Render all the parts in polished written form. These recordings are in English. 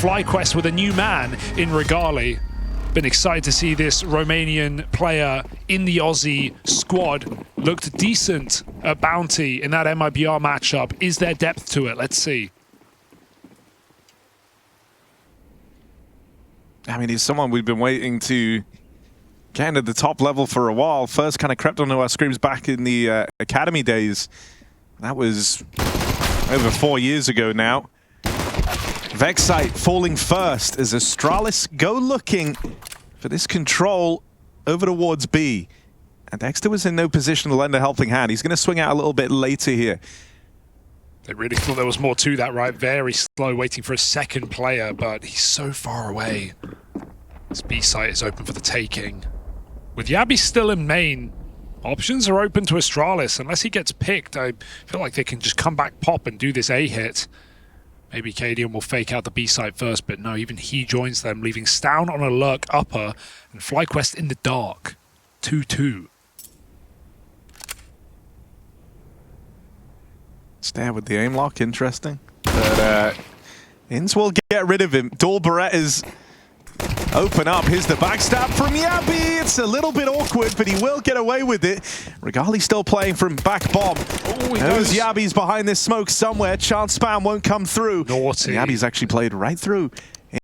FlyQuest with a new man in Regali. Been excited to see this Romanian player in the Aussie squad. Looked decent at Bounty in that MIBR matchup. Is there depth to it? Let's see. I mean, he's someone we've been waiting to get into the top level for a while. First kind of crept onto our screens back in the academy days. That was over 4 years ago now. Vexite falling first as Astralis go looking for this control over towards B. And Dexter was in no position to lend a helping hand. He's going to swing out a little bit later here. They really thought there was more to that, right? Very slow, waiting for a second player, but he's so far away. This B site is open for the taking. With Yabi still in main, options are open to Astralis. Unless he gets picked, I feel like they can just come back pop and do this A hit. Maybe cadiaN will fake out the B site first, but no, even he joins them, leaving Stown on a lurk upper and FlyQuest in the dark. 2-2. Stare with the aim lock, interesting. But Inns will get rid of him. Dual Berettas open up. Here's the backstab from Yabi. It's a little bit awkward, but he will get away with it. Regali still playing from back bomb. Knows Yabi's behind this smoke somewhere. Chance spam won't come through. Naughty. Yabi's actually played right through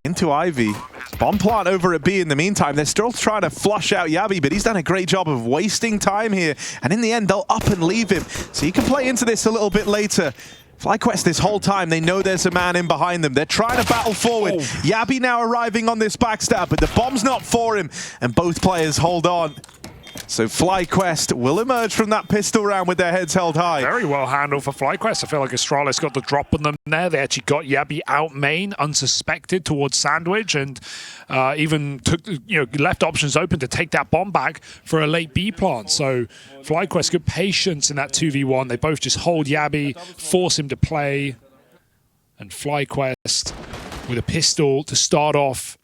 into Ivy. Bomb plant over at B in the meantime. They're still trying to flush out Yabi, but he's done a great job of wasting time here. And in the end, they'll up and leave him. So you can play into this a little bit later. FlyQuest this whole time, they know there's a man in behind them. They're trying to battle forward. Yabi now arriving on this backstab, but the bomb's not for him, and both players hold on. So FlyQuest will emerge from that pistol round with their heads held high. Very well handled for FlyQuest. I feel like Astralis got the drop on them there. They actually got Yabi out main, unsuspected, towards Sandwich, and even took, left options open to take that bomb back for a late B plant. So FlyQuest, good patience in that 2v1. They both just hold Yabi, force him to play, and FlyQuest with a pistol to start off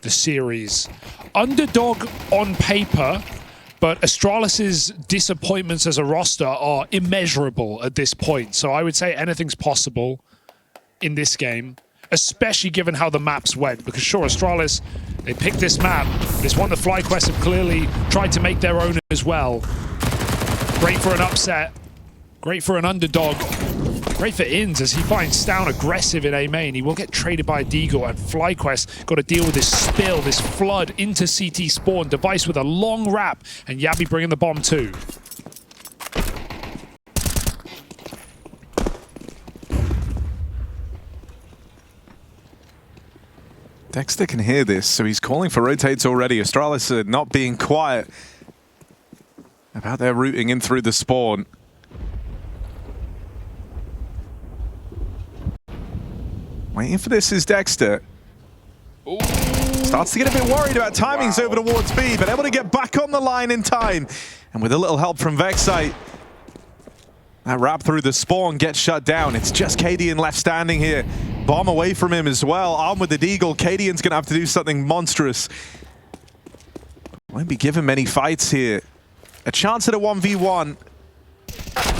the series. Underdog on paper, but Astralis's disappointments as a roster are immeasurable at this point. So I would say anything's possible in this game, especially given how the maps went. Because sure, Astralis, they picked this map. It's one that FlyQuest have clearly tried to make their own as well. Great for an upset. Great for an underdog. Great for Inns as he finds Stown aggressive in A main. He will get traded by a Deagle, and FlyQuest got to deal with this spill, this flood into CT spawn. Device with a long wrap, and Yabi bringing the bomb too. Dexter can hear this, so he's calling for rotates already. Astralis are not being quiet about their routing in through the spawn. Waiting for this is Dexter. Ooh. Starts to get a bit worried about timings over towards B, but able to get back on the line in time. And with a little help from Vexite, that wrap through the spawn gets shut down. It's just cadiaN left standing here. Bomb away from him as well. Armed with the Deagle, cadiaN's going to have to do something monstrous. Won't be given many fights here. A chance at a 1v1.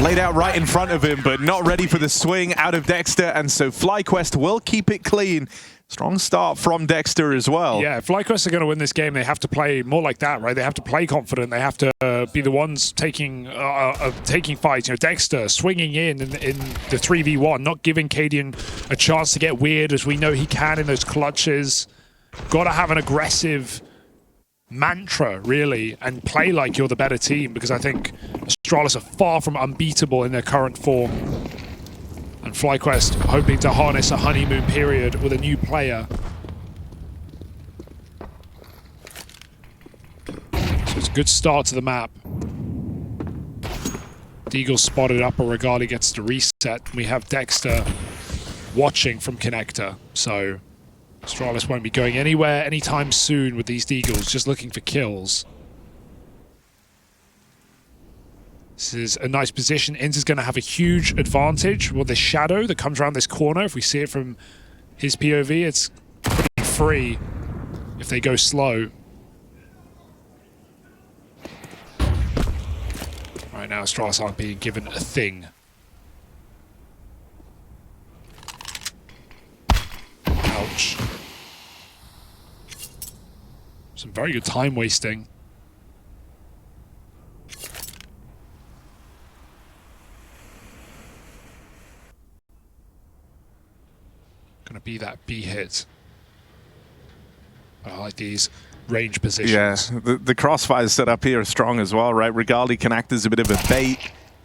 Laid out right in front of him, but not ready for the swing out of Dexter, and so FlyQuest will keep it clean. Strong start from Dexter as well. Yeah, if FlyQuest are going to win this game, they have to play more like that, right? They have to play confident. They have to be the ones taking fights. Dexter swinging in the 3v1, not giving cadiaN a chance to get weird, as we know he can in those clutches. Got to have an aggressive mantra, really, and play like you're the better team, because I think Astralis are far from unbeatable in their current form. And FlyQuest hoping to harness a honeymoon period with a new player. So it's a good start to the map. Deagle spotted up, or Regali gets to reset. We have Dexter watching from connector, so Astralis won't be going anywhere anytime soon with these Deagles, just looking for kills. This is a nice position. Inns is going to have a huge advantage with the shadow that comes around this corner. If we see it from his POV, it's pretty free if they go slow. Right now, Astralis aren't being given a thing. Ouch. Some very good time wasting. Gonna be that B hit. I like these range positions. Yeah, the crossfires set up here are strong as well, right? Regali can act as a bit of a bait.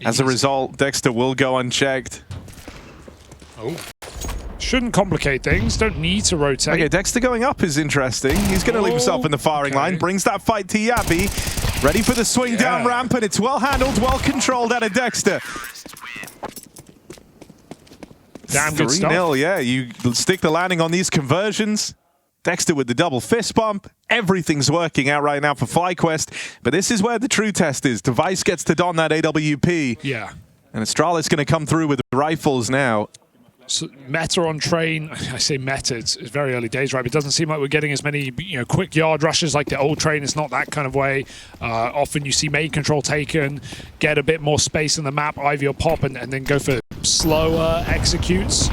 As a result, Dexter will go unchecked. Oh. Shouldn't complicate things. Don't need to rotate. Okay, Dexter going up is interesting. He's going to leave himself in the firing line. Brings that fight to Yabi. Ready for the swing down ramp, and it's well handled, well controlled out of Dexter. Damn good stuff. 3-0, yeah. You stick the landing on these conversions. Dexter with the double fist bump. Everything's working out right now for FlyQuest. But this is where the true test is. Device gets to don that AWP. Yeah. And Astralis going to come through with rifles now. So meta on train, I say meta, it's very early days, right? But it doesn't seem like we're getting as many quick yard rushes like the old train. It's not that kind of way. Often you see main control taken, get a bit more space in the map, Ivy or pop, and then go for slower executes.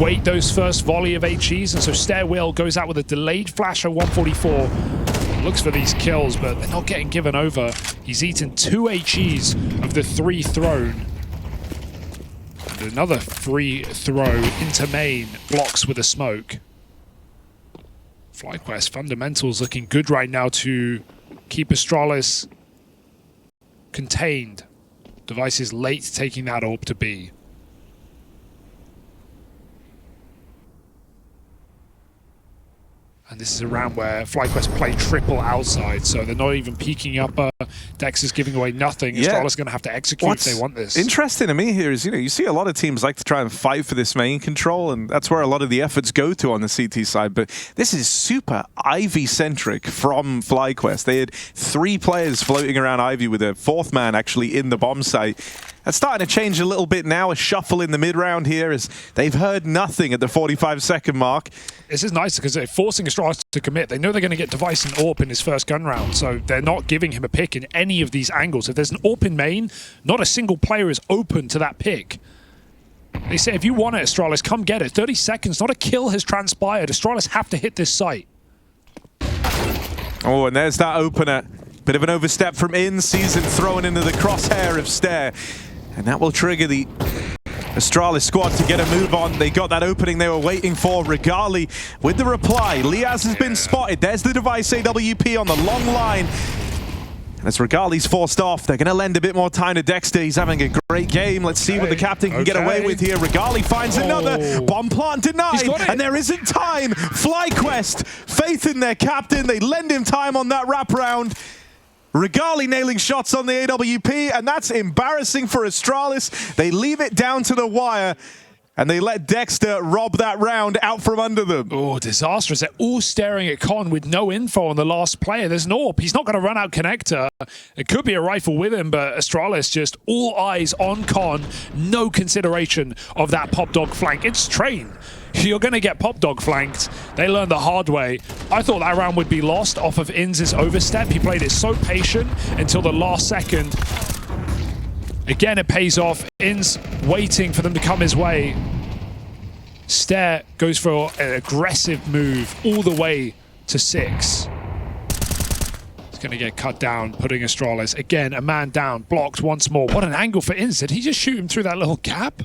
Wait those first volley of HEs, and so Stairwheel goes out with a delayed flash at 144. Looks for these kills, but they're not getting given over. He's eaten 2 HEs of the 3 thrown. And another free throw into main, blocks with a smoke. FlyQuest fundamentals looking good right now to keep Astralis contained. Device is late taking that AWP to B. And this is a round where FlyQuest play triple outside, so they're not even peeking up. Dex is giving away nothing. Astralis going to have to execute if they want this. Interesting to me here is, you see a lot of teams like to try and fight for this main control, and that's where a lot of the efforts go to on the CT side. But this is super Ivy-centric from FlyQuest. They had 3 players floating around Ivy with a 4th man actually in the bomb site. That's starting to change a little bit now. A shuffle in the mid-round here as they've heard nothing at the 45-second mark. This is nice because they're forcing Astralis to commit. They know they're going to get Device and AWP in his first gun round, so they're not giving him a pick in any of these angles. If there's an AWP in main, not a single player is open to that pick. They say, if you want it, Astralis, come get it. 30 seconds, not a kill has transpired. Astralis have to hit this site. Oh, and there's that opener. Bit of an overstep from in, sees him thrown into the crosshair of Stair. And that will trigger the Astralis squad to get a move on. They got that opening they were waiting for. Regali with the reply. Liaz has been spotted. There's the Device AWP on the long line. And as Regali's forced off, they're going to lend a bit more time to Dexter. He's having a great game. Let's see what the captain can get away with here. Regali finds another. Bomb plant denied. And there isn't time. FlyQuest, faith in their captain. They lend him time on that wraparound. Regali nailing shots on the AWP, and that's embarrassing for Astralis. They leave it down to the wire, and they let Dexter rob that round out from under them. Oh, disastrous. They're all staring at Con with no info on the last player. There's an AWP. He's not going to run out connector. It could be a rifle with him, but Astralis just all eyes on Con. No consideration of that pop dog flank. It's train. You're going to get pop dog flanked. They learned the hard way. I thought that round would be lost off of Inz's overstep. He played it so patient until the last second. Again, it pays off. Inz waiting for them to come his way. Stair goes for an aggressive move all the way to 6. He's going to get cut down, putting Astralis. Again, a man down, blocked once more. What an angle for Inz. Did he just shoot him through that little gap?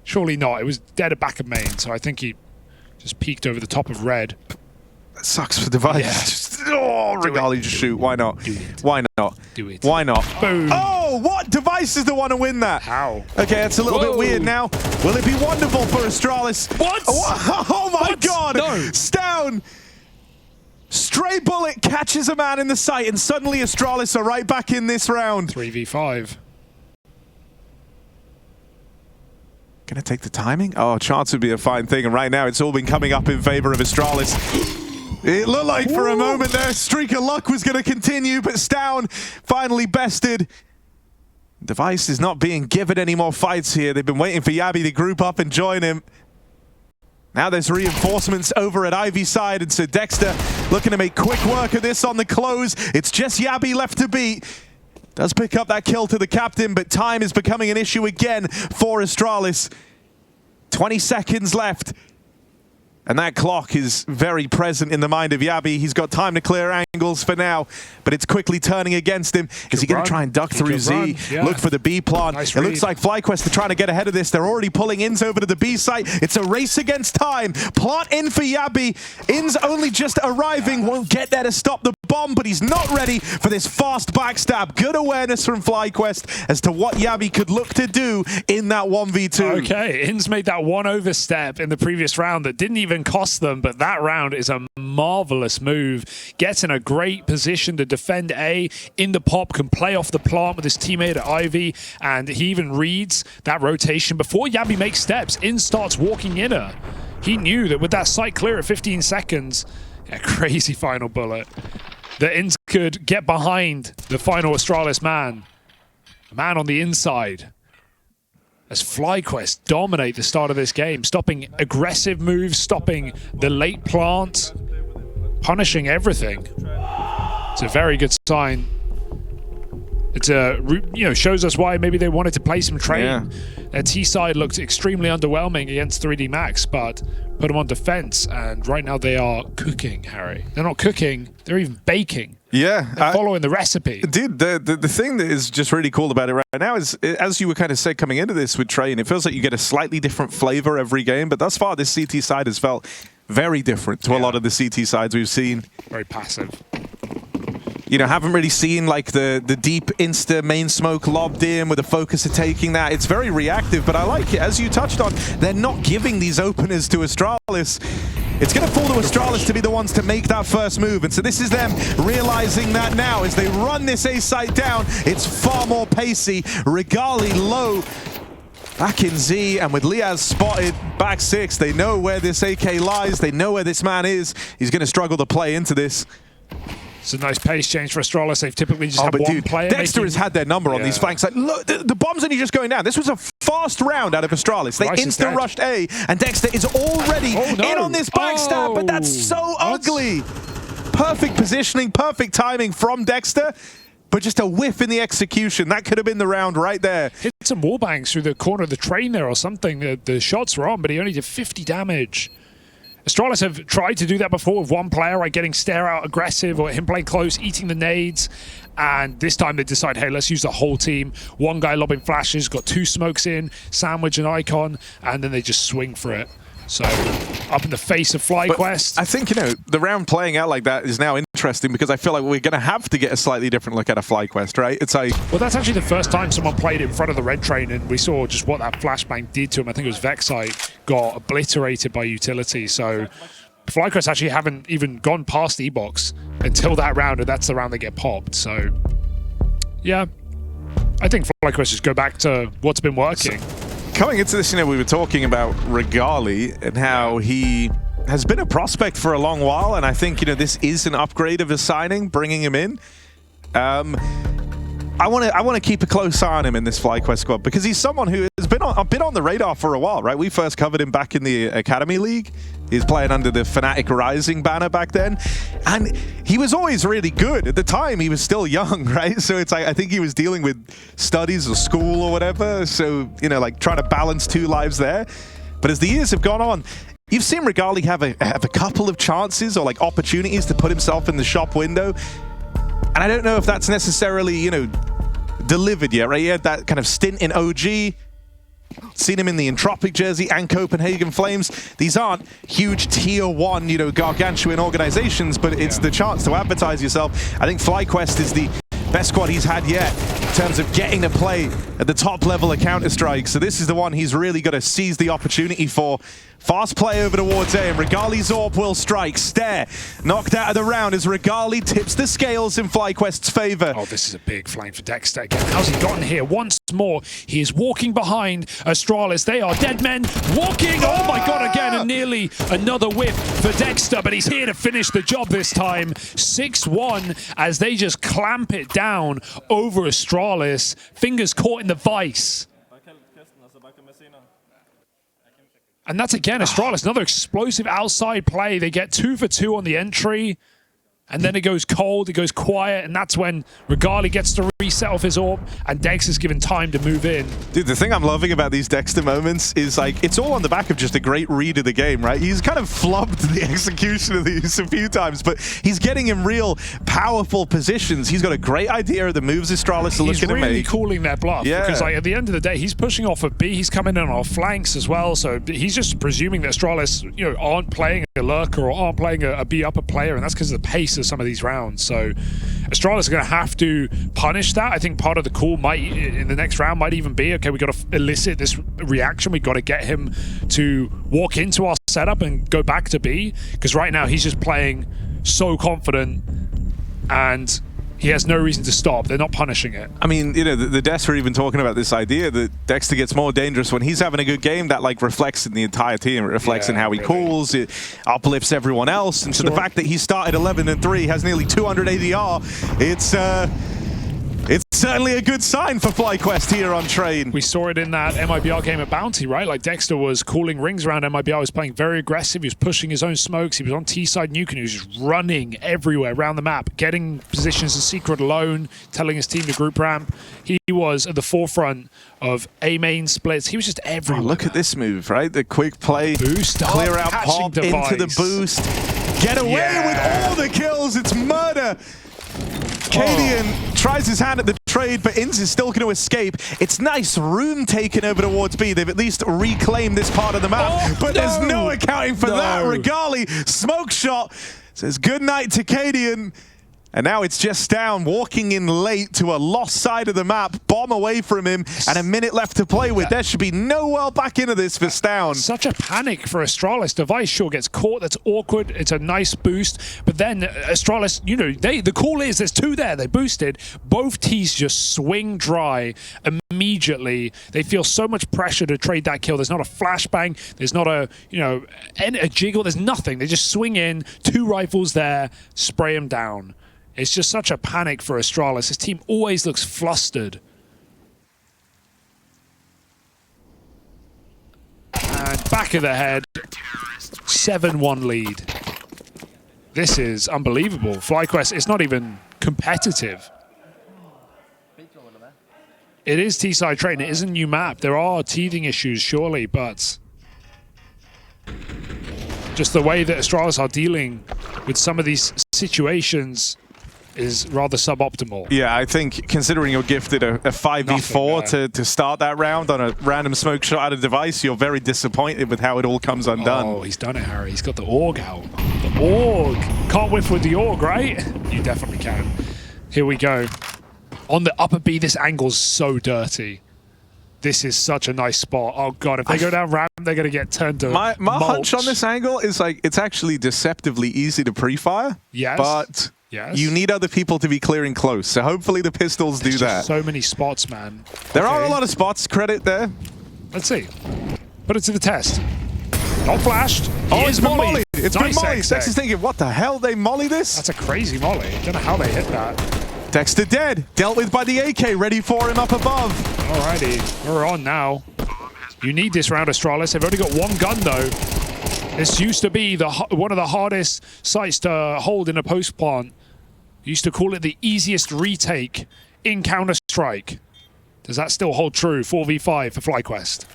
Surely not. It was dead at back of main, so I think he just peeked over the top of red. That sucks for Device. Yeah. Regali just shoot. Why not? Do it. Why not? Do it. Why not? Boom. Oh, what? Device is the one to win that. How? Okay, that's a little bit weird now. Will it be wonderful for Astralis? What? Oh my God. No. Stown. Stray bullet catches a man in the sight, and suddenly Astralis are right back in this round. 3v5. Gonna take the timing? Oh, chance would be a fine thing, and right now it's all been coming up in favor of Astralis. It looked like for a moment their streak of luck was gonna continue, but Stown finally bested. Device is not being given any more fights here. They've been waiting for Yabi to group up and join him. Now there's reinforcements over at Ivy's side, and so Dexter looking to make quick work of this on the close. It's just Yabi left to beat. Does pick up that kill to the captain, but time is becoming an issue again for Astralis. 20 seconds left. And that clock is very present in the mind of Yabi. He's got time to clear angles for now, but it's quickly turning against him. Is he going to try and duck through Z? Yeah. Look for the B plant. Nice it looks like FlyQuest are trying to get ahead of this. They're already pulling Ins over to the B site. It's a race against time. Plant in for Yabi. Ins only just arriving. Won't get there to stop the bomb, but he's not ready for this fast backstab. Good awareness from FlyQuest as to what Yabi could look to do in that 1v2. Okay, Ins made that one overstep in the previous round that didn't even cost them, but that round is a marvelous move. Gets in a great position to defend A. In the pop, can play off the plant with his teammate at Ivy, and he even reads that rotation before Yabi makes steps. In starts walking in her. He knew that with that site clear at 15 seconds, a crazy final bullet, that Ins could get behind the final Astralis man. A man on the inside. As FlyQuest dominate the start of this game, stopping aggressive moves, stopping the late plant, punishing everything. It's a very good sign. It's shows us why maybe they wanted to play some train. Yeah. Their T side looked extremely underwhelming against 3D Max, but put them on defense, and right now they are cooking, Harry. They're not cooking, they're even baking. Yeah. They're following the recipe. Dude, the thing that is just really cool about it right now is, as you were kind of saying coming into this with Train, it feels like you get a slightly different flavor every game, but thus far this CT side has felt very different to a lot of the CT sides we've seen. Very passive. You know, haven't really seen like the deep insta main smoke lobbed in with a focus of taking that. It's very reactive, but I like it. As you touched on, they're not giving these openers to Astralis. It's going to fall to Astralis to be the ones to make that first move. And so this is them realizing that now as they run this A site down. It's far more pacey. Regali low. Back in Z, and with Liaz spotted back 6, they know where this AK lies. They know where this man is. He's going to struggle to play into this. It's a nice pace change for Astralis. They've typically just had one player. Dexter has had their number on these flanks. Like, look, the bomb's only just going down. This was a fast round out of Astralis. They insta-rushed A, and Dexter is already in on this backstab, but that's so ugly. Perfect positioning, perfect timing from Dexter, but just a whiff in the execution. That could have been the round right there. Hit some wallbangs through the corner of the train there or something. The shots were on, but he only did 50 damage. Astralis have tried to do that before with one player, like getting stare out aggressive or him playing close, eating the nades. And this time they decide, hey, let's use the whole team. One guy lobbing flashes, got 2 smokes in, Sandwich and Icon, and then they just swing for it. So up in the face of FlyQuest. But I think, you know, the round playing out like that is now interesting because I feel like we're going to have to get a slightly different look at a FlyQuest, right? It's like... Well, that's actually the first time someone played in front of the red train, and we saw just what that flashbang did to him. I think it was Vexite got obliterated by utility. So FlyQuest actually haven't even gone past E-Box until that round, and that's the round they get popped. So, yeah, I think FlyQuest just go back to what's been working. Coming into this, you know, we were talking about Regali and how he has been a prospect for a long while, and I think, you know, this is an upgrade of his signing, bringing him in. I want to keep a close eye on him in this FlyQuest squad because he's someone who has been on the radar for a while, right? We first covered him back in the Academy League. He's playing under the Fnatic Rising banner back then, and he was always really good. At the time, he was still young, right? So it's like, I think he was dealing with studies or school or whatever, so, you know, like trying to balance 2 lives there. But as the years have gone on, you've seen Regali have a couple of chances or like opportunities to put himself in the shop window, and I don't know if that's necessarily, you know, delivered yet, right? He had that kind of stint in OG, seen him in the Entropic jersey and Copenhagen Flames. These aren't huge tier 1, you know, gargantuan organizations, but it's the chance to advertise yourself. I think FlyQuest is the best squad he's had yet in terms of getting to play at the top level of Counter-Strike. So this is the one he's really got to seize the opportunity for. Fast play over towards A, and Regali's AWP will strike. Stare knocked out of the round as Regali tips the scales in FlyQuest's favor. Oh, this is a big flame for Dexter again. How's he gotten here? Once more, he is walking behind Astralis. They are dead men walking. Oh my god, again, and nearly another whip for Dexter, but he's here to finish the job this time. 6-1 as they just clamp it down over Astralis. Fingers caught in the vice. And that's again Astralis, another explosive outside play. They get 2 for 2 on the entry. and then it goes cold, it goes quiet, and that's when Regali gets to reset off his orb, and Dex is given time to move in. Dude, the thing I'm loving about these Dexter moments is like, it's all on the back of just a great read of the game, right? He's kind of flubbed the execution of these a few times, but he's getting in real powerful positions. He's got a great idea of the moves Astralis are looking to make. He's really calling their bluff, because like, at the end of the day, he's pushing off of B, he's coming in on our flanks as well, so he's just presuming that Astralis, you know, aren't playing a lurker or aren't playing a B upper player, and that's because of the pace of some of these rounds. So Astralis are going to have to punish that. I think part of the call might, in the next round, might even be, okay, we got to elicit this reaction. We got to get him to walk into our setup and go back to B, because right now he's just playing so confident and he has no reason to stop. They're not punishing it. I mean, you know, the devs were even talking about this idea that Dexter gets more dangerous when he's having a good game. That like reflects in the entire team. It reflects in how he calls. It uplifts everyone else. And so the fact that he started 11-3, has nearly 200 ADR, it's certainly a good sign for FlyQuest here on Train. We saw it in that MIBR game at Bounty, right? Like Dexter was calling rings around MIBR, was playing very aggressive, he was pushing his own smokes, he was on T-side nuke, and he was just running everywhere around the map, getting positions in secret alone, telling his team to group ramp. He was at the forefront of A main splits. He was just everywhere. Oh, look at this move, right? The quick play, boost, clear out pop device. into the boost. Get away with all the kills, it's murder. cadiaN tries his hand at the trade, but Inz is still going to escape. It's nice room taken over towards B. They've at least reclaimed this part of the map, but there's no accounting for that. Regali, smoke shot, says good night to cadiaN. And now it's just down, walking in late to a lost side of the map, bomb away from him, and a minute left to play with. There should be no well back into this for Stown. Such a panic for Astralis. Device sure gets caught, that's awkward, it's a nice boost, but then Astralis, you know, the call is there's two there, they boosted, both T's just swing dry immediately. They feel so much pressure to trade that kill. There's not a flashbang, there's not a, you know, a jiggle, there's nothing. They just swing in, two rifles there, spray them down. It's just such a panic for Astralis. His team always looks flustered. And back of the head, 7-1 lead. This is unbelievable. FlyQuest, it's not even competitive. It is T-side train, it is a new map. There are teething issues, surely, but just the way that Astralis are dealing with some of these situations is rather suboptimal. Yeah, I think considering you're gifted a 5v4 to start that round on a random smoke shot out of device, you're very disappointed with how it all comes undone. Oh, he's done it, Harry. He's got the AUG out. The AUG. Can't whiff with the AUG, right? You definitely can. Here we go. On the upper B, this angle's so dirty. This is such a nice spot. Oh god, if they go down ramp, they're gonna get turned to My mulch. hunch on this angle is like, it's actually deceptively easy to pre-fire. Yes. But you need other people to be clearing close, so hopefully the pistols do that. So many spots, man. There are a lot of spots, credit there. Let's see. Put it to the test. Not flashed. Oh, it's been mollied. It's nice been mollied. Dex is thinking, what the hell? They molly this? That's a crazy molly. Don't know how they hit that. Dexter dead. Dealt with by the AK. Ready for him up above. Alrighty. We're on now. You need this round, Astralis. They've only got one gun, though. This used to be one of the hardest sites to hold in a post plant. Used to call it the easiest retake in Counter-Strike. Does that still hold true? 4v5 for FlyQuest.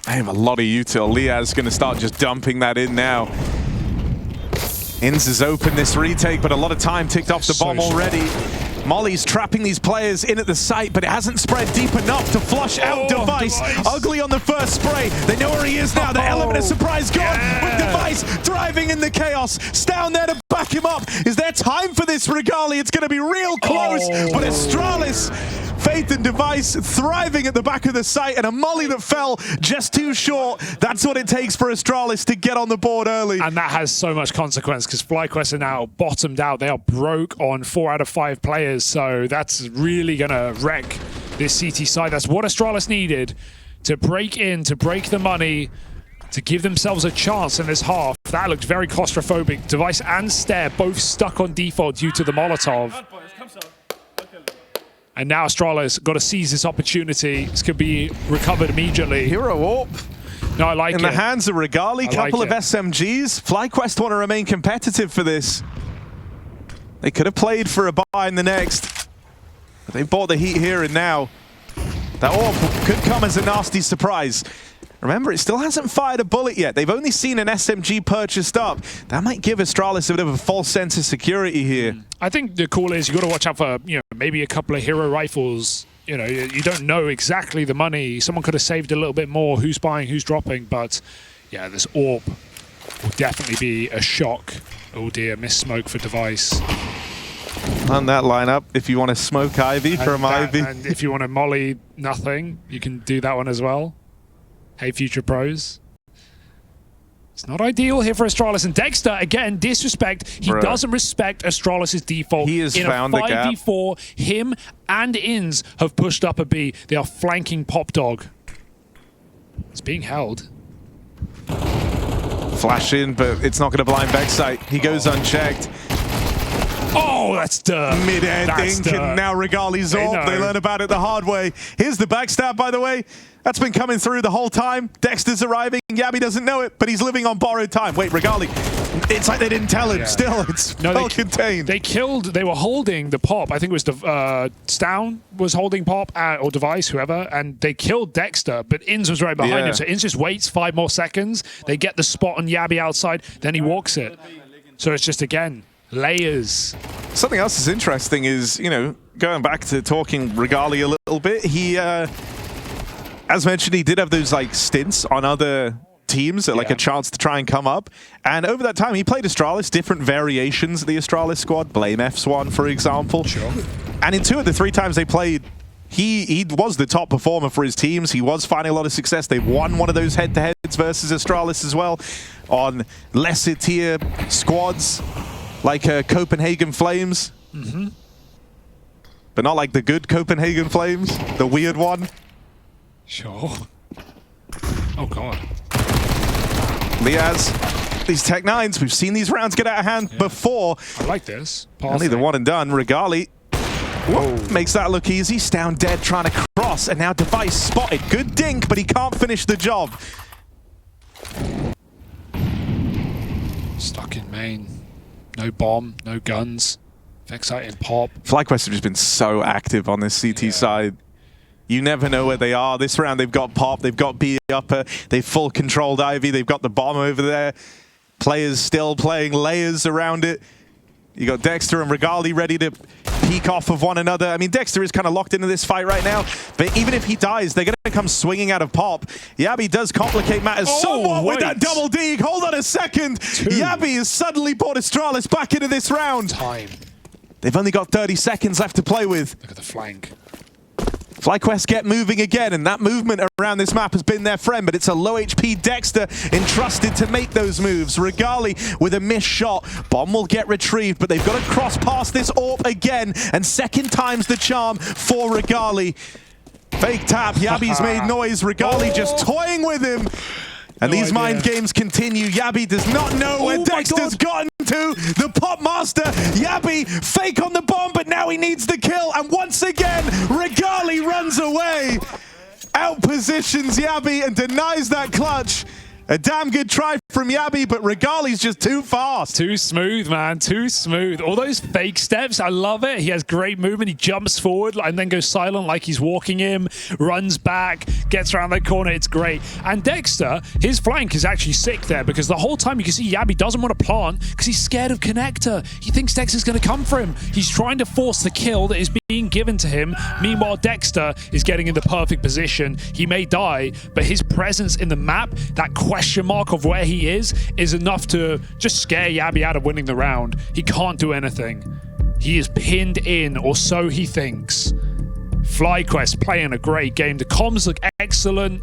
I have a lot of util. Liaz's going to start just dumping that in now. Inz has opened this retake, but a lot of time ticked off the bomb already. Molly's trapping these players in at the site, but it hasn't spread deep enough to flush out Device. Ugly on the first spray. They know where he is now. The element of surprise gone, with Device thriving in the chaos. Stown there to back him up. Is there time for this, Regali? It's going to be real close, but Astralis, Faith and Device thriving at the back of the site, and a molly that fell just too short. That's what it takes for Astralis to get on the board early. And that has so much consequence, because FlyQuest are now bottomed out. They are broke on 4 out of 5 players, so that's really going to wreck this CT side. That's what Astralis needed to break in, to break the money, to give themselves a chance in this half. That looked very claustrophobic. Device and Stare both stuck on default due to the Molotov. And now Astralis got to seize this opportunity. This could be recovered immediately. Hero Warp. No, I like it. In the hands of Regali, couple of SMGs. FlyQuest want to remain competitive for this. They could have played for a buy in the next. But they bought the heat here and now. That orb could come as a nasty surprise. Remember, it still hasn't fired a bullet yet. They've only seen an SMG purchased up. That might give Astralis a bit of a false sense of security here. I think the call is you got to watch out for, maybe a couple of hero rifles. You don't know exactly the money. Someone could have saved a little bit more. Who's buying, who's dropping. But yeah, this orb will definitely be a shock. Oh dear, missed smoke for Device. On that lineup, if you want to smoke Ivy from Ivy. And if you want to molly nothing, you can do that one as well. Hey, future pros. It's not ideal here for Astralis. And Dexter, again, disrespect. He doesn't respect Astralis' default. He has found the gap. In a 5v4, him and Inns have pushed up a B. They are flanking Pop Dog. It's being held. Flash in, but it's not going to blind Vexite. He goes unchecked. Oh, that's dirt. Mid-air dink, and now Regali's off. They learn about it the hard way. Here's the backstab, by the way. That's been coming through the whole time. Dexter's arriving. Yabby doesn't know it, but he's living on borrowed time. Wait, Regali. It's like they didn't tell him. Still, it's well contained. They were holding the Pop. I think it was the Stown was holding Pop, or Device, whoever, and they killed Dexter, but Inns was right behind him. So Inns just waits 5 more seconds. They get the spot on Yabby outside, then he walks it. So it's just, again, layers. Something else is interesting is, going back to talking Regali a little bit, he, as mentioned, he did have those stints on other teams, a chance to try and come up. And over that time, he played Astralis, different variations of the Astralis squad, Blame F1, for example. Sure. And in 2 of the 3 times they played, he was the top performer for his teams. He was finding a lot of success. They won one of those head-to-heads versus Astralis as well on lesser tier squads, like Copenhagen Flames. But not like the good Copenhagen Flames, the weird one. Sure. Oh, God. Liaz, these Tech 9s, we've seen these rounds get out of hand before. I like this. Only the one and done. Regali makes that look easy. Stown dead, trying to cross, and now Device spotted. Good dink, but he can't finish the job. Stuck in main. No bomb, no guns. Vexite and Pop. FlyQuest have just been so active on this CT side. You never know where they are. This round they've got Pop, they've got B upper, they've full controlled Ivy, they've got the bomb over there. Players still playing layers around it. You got Dexter and Regali ready to peek off of one another. I mean, Dexter is kind of locked into this fight right now, but even if he dies, they're going to come swinging out of Pop. Yabby does complicate matters somewhat with that double dig. Hold on a second. Yabby has suddenly brought Astralis back into this round. They've only got 30 seconds left to play with. Look at the flank. FlyQuest get moving again, and that movement around this map has been their friend, but it's a low HP Dexter entrusted to make those moves. Regali with a missed shot. Bomb will get retrieved, but they've got to cross past this AWP again, and second time's the charm for Regali. Fake tap, Yabby's made noise. Regali just toying with him. And these mind games continue. Yabby does not know where Dexter's gotten to. The Pop Master, Yabby, fake on the bomb, but now he needs the kill. And once again, Regali runs away. Outpositions Yabby and denies that clutch. A damn good try from Yabby, but Regali's just too fast. Too smooth, man. Too smooth. All those fake steps, I love it. He has great movement. He jumps forward and then goes silent like he's walking him, runs back, gets around that corner. It's great. And Dexter, his flank is actually sick there because the whole time you can see Yabby doesn't want to plant because he's scared of Connector. He thinks Dexter's going to come for him. He's trying to force the kill that is being given to him. Meanwhile, Dexter is getting in the perfect position. He may die, but his presence in the map, that question mark of where he is enough to just scare Yabby out of winning the round. He can't do anything. He is pinned in, or so he thinks. FlyQuest playing a great game. The comms look excellent.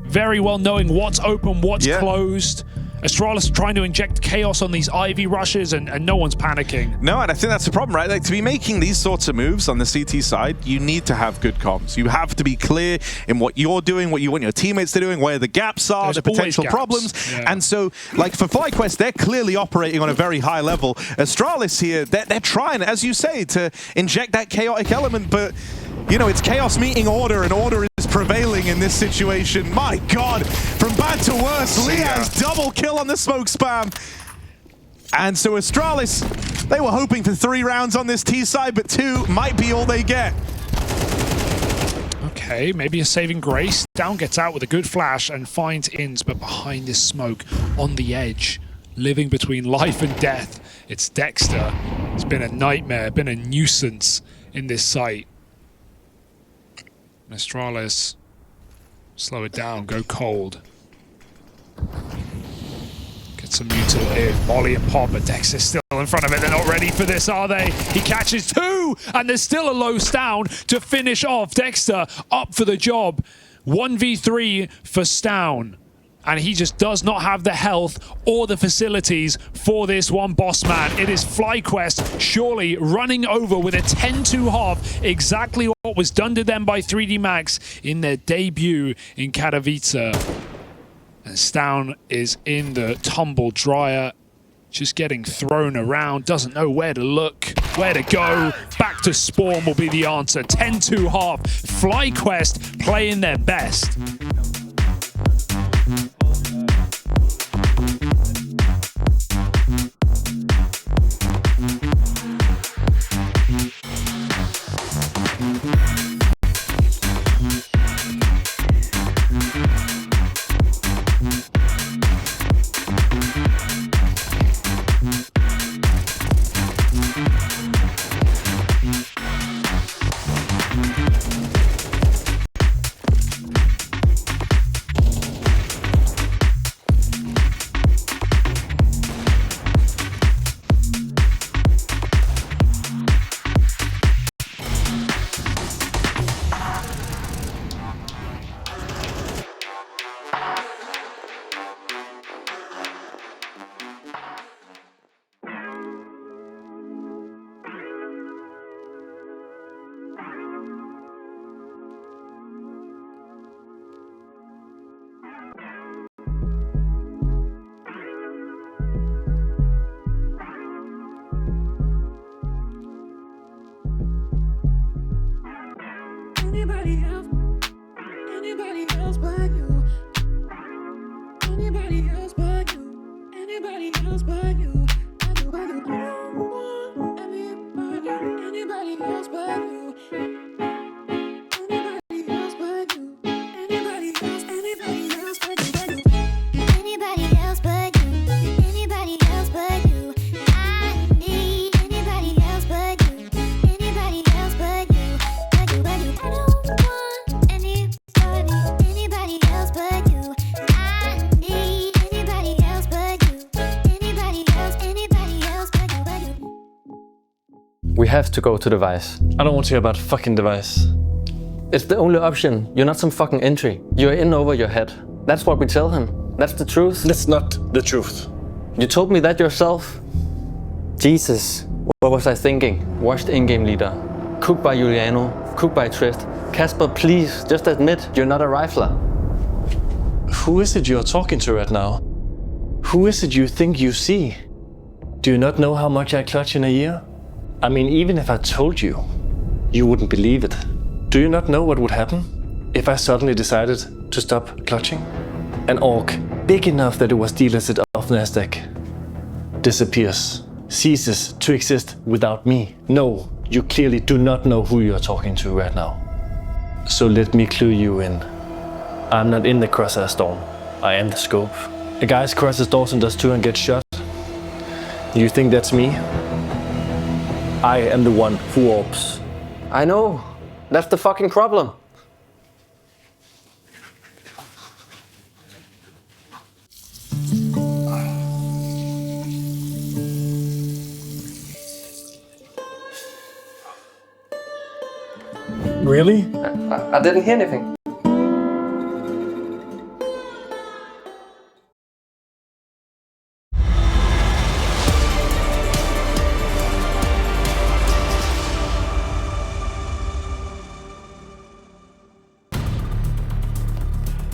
Very well knowing what's open, what's closed. Astralis trying to inject chaos on these Ivy rushes, and no one's panicking. No, and I think that's the problem, right? Like, to be making these sorts of moves on the CT side, you need to have good comms. You have to be clear in what you're doing, what you want your teammates to do, where the gaps are, the potential problems. And so, like, for FlyQuest, they're clearly operating on a very high level. Astralis here, they're trying, as you say, to inject that chaotic element, but you know, it's chaos meeting order, and order is prevailing in this situation. My God, from bad to worse, Liaz double kill on the smoke spam. And so Astralis, they were hoping for 3 rounds on this T side, but 2 might be all they get. Okay, maybe a saving grace. Down gets out with a good flash and finds Ins, but behind this smoke, on the edge, living between life and death, it's Dexter. It's been a nightmare, been a nuisance in this site. Astralis, slow it down, go cold. Get some mutal here, Molly and Pop, but Dexter's still in front of it. They're not ready for this, are they? He catches 2, and there's still a low Stown to finish off. Dexter up for the job. 1v3 for Stown. And he just does not have the health or the facilities for this one boss man. It is FlyQuest surely running over with a 10-2 half, exactly what was done to them by 3D Max in their debut in Katowice. And Stown is in the tumble dryer, just getting thrown around, doesn't know where to look, where to go. Back to spawn will be the answer. 10-2 half, FlyQuest playing their best. Anybody else but you. Anybody else but you. Anybody else but you. Anybody else but you. Anybody else but you. Anybody else but you. Anybody else but you. Anybody else but you. I need anybody else but you. Anybody else but you. I don't want anybody else but you. I need anybody else but you. Anybody else but you. We have to go to Device. I don't want to hear about fucking Device. It's the only option. You're not some fucking entry. You're in over your head. That's what we tell him. That's the truth. That's not the truth. You told me that yourself. Jesus, what was I thinking? Washed in-game leader. Cooked by Juliano. Cooked by Trist. Casper, please, just admit you're not a rifler. Who is it you're talking to right now? Who is it you think you see? Do you not know how much I clutch in a year? I mean, even if I told you, you wouldn't believe it. Do you not know what would happen if I suddenly decided to stop clutching? An orc big enough that it was delisted off Nasdaq disappears, ceases to exist without me. No, you clearly do not know who you're talking to right now. So let me clue you in. I'm not in the crosshair storm. I am the scope. A guy crosses doors and does 2 and gets shot. You think that's me? I am the one who orbs. I know. That's the fucking problem. Really? I didn't hear anything.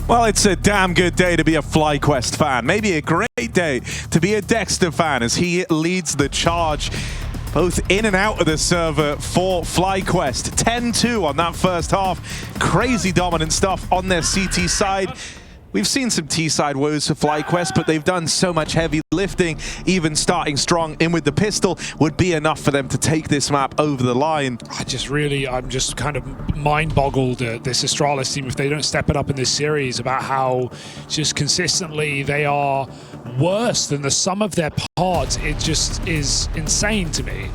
Well, it's a damn good day to be a FlyQuest fan. Maybe a great day to be a Dexter fan as he leads the charge both in and out of the server for FlyQuest. 10-2 on that first half. Crazy dominant stuff on their CT side. We've seen some T-side woes for FlyQuest, but they've done so much heavy lifting. Even starting strong in with the pistol would be enough for them to take this map over the line. I'm just kind of mind-boggled at this Astralis team if they don't step it up in this series about how just consistently they are worse than the sum of their parts. It just is insane to me.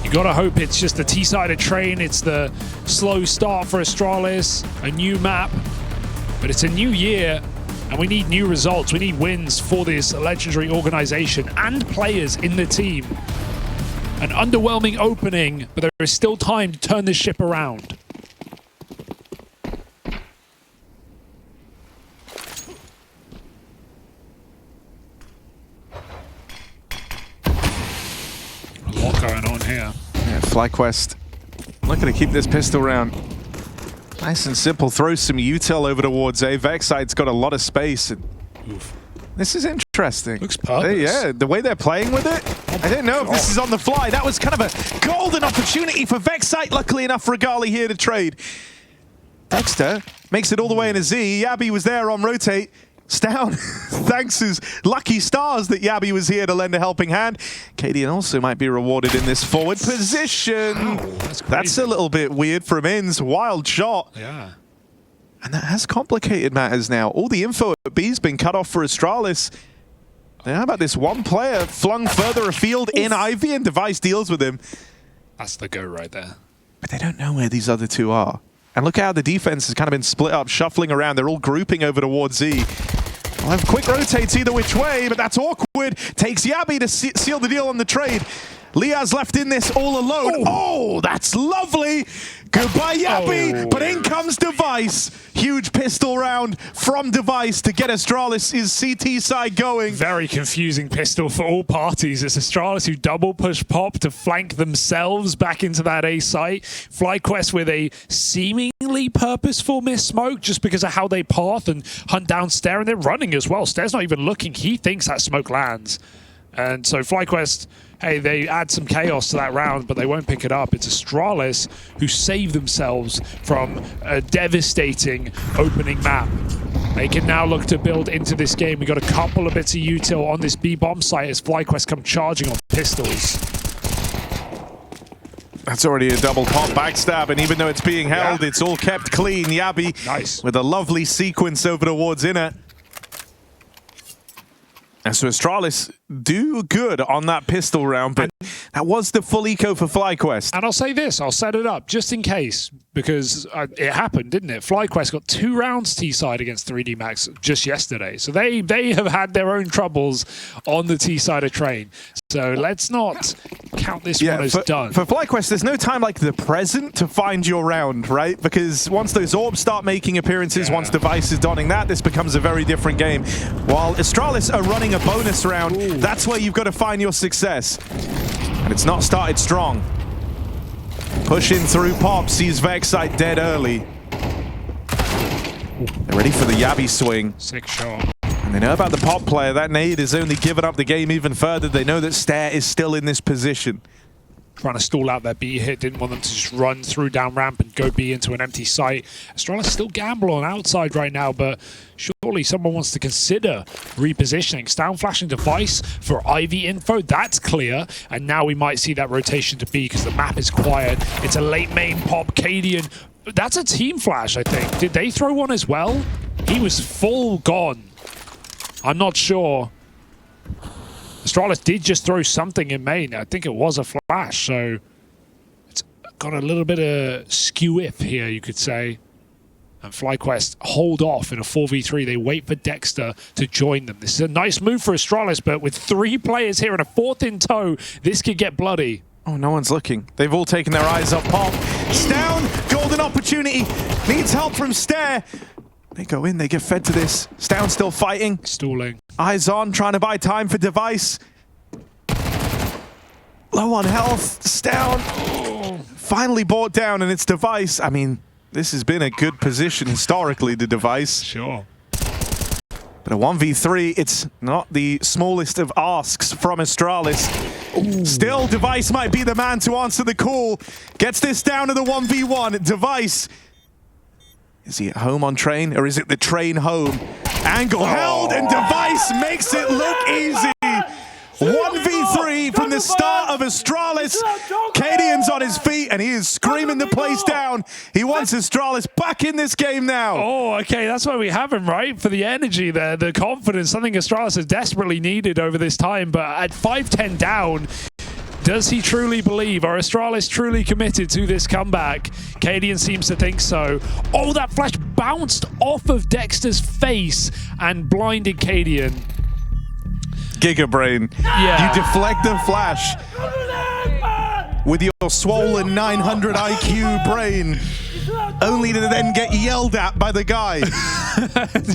You gotta hope it's just the T-sided train, it's the slow start for Astralis, a new map. But it's a new year, and we need new results. We need wins for this legendary organization and players in the team. An underwhelming opening, but there is still time to turn this ship around. A lot going on here. Yeah, FlyQuest looking to keep this pistol round nice and simple. Throw some util over towards A. Vexside's got a lot of space. And this is interesting. Looks perfect. Yeah, the way they're playing with it. I don't know if this is on the fly. That was kind of a golden opportunity for Vexside. Luckily enough, Regali here to trade. Dexter makes it all the way in a Z. Yabby was there on rotate. Stown thanks his lucky stars that Yabby was here to lend a helping hand. cadiaN also might be rewarded in this forward position. Wow, that's a little bit weird from Inns. Wild shot. Yeah. And that has complicated matters now. All the info at B's been cut off for Astralis. Now, how about this one player flung further afield in Ivy, and Device deals with him. That's the go right there. But they don't know where these other two are. And look how the defense has kind of been split up, shuffling around. They're all grouping over towards Z. We'll have quick rotates either which way, but that's awkward. Takes Yabby to seal the deal on the trade. Liaz left in this all alone. Oh, that's lovely. Goodbye, Yabby. But in comes Device. Huge pistol round from Device to get Astralis' CT side going. Very confusing pistol for all parties. It's Astralis who double push pop to flank themselves back into that A site. FlyQuest with a seemingly purposeful miss smoke just because of how they path and hunt down Stair, and they're running as well. Stair's not even looking. He thinks that smoke lands. And so FlyQuest, hey, they add some chaos to that round, but they won't pick it up. It's Astralis who save themselves from a devastating opening map. They can now look to build into this game. We got a couple of bits of util on this B bomb site as FlyQuest come charging on pistols. That's already a double pop backstab, and even though it's being held, it's all kept clean. Yabby Nice. with a lovely sequence over towards Inner. And so Astralis do good on that pistol round, but that was the full eco for FlyQuest. And I'll say this, I'll set it up just in case, because it happened, didn't it? FlyQuest got 2 rounds T-side against 3D Max just yesterday. So they have had their own troubles on the T-side of train. So let's not count this one as done. For FlyQuest, there's no time like the present to find your round, right? Because once those orbs start making appearances, once Device is donning that, this becomes a very different game. While Astralis are running a bonus round, that's where you've got to find your success. And it's not started strong. Pushing through pop, sees Vexite dead early. They're ready for the Yabby swing. Sick shot. And they know about the pop player. That nade has only given up the game even further. They know that Stair is still in this position. Trying to stall out their B hit, didn't want them to just run through down ramp and go B into an empty site. Astralis still gamble on outside right now, but surely someone wants to consider repositioning. Stown flashing Device for Ivy info, that's clear. And now we might see that rotation to B because the map is quiet. It's a late main pop. cadiaN, that's a team flash, I think. Did they throw one as well? He was full gone. I'm not sure. Astralis did just throw something in main. I think it was a flash, so it's got a little bit of skew-if here, you could say. And FlyQuest hold off in a 4v3. They wait for Dexter to join them. This is a nice move for Astralis, but with 3 players here and a 4th in tow, this could get bloody. Oh, no one's looking. They've all taken their eyes off pop. Stown, golden opportunity. Needs help from Stair. They go in, they get fed to this. Stown still fighting. Stalling. Eyes on, trying to buy time for Device. Low on health, Stown. Finally brought down, and it's Device. I mean, this has been a good position historically, the Device. Sure. But a 1v3, it's not the smallest of asks from Astralis. Still, Device might be the man to answer the call. Gets this down to the 1v1. Device. Is he at home on train, or is it the train home? Angle held, and Device makes it look easy. 1v3 from the start of Astralis. cadiaN's on his feet, and he is screaming the place down. He wants Astralis back in this game now. Oh, okay, that's why we have him, right? For the energy there, the confidence, something Astralis has desperately needed over this time. But at 5-10 down, does he truly believe? Are Astralis truly committed to this comeback? cadiaN seems to think so. Oh, that flash bounced off of Dexter's face and blinded cadiaN. Giga Brain. Yeah. You deflect the flash with your swollen 900 IQ brain, only to then get yelled at by the guy.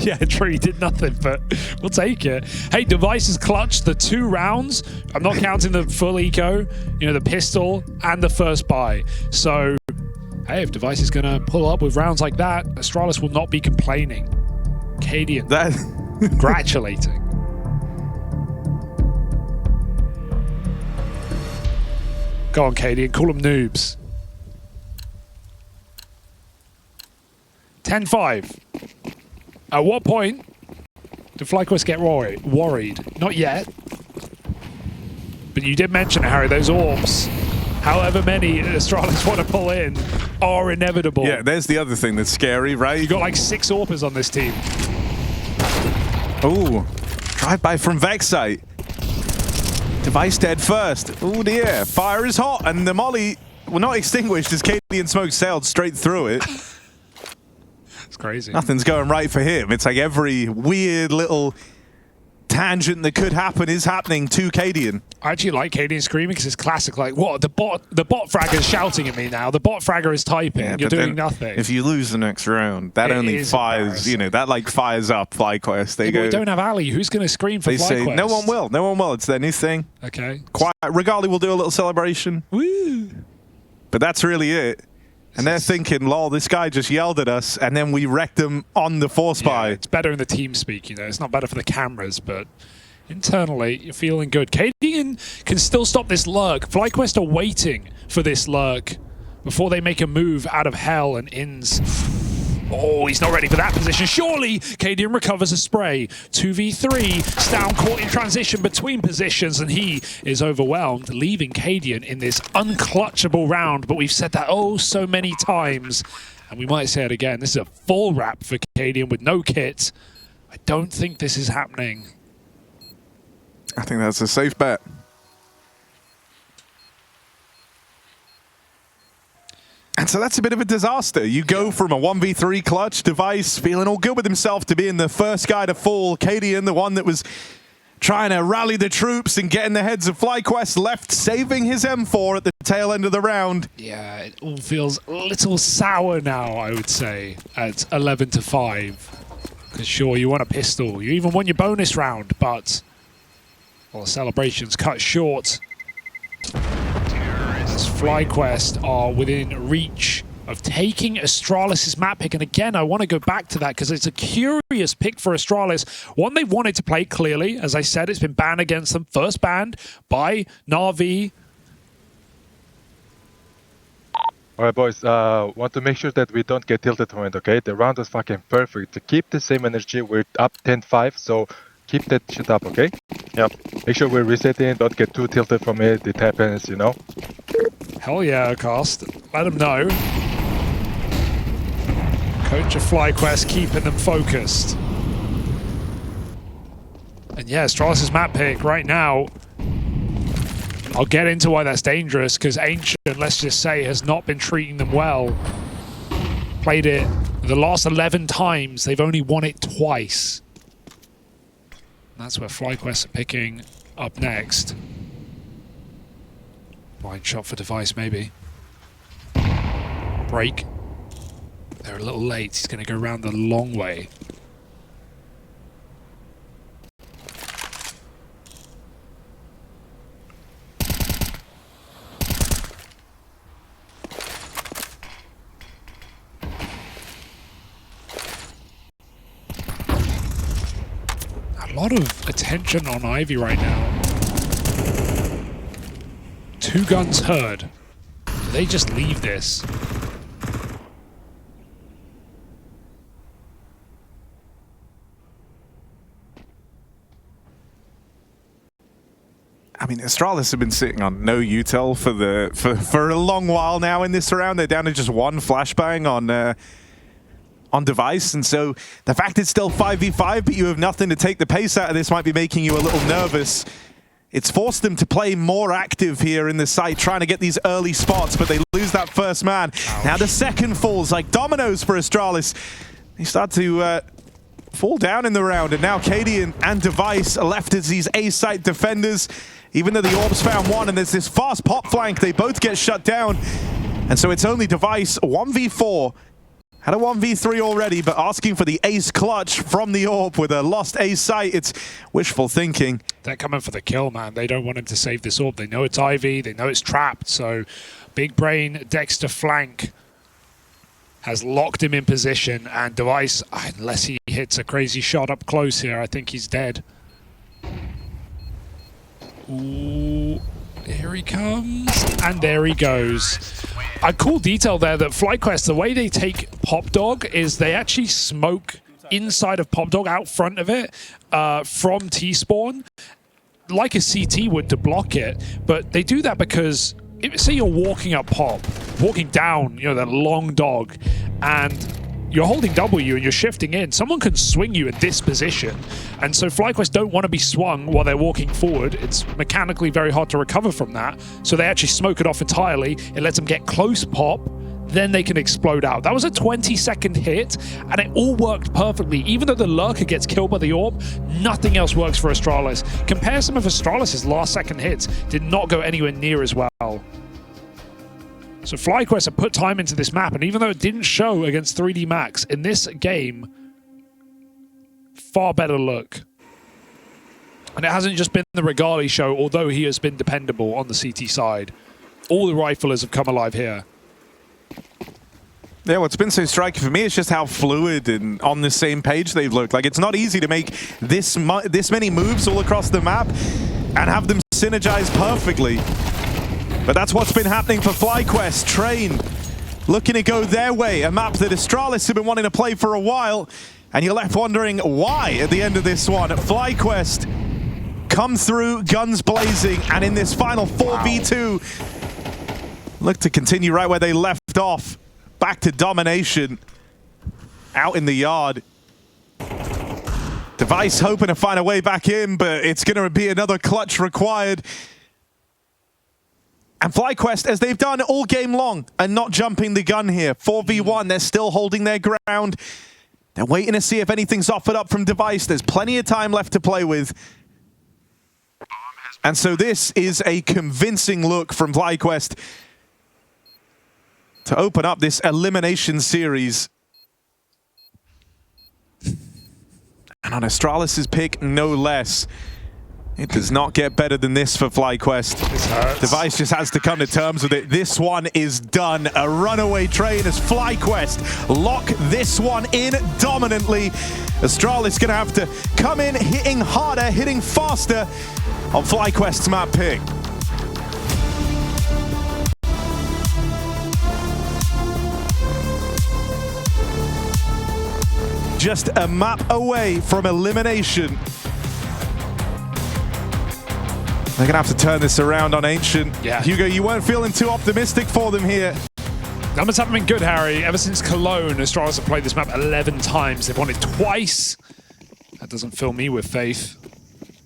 Yeah, true, he did nothing, but we'll take it. Hey, Device has clutched the 2 rounds. I'm not counting the full eco, you know, the pistol and the first buy. So, hey, if Device is going to pull up with rounds like that, Astralis will not be complaining. cadiaN, congratulating. Go on, cadiaN, call them noobs. 10-5. At what point did FlyQuest get worried? Not yet. But you did mention it, Harry, those orbs, however many Astralis want to pull in, are inevitable. Yeah, there's the other thing that's scary, right? You got like 6 AWPers on this team. Ooh, drive-by from Vexite. Device dead first. Oh dear, fire is hot, and the molly, well, not extinguished as cadiaN smoke sailed straight through it. It's crazy. Nothing's going right for him. It's like every weird little tangent that could happen is happening to cadiaN. I actually like cadiaN screaming because it's classic. Like, what? The bot fragger is shouting at me now. The bot fragger is typing. Yeah, You're but doing then nothing. If you lose the next round, that It only is fires, you know, that like fires up FlyQuest. They Yeah, but go. we don't have Ali. Who's going to scream for They say FlyQuest? no one will. No one will. It's their new thing. Okay. Quiet. Regali will do a little celebration. Woo. But that's really it. And they're thinking, lol, this guy just yelled at us, and then we wrecked him on the force buy. Yeah, it's better in the team speak, you know. It's not better for the cameras, but internally, you're feeling good. cadiaN can still stop this lurk. FlyQuest are waiting for this lurk before they make a move out of hell and ins. Oh, he's not ready for that position. Surely, cadiaN recovers a spray. 2v3, Stown caught in transition between positions, and he is overwhelmed, leaving cadiaN in this unclutchable round. But we've said that oh so many times, and we might say it again. This is a full wrap for cadiaN with no kit. I don't think this is happening. I think that's a safe bet. And so that's a bit of a disaster. You go from a 1v3 clutch, Device feeling all good with himself, to being the first guy to fall. cadiaN, the one that was trying to rally the troops and get in the heads of FlyQuest, left saving his M4 at the tail end of the round. Yeah, it all feels a little sour now, I would say, at 11-5. Because sure, you want a pistol. You even won your bonus round, but well, the celebrations cut short. As FlyQuest are within reach of taking Astralis' map pick. And again, I want to go back to that because it's a curious pick for Astralis. One they wanted to play clearly. As I said, it's been banned against them. First banned by Na'Vi. All right, boys, want to make sure that we don't get tilted from it, okay? The round was fucking perfect. To keep the same energy, we're up 10-5, so keep that shit up, okay? Yep. Make sure we're resetting, don't get too tilted from it. It happens, you know? Hell yeah, Cast. Let them know. Coach of FlyQuest keeping them focused. And yeah, Astralis' map pick right now. I'll get into why that's dangerous, because Ancient, let's just say, has not been treating them well. Played it the last 11 times. They've only won it twice. That's where FlyQuest are picking up next. Blind shot for Device, maybe. Break. They're a little late. He's going to go around the long way. A lot of attention on Ivy right now. 2 guns heard. Do they just leave this? I mean, Astralis have been sitting on no util for a long while now in this round. They're down to just one flashbang on device, and so the fact it's still 5v5, but you have nothing to take the pace out of this might be making you a little nervous. It's forced them to play more active here in the site, trying to get these early spots, but they lose that first man. Ouch. Now the second falls like dominoes for Astralis. They start to fall down in the round, and now cadiaN and device are left as these A-site defenders. Even though the orbs found one and there's this fast pop flank, they both get shut down. And so it's only device 1v4. Had a 1v3 already, but asking for the ace clutch from the orb with a lost A-site. It's wishful thinking. They're coming for the kill, man. They don't want him to save this orb. They know it's Ivy. They know it's trapped. So big brain Dexter flank has locked him in position, and device, unless he hits a crazy shot up close here, I think he's dead. Ooh, here he comes, and there he goes. A cool detail there that FlyQuest, the way they take Pop Dog is they actually smoke inside of Pop Dog, out front of it, from T-spawn, like a CT would to block it. But they do that because, say you're walking up Pop, walking down, you know, that long dog, and you're holding W and you're shifting in, someone can swing you in this position. And so FlyQuest don't want to be swung while they're walking forward. It's mechanically very hard to recover from that. So they actually smoke it off entirely. It lets them get close Pop, then they can explode out. That was a 20-second hit, and it all worked perfectly. Even though the Lurker gets killed by the orb, nothing else works for Astralis. Compare some of Astralis' last second hits, did not go anywhere near as well. So FlyQuest have put time into this map, and even though it didn't show against 3D Max, in this game, far better look. And it hasn't just been the Regali show, although he has been dependable on the CT side. All the riflers have come alive here. Yeah, what's been so striking for me is just how fluid and on the same page they've looked. Like, it's not easy to make this many moves all across the map and have them synergize perfectly. But that's what's been happening for FlyQuest. Train looking to go their way, a map that Astralis have been wanting to play for a while, and you're left wondering why at the end of this one. FlyQuest come through, guns blazing, and in this final 4v2, look to continue right where they left off. Back to domination, out in the yard. Device hoping to find a way back in, but it's going to be another clutch required. And FlyQuest, as they've done all game long, are not jumping the gun here. 4v1, they're still holding their ground. They're waiting to see if anything's offered up from device. There's plenty of time left to play with. And so this is a convincing look from FlyQuest to open up this elimination series. And on Astralis' pick, no less. It does not get better than this for FlyQuest. This hurts. Device just has to come to terms with it. This one is done. A runaway train as FlyQuest lock this one in dominantly. Astralis gonna have to come in hitting harder, hitting faster on FlyQuest's map pick. Just a map away from elimination. They're going to have to turn this around on Ancient. Yeah. Hugo, you weren't feeling too optimistic for them here. Numbers haven't been good, Harry. Ever since Cologne, Astralis have played this map 11 times. They've won it twice. That doesn't fill me with faith.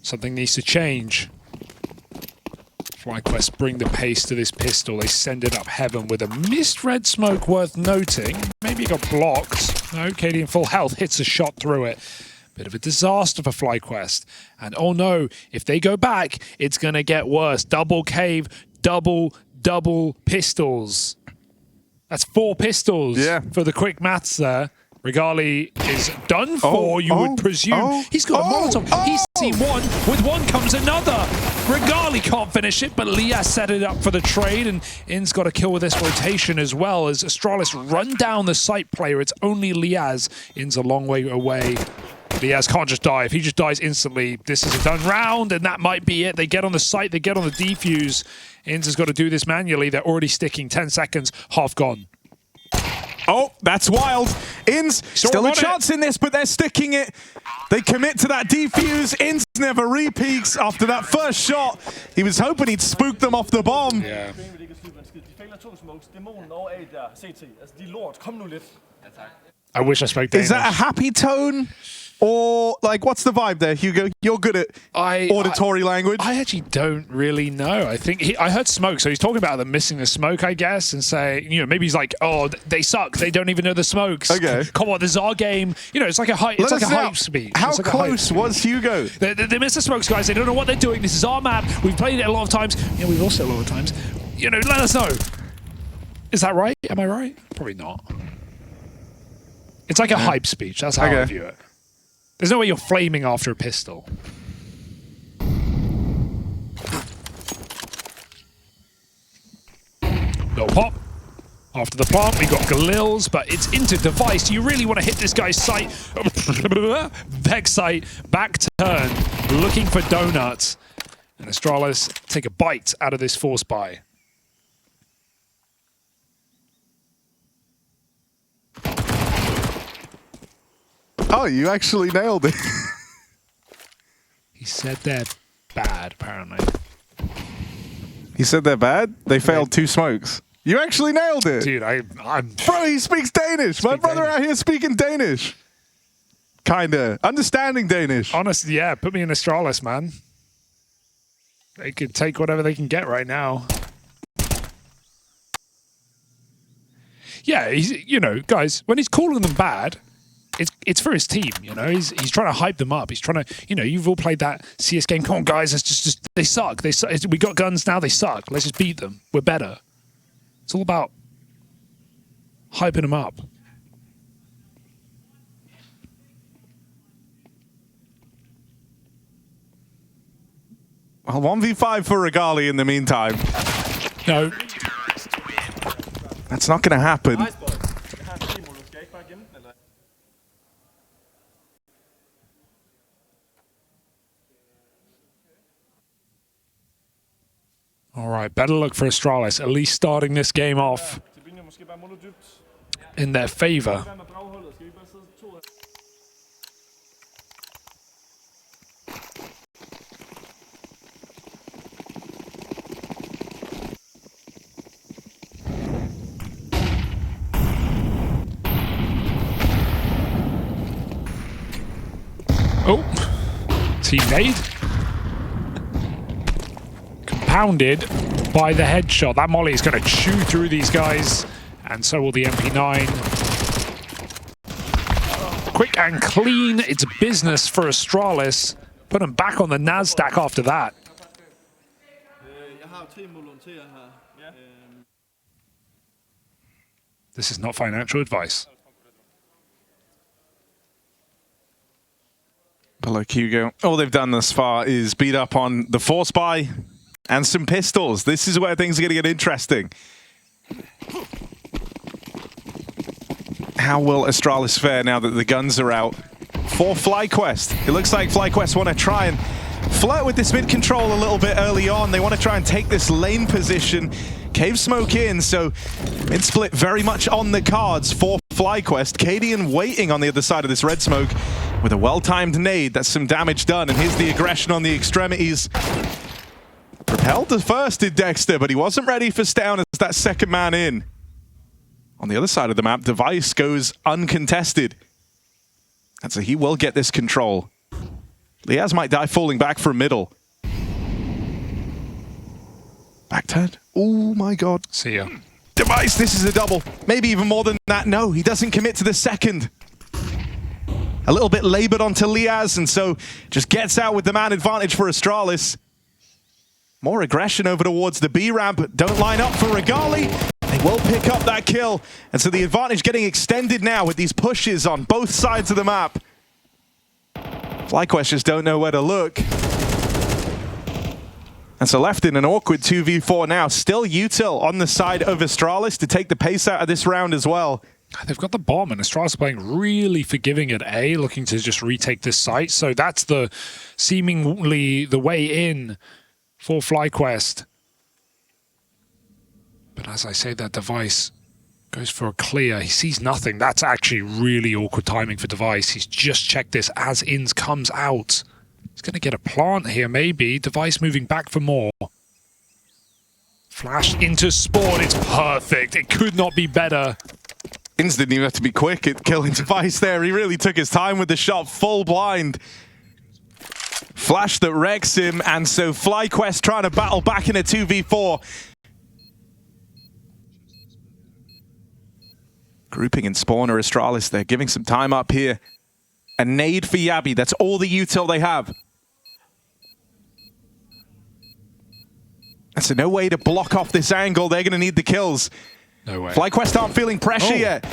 Something needs to change. FlyQuest bring the pace to this pistol. They send it up heaven with a missed red smoke worth noting. Maybe it got blocked. No, cadiaN full health hits a shot through it. Bit of a disaster for FlyQuest. And oh no, if they go back, it's going to get worse. Double cave, double pistols. That's 4 pistols for the quick maths there. Regali is done for, you would presume. He's got a Molotov. He's seen one. With one comes another. Regali can't finish it, but Liaz set it up for the trade, and In's got a kill with this rotation as well as Astralis run down the site player. It's only Liaz. In's a long way away. Liaz can't just die. If he just dies instantly, this is a done round, and that might be it. They get on the site, they get on the defuse. Inz has got to do this manually. They're already sticking 10 seconds, half gone. Oh, that's wild. Inns, still a on chance in this, but they're sticking it. They commit to that defuse. Inns never repeats after that first shot. He was hoping he'd spook them off the bomb. Yeah. I wish I spoke Danish. Is that a happy tone? Or, like, what's the vibe there, Hugo? You're good at auditory language. I actually don't really know. I think I heard smoke, so he's talking about them missing the smoke, I guess, and saying, you know, maybe he's like, oh, they suck. They don't even know the smokes. Okay. Come on, this is our game. You know, it's like a hype. It's like a hype speech. How like close was Hugo? They miss the smokes, guys. They don't know what they're doing. This is our map. We've played it a lot of times. Yeah, we've lost it a lot of times. You know, let us know. Is that right? Am I right? Probably not. It's like a hype speech. That's how I view it. There's no way you're flaming after a pistol. Little pop. After the plant, we got Galils, but it's into device. Do you really want to hit this guy's sight? Vex sight, back turn, looking for donuts. And Astralis take a bite out of this force buy. Oh, you actually nailed it. He said they're bad, apparently. He said they're bad? They failed 2 smokes. You actually nailed it. Dude, I'm... Bro, he speaks Danish. My brother out here speaking Danish. Kinda. Understanding Danish. Honestly, yeah, put me in Astralis, man. They could take whatever they can get right now. Yeah, he's, you know, guys, when he's calling them bad... It's for his team, you know. He's trying to hype them up. He's trying to, you know, you've all played that CS game. Come on, guys, it's just they suck. They suck. We got guns now. They suck. Let's just beat them. We're better. It's all about hyping them up. Well, 1v5 for Regali in the meantime. No, that's not going to happen. all right, better look for Astralis, at least starting this game off in their favor. Oh, teammate. Compounded by the headshot. That molly is going to chew through these guys, and so will the MP9. Quick and clean. It's business for Astralis. Put them back on the NASDAQ after that. This is not financial advice. But like Hugo, all they've done thus far is beat up on the force buy and some pistols. This is where things are going to get interesting. How will Astralis fare now that the guns are out for FlyQuest? It looks like FlyQuest want to try and flirt with this mid control a little bit early on. They want to try and take this lane position. Cave smoke in, so mid split very much on the cards for FlyQuest. cadiaN waiting on the other side of this red smoke with a well-timed nade. That's some damage done, and here's the aggression on the extremities. Propelled to first did Dexter, but he wasn't ready for Stown as that second man in. On the other side of the map, Device goes uncontested. And so he will get this control. Liaz might die falling back from middle. Back turn. Oh my god. See ya. Device, this is a double. Maybe even more than that. No, he doesn't commit to the second. A little bit labored onto Liaz, and so just gets out with the man advantage for Astralis. More aggression over towards the B ramp, but don't line up for Regali. They will pick up that kill. And so the advantage getting extended now with these pushes on both sides of the map. FlyQuest just don't know where to look. And so left in an awkward 2v4 now. Still Util on the side of Astralis to take the pace out of this round as well. They've got the bomb, and Astralis playing really forgiving at A, looking to just retake this site. So that's the seemingly the way in for FlyQuest. But as I say, that Device Goes for a clear. He sees nothing. That's actually really awkward timing for Device. He's just checked this as Inns comes out. He's going to get a plant here, maybe. Device moving back for more. Flash into Spawn. It's perfect. It could not be better. Inns didn't even have to be quick at killing Device there. He really took his time with the shot, full blind. Flash that wrecks him, and so FlyQuest trying to battle back in a 2v4. Grouping in Spawn or Astralis, they're giving some time up here. A nade for Yabi, that's all the util they have. And so no way to block off this angle, they're gonna need the kills. No way. FlyQuest aren't feeling pressure yet.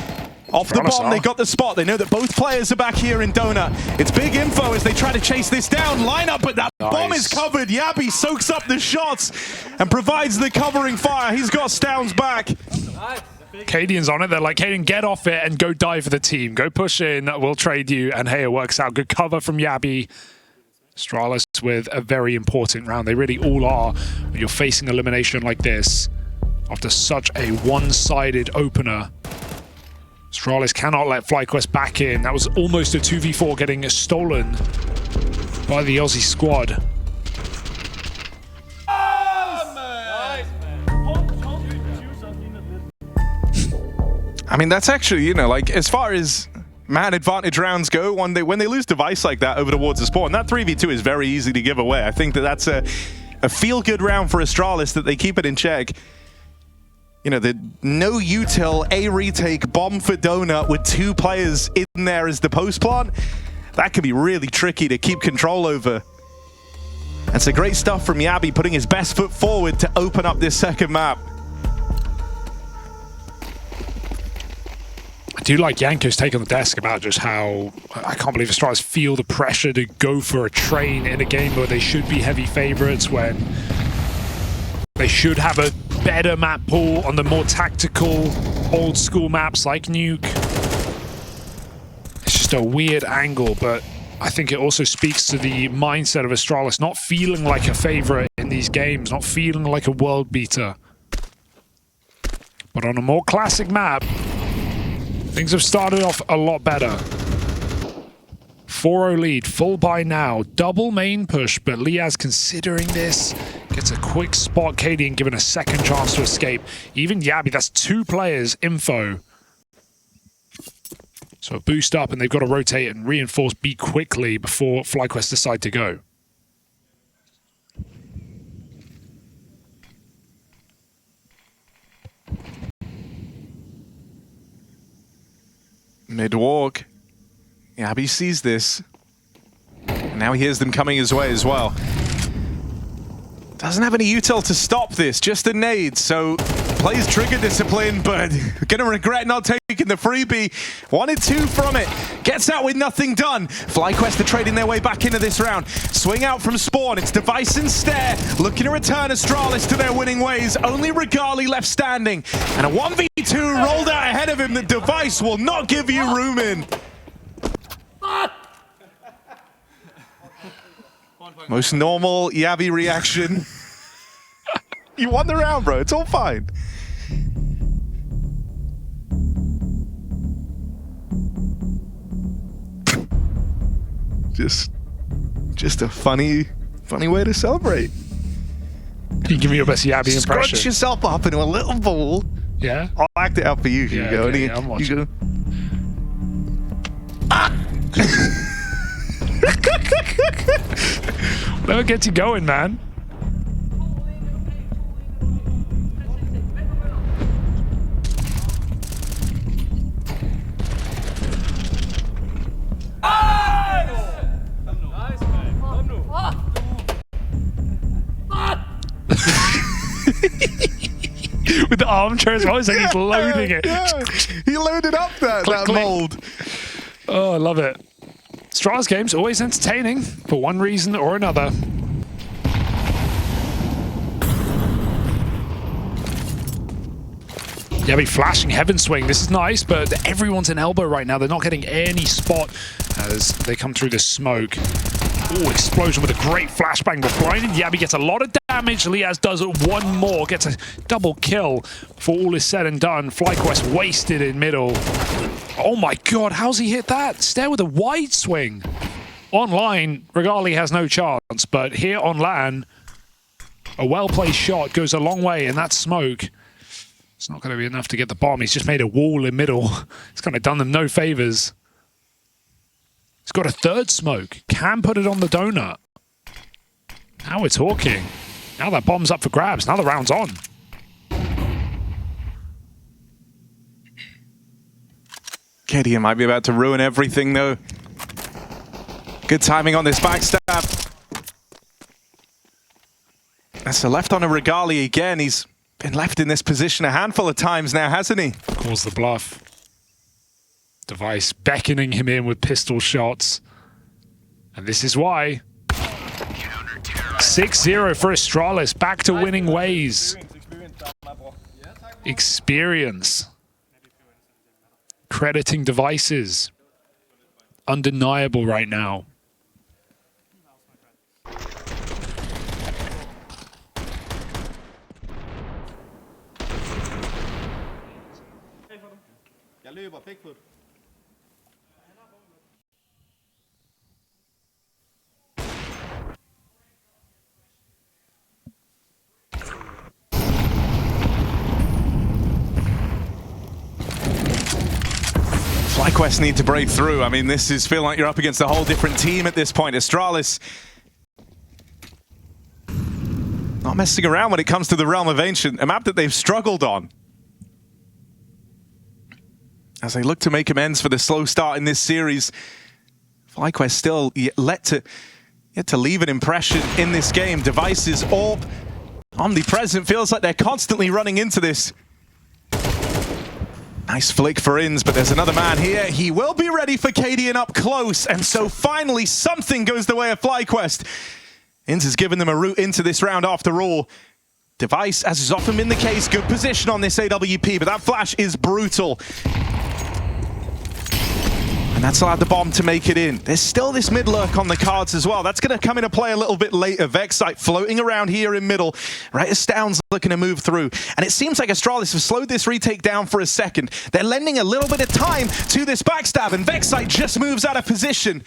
Off the bomb, they got the spot. They know that both players are back here in Donut. It's big info as they try to chase this down. Line up, but that bomb is covered. Yabi soaks up the shots and provides the covering fire. He's got Stounds back. cadiaN's on it. They're like, cadiaN, get off it and go die for the team. Go push in. We'll trade you. And hey, it works out. Good cover from Yabi. Astralis with a very important round. They really all are when you're facing elimination like this after such a one-sided opener. Astralis cannot let FlyQuest back in. That was almost a 2v4 getting stolen by the Aussie squad. I mean, that's actually, you know, like, as far as man advantage rounds go, when they lose Device like that over towards the Spawn, that 3v2 is very easy to give away. I think that that's a feel-good round for Astralis, that they keep it in check. You know, the no util, a retake, bomb for Donut with two players in there as the post plant, that could be really tricky to keep control over. That's a great stuff from Yabi, putting his best foot forward to open up this second map. I do like Yanko's take on the desk about just how I can't believe Astralis feel the pressure to go for a train in a game where they should be heavy favorites, when they should have a better map pool on the more tactical, old school maps like Nuke. It's just a weird angle, but I think it also speaks to the mindset of Astralis not feeling like a favorite in these games, not feeling like a world beater. But on a more classic map, things have started off a lot better. 4-0 lead, full buy now, double main push, but Liaz considering this, gets a quick spot, cadiaN given a second chance to escape. Even Yabi, that's two players, info. So a boost up, and they've got to rotate and reinforce B quickly before FlyQuest decide to go. Mid-walk. Yabi sees this. And now he hears them coming his way as well. Doesn't have any util to stop this, just a nade. So plays trigger discipline, but gonna regret not taking the freebie. Wanted two from it. Gets out with nothing done. FlyQuest are trading their way back into this round. Swing out from Spawn. It's Device and Stare looking to return Astralis to their winning ways. Only Regali left standing. And a 1v2 rolled out ahead of him. The Device will not give you room in. Most normal Yabi reaction. You won the round, bro. It's all fine. Just a funny way to celebrate. Can you give me your best Yabi impression? Scrunch yourself up into a little ball. Yeah? I'll act it out for you. Here you go. Okay, I'm watching. You go. Ah! Whatever gets you going, man. With the armchair as well, it's like he's loading it. Yeah. He loaded up that mold. Oh, I love it. Astralis games always entertaining for one reason or another. Yabi flashing Heaven Swing. This is nice, but everyone's in elbow right now. They're not getting any spot as they come through the smoke. Oh, explosion with a great flashbang, but blinded Yabi gets a lot of damage. Liaz does one more, gets a double kill before all is said and done. FlyQuest wasted in middle. Oh my god, how's he hit that? Stair with a wide swing. Online, Regali has no chance, but here on LAN, a well-placed shot goes a long way, and that smoke, it's not going to be enough to get the bomb. He's just made a wall in middle. It's kind of done them no favors. He's got a third smoke. Can put it on the donut. Now we're talking. Now that bomb's up for grabs. Now the round's on. cadiaN might be about to ruin everything, though. Good timing on this backstab. That's a left on a Regali again. He's been left in this position a handful of times now, hasn't he? Calls the bluff. Device beckoning him in with pistol shots. And this is why. 6-0 for Astralis. Back to winning ways. Experience. Crediting Devices. Undeniable right now. FlyQuest need to break through. I mean, this is feeling like you're up against a whole different team at this point. Astralis not messing around when it comes to the Realm of Ancient, a map that they've struggled on. As they look to make amends for the slow start in this series, FlyQuest still yet to leave an impression in this game. Devices all omnipresent. Feels like they're constantly running into this. Nice flick for Inns, but there's another man here. He will be ready for cadiaN up close, and so finally something goes the way of FlyQuest. Inns has given them a route into this round after all. Device, as has often been the case, good position on this AWP, but that flash is brutal. And that's allowed the bomb to make it in. There's still this mid lurk on the cards as well. That's going to come into play a little bit later. Vexite floating around here in middle, right as Stown's looking to move through. And it seems like Astralis have slowed this retake down for a second. They're lending a little bit of time to this backstab, and Vexite just moves out of position.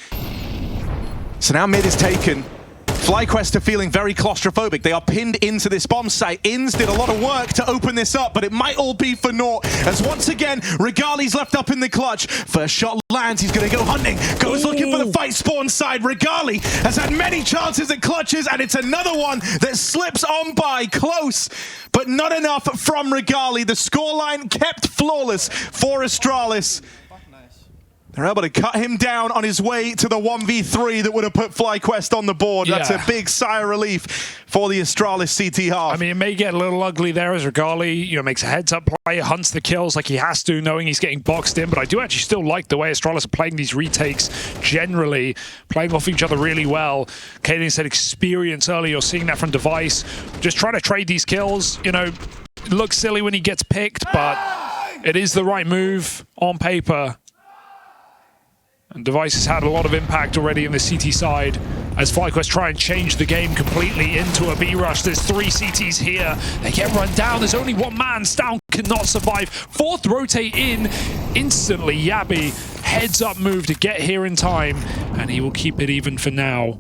So now mid is taken. FlyQuest are feeling very claustrophobic. They are pinned into this bomb site. Inns did a lot of work to open this up, but it might all be for naught. As once again, Regali's left up in the clutch. First shot lands, he's going to go hunting. Goes looking for the fight spawn side. Regali has had many chances at clutches, and it's another one that slips on by. Close, but not enough from Regali. The scoreline kept flawless for Astralis. They're able to cut him down on his way to the 1v3 that would have put FlyQuest on the board. Yeah. That's a big sigh of relief for the Astralis CT half. I mean, it may get a little ugly there as Regali, makes a heads-up play, hunts the kills like he has to, knowing he's getting boxed in. But I do actually still like the way Astralis are playing these retakes generally, playing off each other really well. cadiaN said experience earlier. You're seeing that from Device. Just trying to trade these kills. It looks silly when he gets picked, but it is the right move on paper. And Device has had a lot of impact already in the CT side as FlyQuest try and change the game completely into a B rush. There's 3 CTs here. They get run down. There's only one man. Stown cannot survive. Fourth rotate in instantly. Yabi heads up move to get here in time, and he will keep it even for now.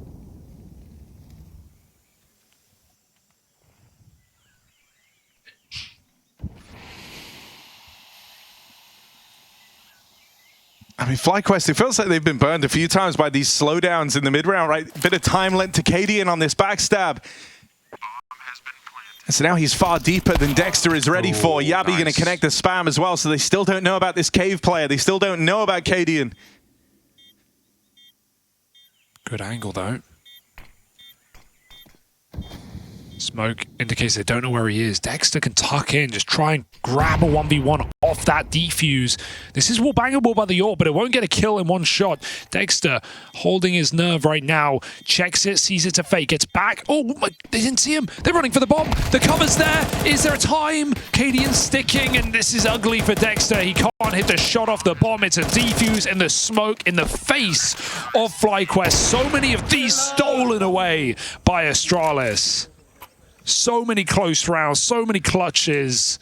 I mean, FlyQuest, it feels like they've been burned a few times by these slowdowns in the mid-round, right? A bit of time lent to cadiaN on this backstab. And so now he's far deeper than Dexter is ready for. Yabi going to connect the spam as well, so they still don't know about this cave player. They still don't know about cadiaN. Good angle, though. Smoke indicates they don't know where he is. Dexter can tuck in, just try and grab a 1v1 off that defuse. This is wallbangable by the AWP, but it won't get a kill in one shot. Dexter holding his nerve right now. Checks it, sees it's a fake, gets back. Oh, they didn't see him. They're running for the bomb. The cover's there. Is there a time? cadiaN sticking, and this is ugly for Dexter. He can't hit the shot off the bomb. It's a defuse in the smoke in the face of FlyQuest. So many of these stolen away by Astralis. So many close rounds, so many clutches.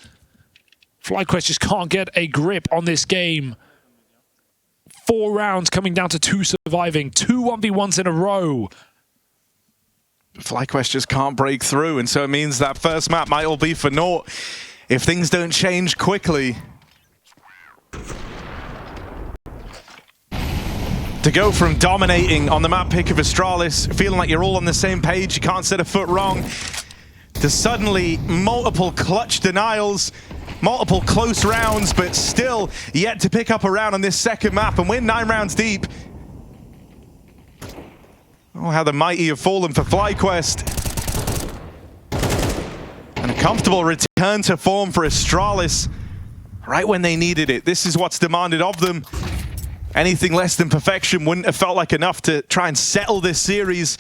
FlyQuest just can't get a grip on this game. 4 rounds coming down to 2 surviving. 2 1v1s in a row. FlyQuest just can't break through, and so it means that first map might all be for naught if things don't change quickly. To go from dominating on the map pick of Astralis, feeling like you're all on the same page, you can't set a foot wrong, to suddenly multiple clutch denials, multiple close rounds, but still yet to pick up a round on this second map and win 9 rounds deep. Oh, how the mighty have fallen for FlyQuest. And a comfortable return to form for Astralis right when they needed it. This is what's demanded of them. Anything less than perfection wouldn't have felt like enough to try and settle this series.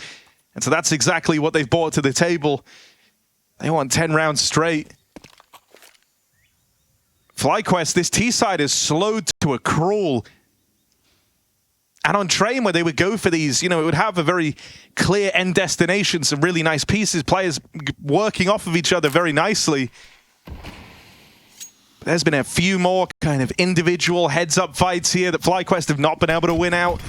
And so that's exactly what they've brought to the table. They want 10 rounds straight. FlyQuest, this T-side is slowed to a crawl. And on train, where they would go for these, you know, it would have a very clear end destination, some really nice pieces, players working off of each other very nicely. But there's been a few more kind of individual heads-up fights here that FlyQuest have not been able to win out.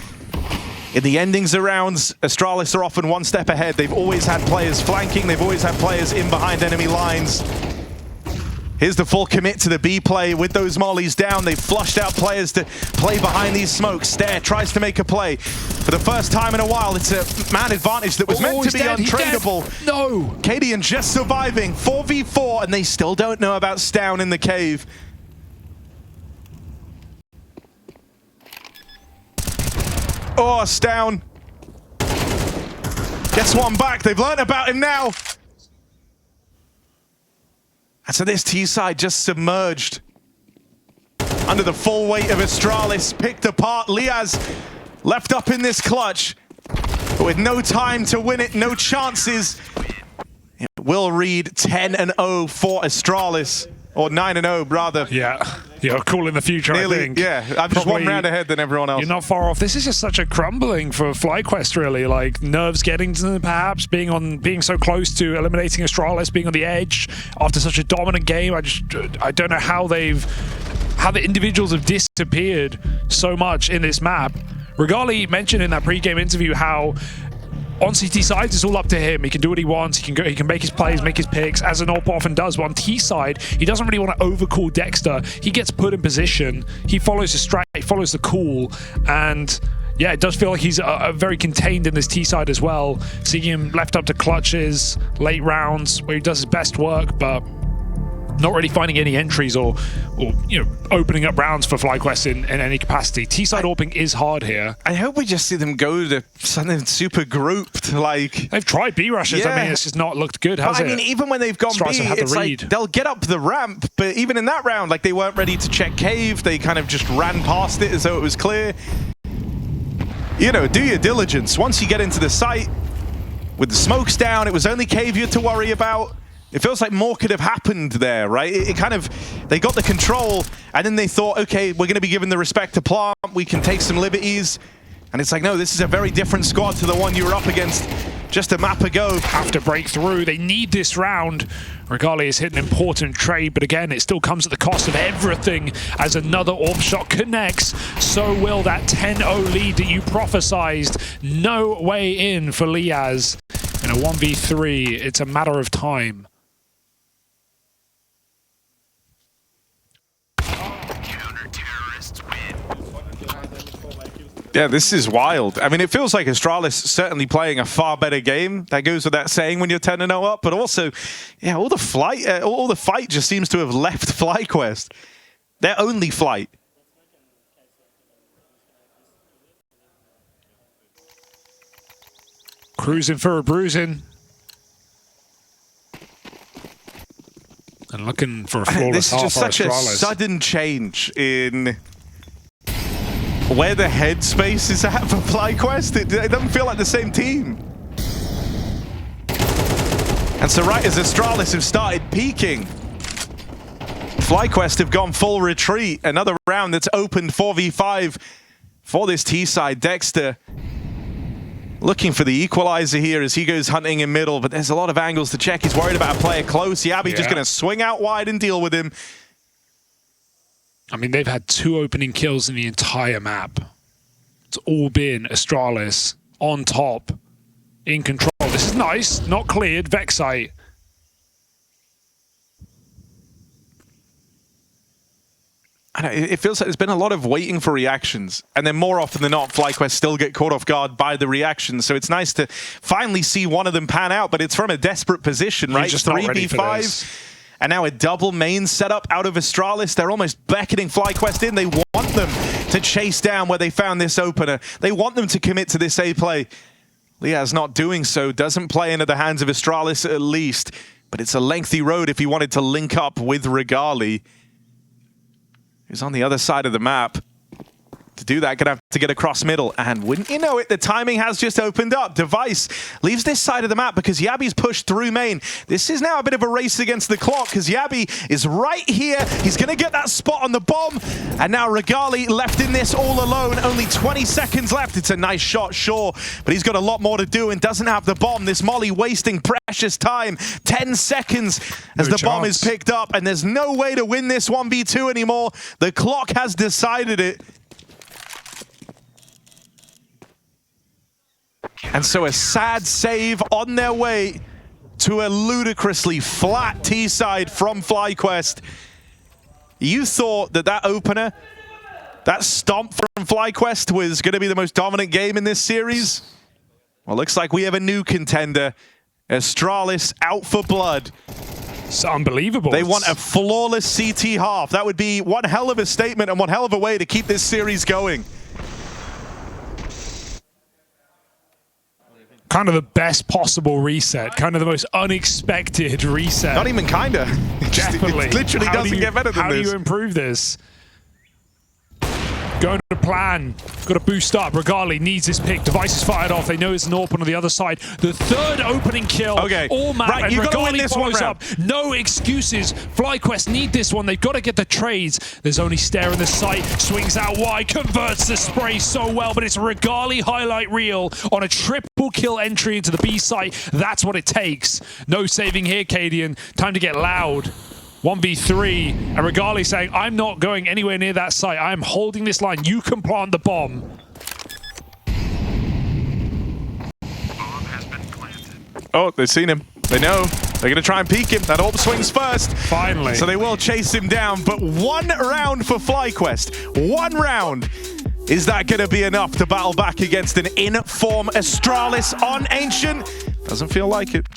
In the endings of rounds, Astralis are often one step ahead. They've always had players flanking, they've always had players in behind enemy lines. Here's the full commit to the B play with those mollies down. They've flushed out players to play behind these smokes. Stare tries to make a play. For the first time in a while, it's a man advantage that was meant to be untradeable. No! cadiaN just surviving 4v4, and they still don't know about Stown in the cave. Oh, Stown gets one back. They've learned about him now. And so this T-side just submerged under the full weight of Astralis, picked apart. liaz left up in this clutch, but with no time to win it, no chances. It will read 10-0 for Astralis, or 9-0 rather. Yeah, cool in the future, Nearly, I think. yeah, I'm just one round ahead than everyone else. You're not far off. This is just such a crumbling for FlyQuest, really. Like, nerves getting to them, perhaps, being so close to eliminating Astralis, being on the edge after such a dominant game. I don't know how the individuals have disappeared so much in this map. Regali mentioned in that pre-game interview how on CT sides, it's all up to him. He can do what he wants. He can make his plays, make his picks, as an AWP often does. But on T side, he doesn't really want to overcall Dexter. He gets put in position. He follows the strat, he follows the call, and yeah, it does feel like he's very contained in this T side as well. Seeing him left up to clutches, late rounds, where he does his best work, but not really finding any entries or you know, opening up rounds for FlyQuest in any capacity. T-side AWPing is hard here. I hope we just see them go to something super grouped, like... They've tried B rushes. Yeah. I mean, it's just not looked good, has it? I mean, even when they've gone Astralis B, have had it's the like read. they'll get up the ramp, but even in that round, like, they weren't ready to check cave. They kind of just ran past it as though it was clear. You know, do your diligence. Once you get into the site, with the smokes down, it was only cave you had to worry about. It feels like more could have happened there, right? It kind of, they got the control, and then they thought, okay, we're going to be given the respect to plant, we can take some liberties. And it's like, no, this is a very different squad to the one you were up against just a map ago. Have to break through. They need this round. Regali has hit an important trade, but again, it still comes at the cost of everything as another AWP shot connects. So will that 10-0 lead that you prophesized. No way in for liaz. In a 1v3, it's a matter of time. Yeah, this is wild. I mean, it feels like Astralis certainly playing a far better game. That goes without saying when you're 10-0 up, but also, yeah, all the fight just seems to have left FlyQuest. Their only flight. Cruising for a bruising. And looking for a flawless half. This is just such a sudden change in where the headspace is at for FlyQuest. It doesn't feel like the same team. And so right as Astralis have started peaking, FlyQuest have gone full retreat. Another round that's opened 4v5 for this T-side. Dexter Looking for the equalizer here as he goes hunting in middle, but there's a lot of angles to check. He's worried about a player close. Yabi just going to swing out wide and deal with him. I mean, they've had 2 opening kills in the entire map. It's all been Astralis on top, in control. This is nice, not cleared. Vexite. It feels like there's been a lot of waiting for reactions, and then more often than not, FlyQuest still get caught off guard by the reactions. So it's nice to finally see one of them pan out, but it's from a desperate position, right? Just 3v5, and now a double main setup out of Astralis. They're almost beckoning FlyQuest in. They want them to chase down where they found this opener. They want them to commit to this A play. Liaz not doing so, doesn't play into the hands of Astralis at least, but it's a lengthy road if he wanted to link up with Regali, who's on the other side of the map. To do that, gonna have to get across middle, and wouldn't you know it, the timing has just opened up. Device leaves this side of the map because Yabi's pushed through main. This is now a bit of a race against the clock because Yabi is right here. He's gonna get that spot on the bomb, and now Regali left in this all alone. Only 20 seconds left. It's a nice shot, sure, but he's got a lot more to do and doesn't have the bomb. This Molly wasting precious time. 10 seconds as the bomb is picked up, and there's no way to win this 1v2 anymore. The clock has decided it. And so a sad save on their way to a ludicrously flat T-side from FlyQuest. You thought that that opener, that stomp from FlyQuest was going to be the most dominant game in this series? Well, looks like we have a new contender. Astralis out for blood. It's unbelievable. They want a flawless CT half. That would be one hell of a statement and one hell of a way to keep this series going. Kind of the best possible reset, kind of the most unexpected reset. Not even kinda. Definitely. It literally doesn't get better than how this. How do you improve this? Going to plan. Got to boost up. Regali needs this pick. Device is fired off. They know it's an AWP on the other side. The third opening kill. Okay. All map. Right, and you gotta win Regali this one follows round. up. No excuses. FlyQuest need this one. They've got to get the trades. There's only Stare in the sight. Swings out wide. Converts the spray so well. But it's Regali highlight reel on a triple kill entry into the B site. That's what it takes. No saving here, cadiaN. Time to get loud. 1v3, and Regali saying, I'm not going anywhere near that site. I'm holding this line. You can plant the bomb. Oh, they've seen him. They know. They're going to try and peek him. That AWP swings first. Finally. So they will chase him down, but 1 round for FlyQuest. 1 round. Is that going to be enough to battle back against an in-form Astralis on Ancient? Doesn't feel like it.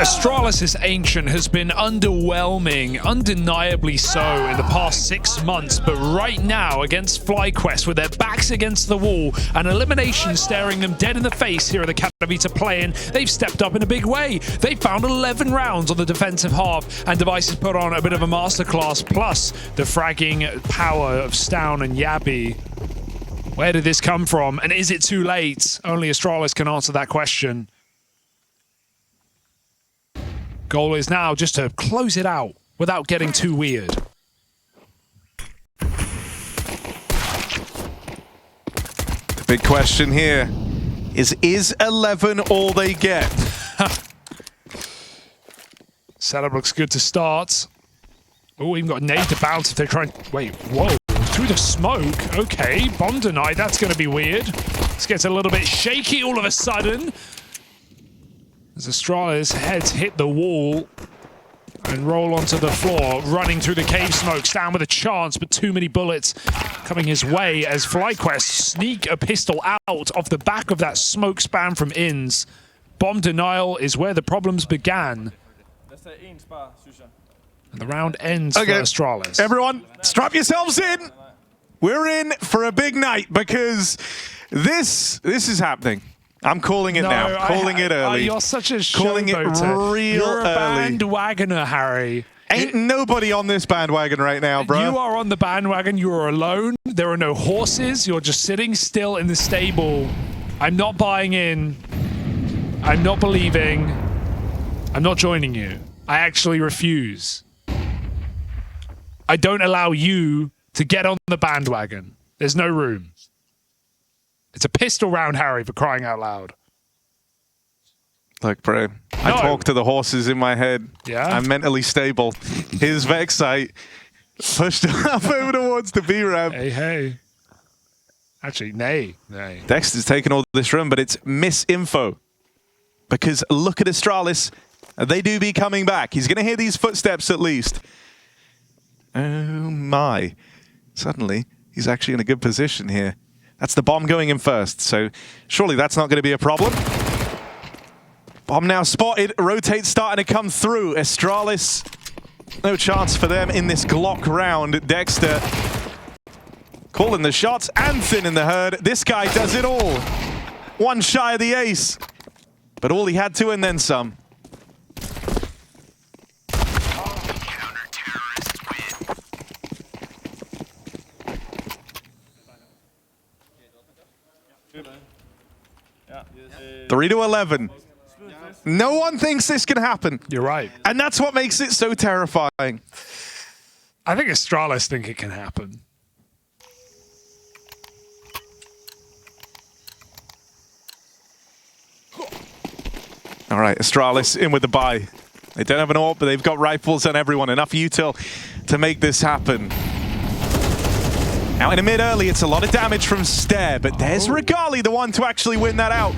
Astralis' Ancient has been underwhelming, undeniably so, in the past 6 months, but right now against FlyQuest, with their backs against the wall and elimination staring them dead in the face here at the Katowice play-in, they've stepped up in a big way. They found 11 rounds on the defensive half, and Device has put on a bit of a masterclass, plus the fragging power of Stown and Yabi. Where did this come from, and is it too late? Only Astralis can answer that question. Goal is now just to close it out without getting too weird. The big question here is 11 all they get? Setup looks good to start. Oh, even got a nade to bounce if they try and... Wait, whoa. Through the smoke. Okay, bomb denied. That's going to be weird. This gets a little bit shaky all of a sudden. As Astralis' heads hit the wall and roll onto the floor, running through the cave smoke. Down with a chance, but too many bullets coming his way as FlyQuest sneak a pistol out off the back of that smoke spam from Inns. Bomb denial is where the problems began. And the round ends for Astralis. Everyone, strap yourselves in. We're in for a big night because this is happening. I'm calling it now. Calling it early. You're such a showboater. Calling it real You're a early. bandwagoner, Harry. Ain't nobody on this bandwagon right now, bro. You are on the bandwagon. You are alone. There are no horses. You're just sitting still in the stable. I'm not buying in. I'm not believing. I'm not joining you. I actually refuse. I don't allow you to get on the bandwagon. There's no room. It's a pistol round, Harry, for crying out loud. Look, bro, I talk to the horses in my head. Yeah? I'm mentally stable. Here's Vexite pushed up over towards the B ramp. Hey. Actually, nay. Dexter's taken all this room, but it's misinfo. Because look at Astralis. They do be coming back. He's going to hear these footsteps at least. Oh my. Suddenly, he's actually in a good position here. That's the bomb going in first, so surely that's not going to be a problem. Bomb now spotted, rotate starting to come through. Astralis, no chance for them in this Glock round. Dexter calling the shots and thin in the herd. This guy does it all. One shy of the ace, but all he had to and then some. Yeah. 3-11. No one thinks this can happen. You're right. And that's what makes it so terrifying. I think Astralis think it can happen. All right, Astralis in with the buy. They don't have an AWP, but they've got rifles on everyone. Enough util to make this happen. Out in the mid early, it's a lot of damage from Stare, but there's Regali, the one to actually win that out.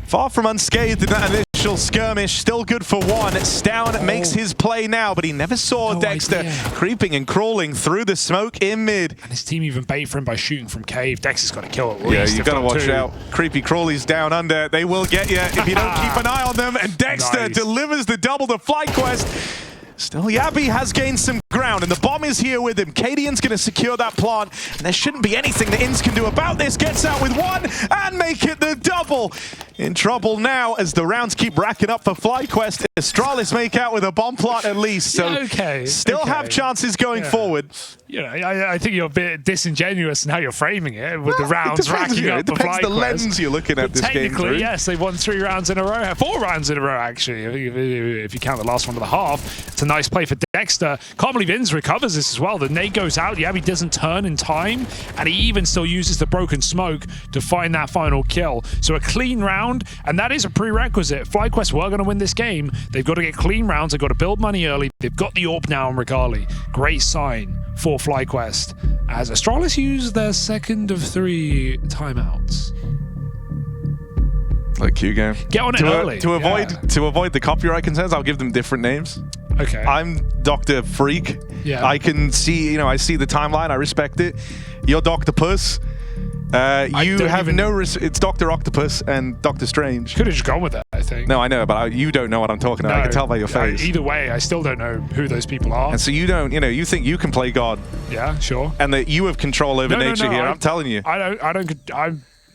Far from unscathed in that initial skirmish, still good for one. Stown makes his play now, but he never saw Dexter creeping and crawling through the smoke in mid. And his team even bait for him by shooting from cave. Dexter's got to kill at least. Yeah, you've got to watch out. Creepy crawlies down under. They will get you if you don't keep an eye on them. And Dexter delivers the double to FlyQuest. Still, Yabi has gained some ground, and the bomb is here with him. cadiaN's going to secure that plant, and there shouldn't be anything that Inns can do about this. Gets out with one, and make it the double. In trouble now as the rounds keep racking up for FlyQuest. Astralis make out with a bomb plant at least, so still have chances going forward. You know, I think you're a bit disingenuous in how you're framing it, with the rounds racking up for FlyQuest. It depends the lens you're looking at this game through. Technically, yes, they've won 3 rounds in a row. 4 rounds in a row, actually, if you count the last one of the half. It's a nice play for Dexter. Can't believe Inns recovers this as well. The nade goes out. Yabi doesn't turn in time, and he even still uses the broken smoke to find that final kill. So a clean round, and that is a prerequisite. FlyQuest were going to win this game. They've got to get clean rounds. They've got to build money early. They've got the AWP now on Regali. Great sign for FlyQuest as Astralis use their second of 3 timeouts. Like Hugo. Get on it early. To avoid the copyright concerns, I'll give them different names. Okay. I'm Dr. Freak. Yeah. I can see, I see the timeline. I respect it. You're Dr. Puss. You have no... It's Dr. Octopus and Doctor Strange. Could have just gone with it, I think. No, I know, but you don't know what I'm talking about. I can tell by your face. Either way, I still don't know who those people are. And so you don't, you think you can play God. Yeah, sure. And that you have control over nature here. I'm telling you.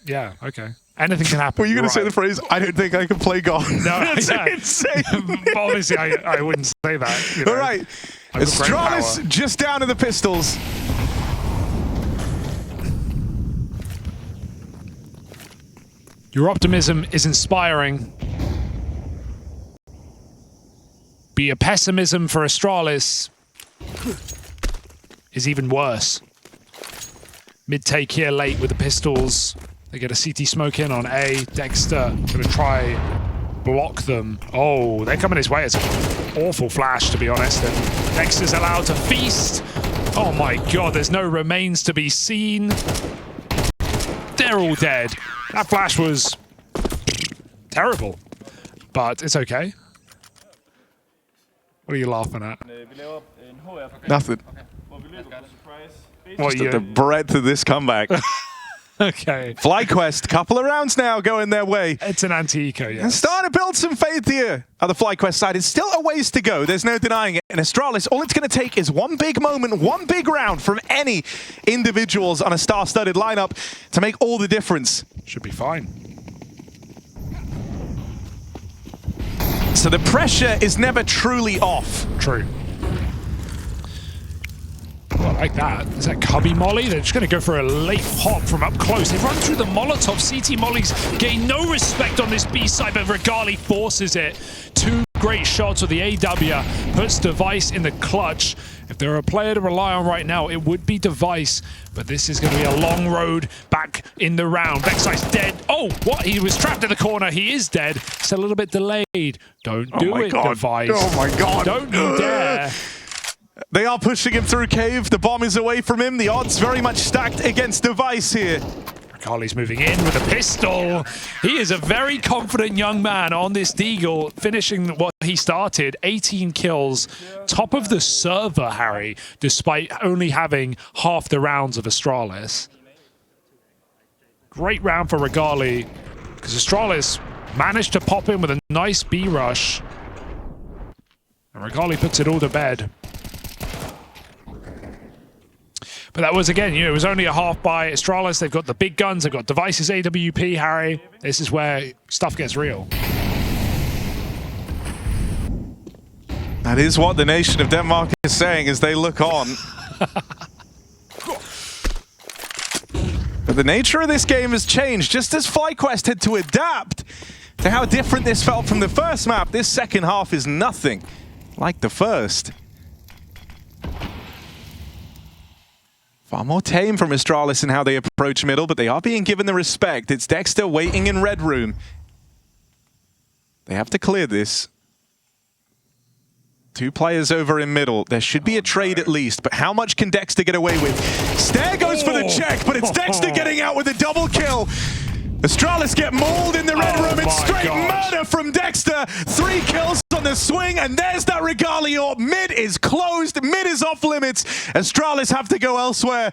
Yeah, okay. Anything can happen. Were you going to say the phrase, I don't think I can play God? No, It's insane. But obviously, I wouldn't say that. All right. Astralis just down to the pistols. Your optimism is inspiring. But your pessimism for Astralis is even worse. Mid-take here late with the pistols. They get a CT smoke in on A. Dexter gonna try block them. Oh, they're coming his way. It's an awful flash, to be honest. And Dexter's allowed to feast. Oh my god, there's no remains to be seen. They're all dead. That flash was terrible, but it's okay. What are you laughing at? Nothing. What, Just at the breadth of this comeback. Okay. FlyQuest, couple of rounds now going their way. It's an anti-eco, yes. And starting to build some faith here on the FlyQuest side. It's still a ways to go. There's no denying it. And Astralis, all it's going to take is one big moment, one big round from any individuals on a star-studded lineup to make all the difference. Should be fine. So the pressure is never truly off. True. Oh, I like that. Is that Cubby Molly? They're just going to go for a late hop from up close. They run through the Molotov. CT Molly's getting no respect on this B side, but Regali forces it. Two great shots with the AW. Puts Device in the clutch. If there are a player to rely on right now, it would be Device. But this is going to be a long road back in the round. Vexite's dead. Oh, what? He was trapped in the corner. He is dead. It's a little bit delayed. Don't do it, Device. Oh my god. Don't you dare. They are pushing him through cave. The bomb is away from him. The odds very much stacked against Device here. Carly's moving in with a pistol. He is a very confident young man on this Deagle, finishing what he started. 18 kills. Top of the server, Harry, despite only having half the rounds of Astralis. Great round for Regali, because Astralis managed to pop in with a nice B rush. And Regali puts it all to bed. But that was, again, it was only a half by Astralis. They've got the big guns. They've got Devices AWP, Harry. This is where stuff gets real. That is what the nation of Denmark is saying as they look on. But the nature of this game has changed. Just as FlyQuest had to adapt to how different this felt from the first map, this second half is nothing like the first. Far more tame from Astralis in how they approach middle, but they are being given the respect. It's Dexter waiting in red room. They have to clear this. Two players over in middle. There should be a trade at least, but how much can Dexter get away with? Stare goes for the check, but it's Dexter getting out with a double kill. Astralis get mauled in the red room. It's straight murder from Dexter. 3 kills on the swing, and there's that Regalio. Mid is closed. Mid is off limits. Astralis have to go elsewhere.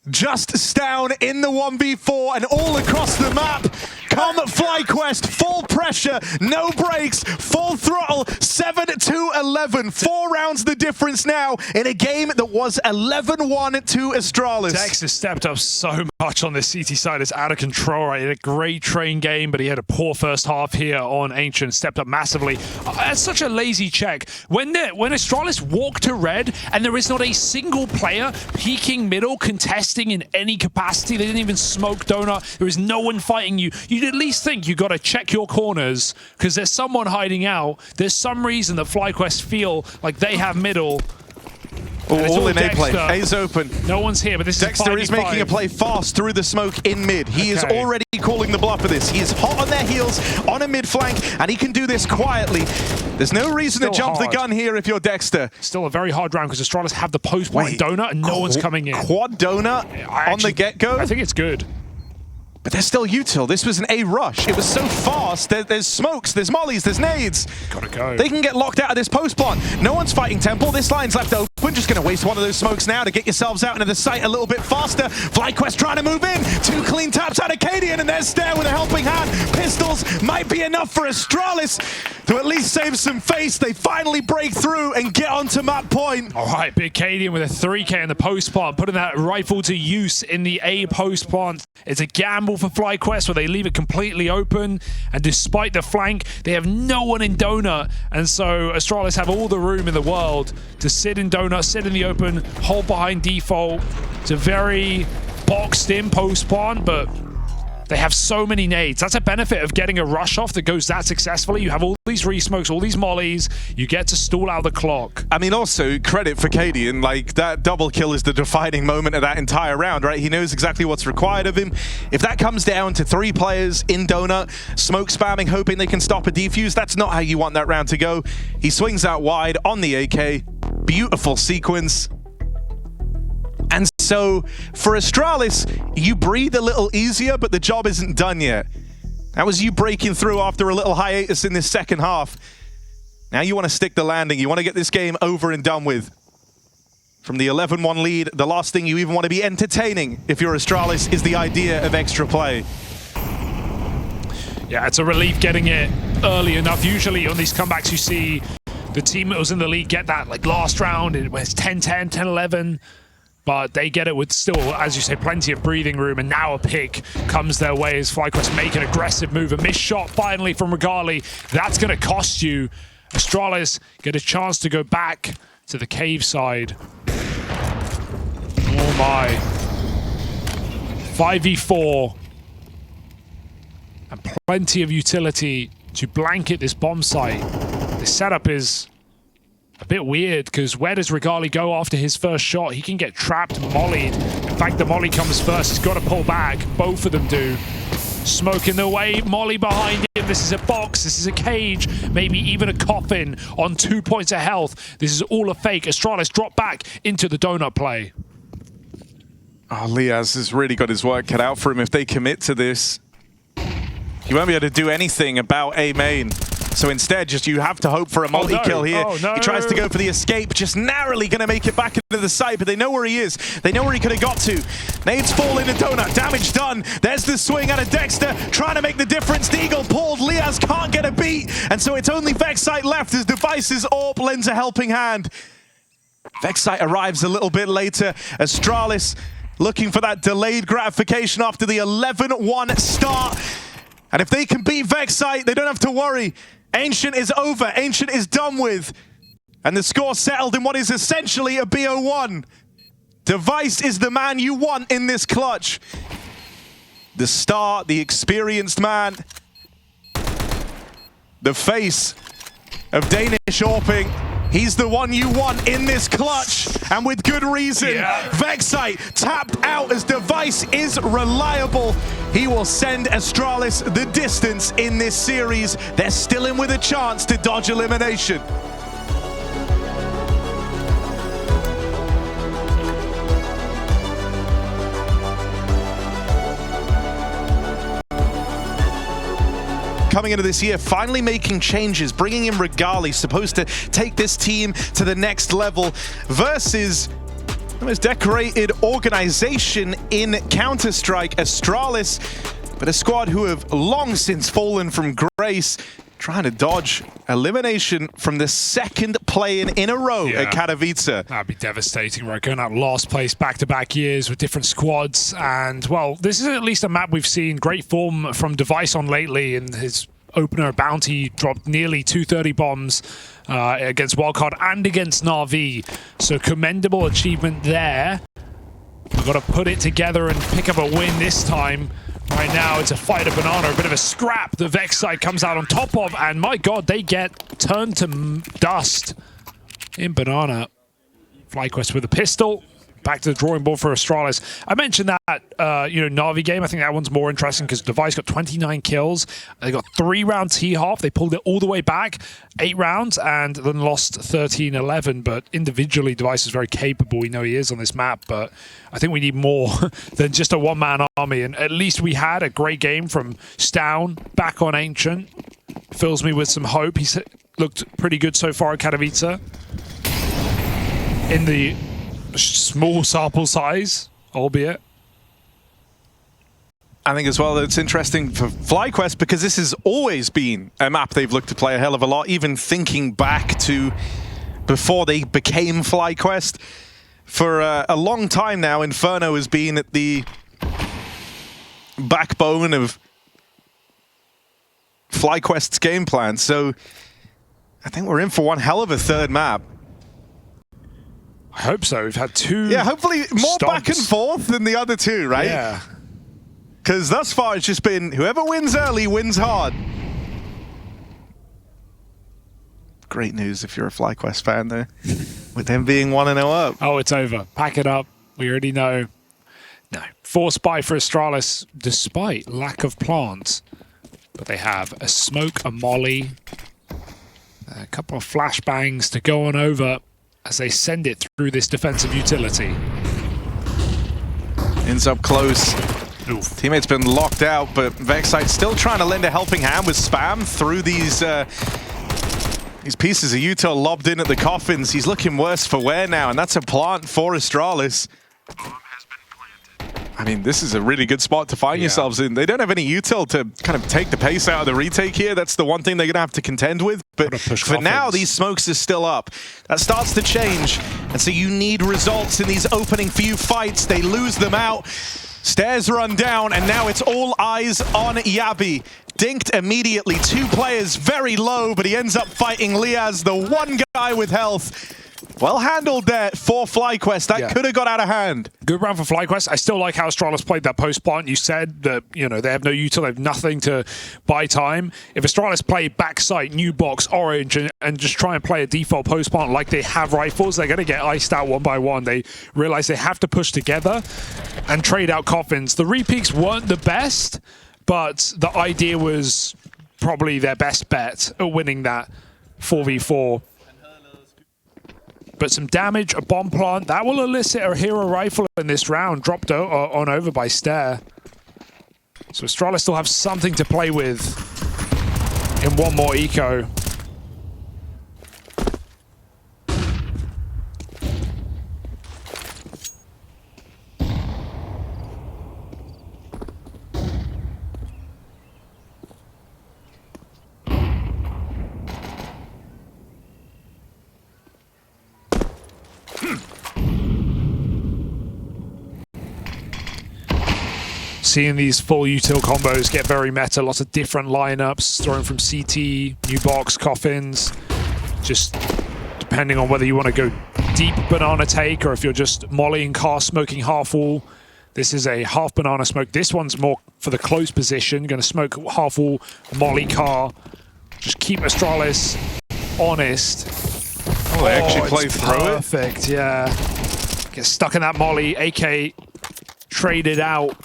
Just down in the 1v4 and all across the map. Come FlyQuest, full pressure, no breaks, full throttle, 7-11. 4 rounds the difference now in a game that was 11-1 to Astralis. Dex has stepped up so much on this CT side. It's out of control, right? He had a great train game, but he had a poor first half here on Ancient. Stepped up massively. That's such a lazy check. When Astralis walk to red and there is not a single player peeking middle, contesting in any capacity, they didn't even smoke Donut. There is no one fighting you. You'd at least think you got to check your corners because there's someone hiding out. There's some reason that FlyQuest feel like they have middle. All in A play. A's open. No one's here, but this Dexter is is making a play fast through the smoke in mid. He is already calling the bluff for this. He is hot on their heels on a mid flank, and he can do this quietly. There's no reason to jump the gun here if you're Dexter. Still a very hard round because Astralis have the post point donut and no one's coming in. Quad donut on the get-go? I think it's good. But there's still util. This was an A rush. It was so fast. There's smokes, there's mollies, there's nades. Gotta go. They can get locked out of this post plant. No one's fighting Temple. This line's left open. open. Just going to waste one of those smokes now to get yourselves out into the site a little bit faster. FlyQuest trying to move in. 2 clean taps out of cadiaN, and there's Stair with a helping hand. Pistols might be enough for Astralis to at least save some face. They finally break through and get onto map point. All right, big cadiaN with a 3K in the post plant, putting that rifle to use in the A post plant. It's a gamble for FlyQuest where they leave it completely open, and despite the flank, they have no one in Donut, and so Astralis have all the room in the world to sit in Donut, sit in the open, hold behind default. It's a very boxed in post plant, but they have so many nades. That's a benefit of getting a rush off that goes that successfully. You have all these resmokes, all these mollies. You get to stall out the clock. I mean, also, credit for cadiaN. Like, that double kill is the defining moment of that entire round, right? He knows exactly what's required of him. If that comes down to 3 players in Donut, smoke spamming, hoping they can stop a defuse, that's not how you want that round to go. He swings out wide on the AK. Beautiful sequence. And so, for Astralis, you breathe a little easier, but the job isn't done yet. That was you breaking through after a little hiatus in this second half. Now you want to stick the landing. You want to get this game over and done with. From the 11-1 lead, the last thing you even want to be entertaining if you're Astralis is the idea of extra play. Yeah, it's a relief getting it early enough. Usually on these comebacks you see the team that was in the lead get that like last round, it was 10-10, 10-11. But they get it with still, as you say, plenty of breathing room, and now a pick comes their way as FlyQuest make an aggressive move. A missed shot finally from Regali. That's going to cost you. Astralis get a chance to go back to the cave side. Oh my. 5v4. And plenty of utility to blanket this bomb site. This setup is a bit weird, because where does Regali go after his first shot? He can get trapped, mollied. In fact, the molly comes first. He's got to pull back. Both of them do. Smoke in the way, molly behind him. This is a box, this is a cage, maybe even a coffin on 2 points of health. This is all a fake. Astralis drop back into the donut play. Oh, Liaz has really got his work cut out for him if they commit to this. You won't be able to do anything about A main. So instead, just you have to hope for a multi-kill here. Oh, no. He tries to go for the escape, just narrowly going to make it back into the site, but they know where he is. They know where he could have got to. Nades fall into Donut, damage done. There's the swing out of Dexter, trying to make the difference. The Eagle pulled, Liaz can't get a beat, and so it's only Vexite left as Device's AWP lends a helping hand. Vexite arrives a little bit later. Astralis looking for that delayed gratification after the 11-1 start. And if they can beat Vexite, they don't have to worry. Ancient is over. Ancient is done with. And the score settled in what is essentially a BO1. Device is the man you want in this clutch. The star, the experienced man. The face of Danish AWPing. He's the one you want in this clutch, and with good reason. Yeah. Vexite tapped out as Device is reliable. He will send Astralis the distance in this series. They're still in with a chance to dodge elimination. Coming into this year, finally making changes, bringing in Regali, supposed to take this team to the next level, versus the most decorated organization in Counter-Strike, Astralis, but a squad who have long since fallen from grace, trying to dodge elimination from the second play-in in a row at Katowice. That'd be devastating, right? Going out last place back-to-back years with different squads. And, well, this is at least a map we've seen great form from Device on lately. In his opener, Bounty dropped nearly 230 bombs against Wildcard and against Na'Vi. So commendable achievement there. We've got to put it together and pick up a win this time. Right now, it's a fight of Banana, a bit of a scrap. The Vex side comes out on top of, and my God, they get turned to dust in Banana. FlyQuest with a pistol. Back to the drawing board for Astralis. I mentioned that, Na'Vi game. I think that one's more interesting because Device got 29 kills. They got 3 rounds T-half. They pulled it all the way back, 8 rounds, and then lost 13-11. But individually, Device is very capable. We know he is on this map, but I think we need more than just a one-man army. And at least we had a great game from Stown back on Ancient. Fills me with some hope. He's looked pretty good so far at Katowice. in the small sample size, albeit. I think as well that it's interesting for FlyQuest because this has always been a map they've looked to play a hell of a lot, even thinking back to before they became FlyQuest. For a long time now, Inferno has been at the backbone of FlyQuest's game plan, so I think we're in for one hell of a third map. I hope so. We've had two. Yeah, hopefully more stomps. back and forth than the other two, right? Yeah. Because thus far it's just been whoever wins early wins hard. Great news if you're a FlyQuest fan, though, with them being 1-0 up. Oh, it's over. Pack it up. We already know. No. Forced buy for Astralis, despite lack of plants. But they have a smoke, a molly, a couple of flashbangs to go on over as they send it through this defensive utility. Ends up close. Oof. Teammate's been locked out, but Vexite's still trying to lend a helping hand with spam through these pieces of util lobbed in at the coffins. He's looking worse for wear now, and that's a plant for Astralis. I mean, this is a really good spot to find yourselves in. They don't have any util to kind of take the pace out of the retake here. That's the one thing they're going to have to contend with. But for now, these smokes are still up. That starts to change. And so you need results in these opening few fights. They lose them out. Stairs run down, and now it's all eyes on Yabi. Dinked immediately. Two players very low, but he ends up fighting Liaz, the one guy with health. Well handled there for FlyQuest. That could have got out of hand. Good round for FlyQuest. I still like how Astralis played that post plant. You said that, you know, they have no util, they have nothing to buy time. If Astralis play backside, new box, orange, and just try and play a default post plant like they have rifles, they're going to get iced out one by one. They realize they have to push together and trade out coffins. The repeaks weren't the best, but the idea was probably their best bet at winning that 4v4. But some damage, a bomb plant, that will elicit a hero rifle in this round, dropped on over by Stair. So Astralis still have something to play with in one more eco. Seeing these full util combos get very meta, lots of different lineups, throwing from CT, new box, coffins, just depending on whether you want to go deep banana take or if you're just mollying car, smoking half wall. This is a half banana smoke. This one's more for the close position, going to smoke half wall, molly car. Just keep Astralis honest. Oh, they actually played through it. Perfect, yeah. Get stuck in that molly, AK traded out.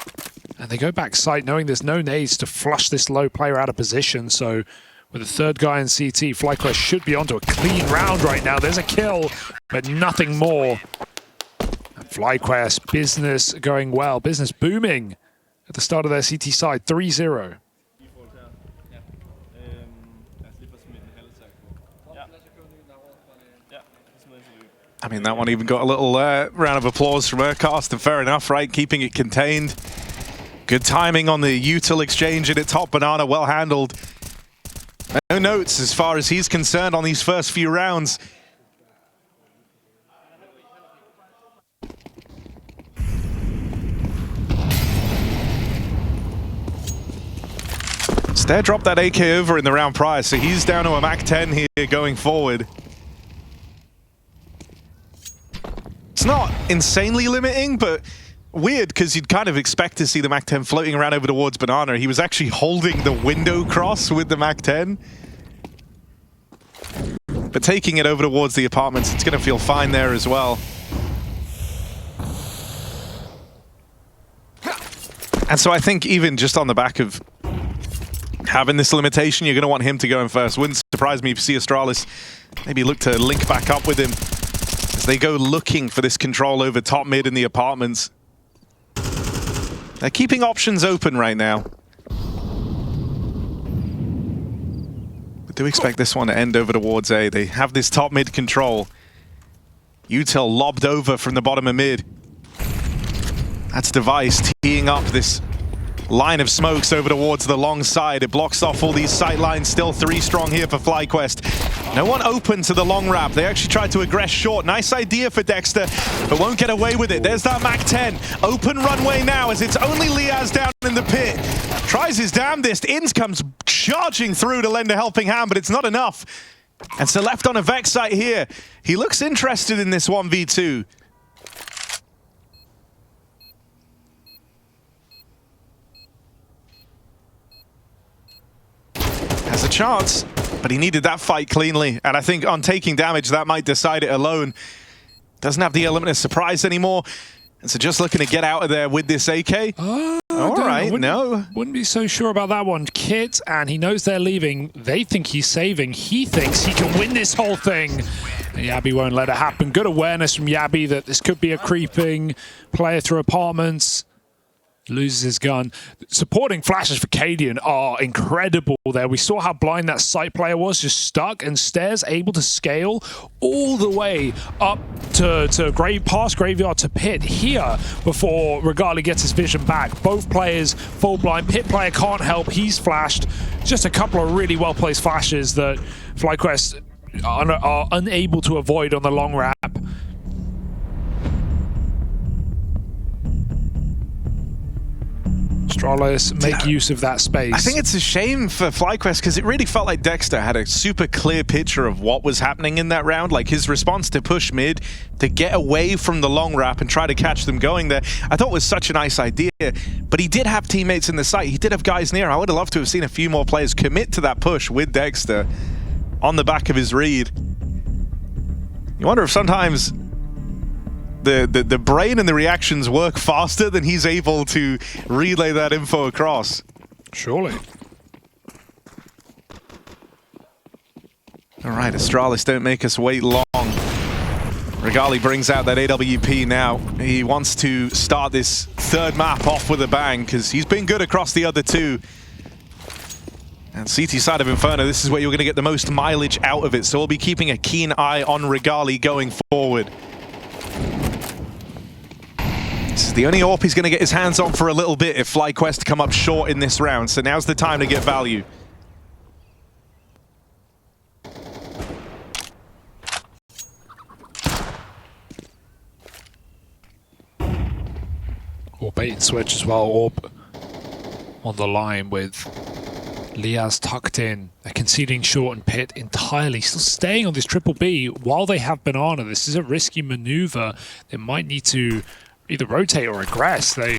And they go back site knowing there's no nades to flush this low player out of position. So with the third guy in CT, FlyQuest should be onto a clean round right now. There's a kill, but nothing more. And FlyQuest, business going well. Business booming at the start of their CT side, 3-0. I mean, that one even got a little round of applause from Urcast, and fair enough, right? Keeping it contained. Good timing on the util exchange at its top banana, well handled. No notes as far as he's concerned on these first few rounds. Stair dropped that AK over in the round prior, so he's down to a Mac 10 here going forward. It's not insanely limiting, but weird, because you'd kind of expect to see the Mac 10 floating around over towards Banana. He was actually holding the window cross with the Mac 10. But taking it over towards the apartments, it's going to feel fine there as well. And so I think even just on the back of having this limitation, you're going to want him to go in first. Wouldn't surprise me if you see Astralis maybe look to link back up with him as they go looking for this control over top mid in the apartments. They're keeping options open right now. But do expect this one to end over towards A. They have this top mid control. Util lobbed over from the bottom of mid. That's Device teeing up this line of smokes over towards the long side. It blocks off all these sight lines. Still 3 strong here for FlyQuest. No one open to the long wrap. They actually tried to aggress short. Nice idea for Dexter, but won't get away with it. There's that Mac 10. Open runway now as it's only Liaz down in the pit. Tries his damnedest. Inns comes charging through to lend a helping hand, but it's not enough. And so left on a Vex site here. He looks interested in this 1v2. Has a chance, but he needed that fight cleanly. And I think on taking damage, that might decide it alone. Doesn't have the element of surprise anymore. And so just looking to get out of there with this AK. All right, Wouldn't be so sure about that one. Kit, and he knows they're leaving. They think he's saving. He thinks he can win this whole thing. Yabby won't let it happen. Good awareness from Yabby that this could be a creeping player through apartments. Loses his gun. Supporting flashes for cadiaN are incredible there. We saw how blind that sight player was, just stuck, and Stairs able to scale all the way up to past Graveyard to Pit here before Regali gets his vision back. Both players full blind. Pit player can't help. He's flashed. Just a couple of really well-placed flashes that FlyQuest are unable to avoid on the long wrap. Astralis, make use of that space. I think it's a shame for FlyQuest because it really felt like Dexter had a super clear picture of what was happening in that round. Like his response to push mid, to get away from the long wrap and try to catch them going there, I thought was such a nice idea. But he did have teammates in the site. He did have guys near. I would have loved to have seen a few more players commit to that push with Dexter on the back of his read. You wonder if sometimes the brain and the reactions work faster than he's able to relay that info across. Surely. All right, Astralis, don't make us wait long. Regali brings out that AWP now. He wants to start this third map off with a bang because he's been good across the other two. And CT side of Inferno, this is where you're going to get the most mileage out of it. So we'll be keeping a keen eye on Regali going forward. This is the only AWP he's going to get his hands on for a little bit if FlyQuest come up short in this round. So now's the time to get value. Or bait and switch as well. AWP on the line with Liaz tucked in. They're conceding short and Pit entirely. Still staying on this triple B while they have Banana. This is a risky maneuver. They might need to either rotate or aggress. They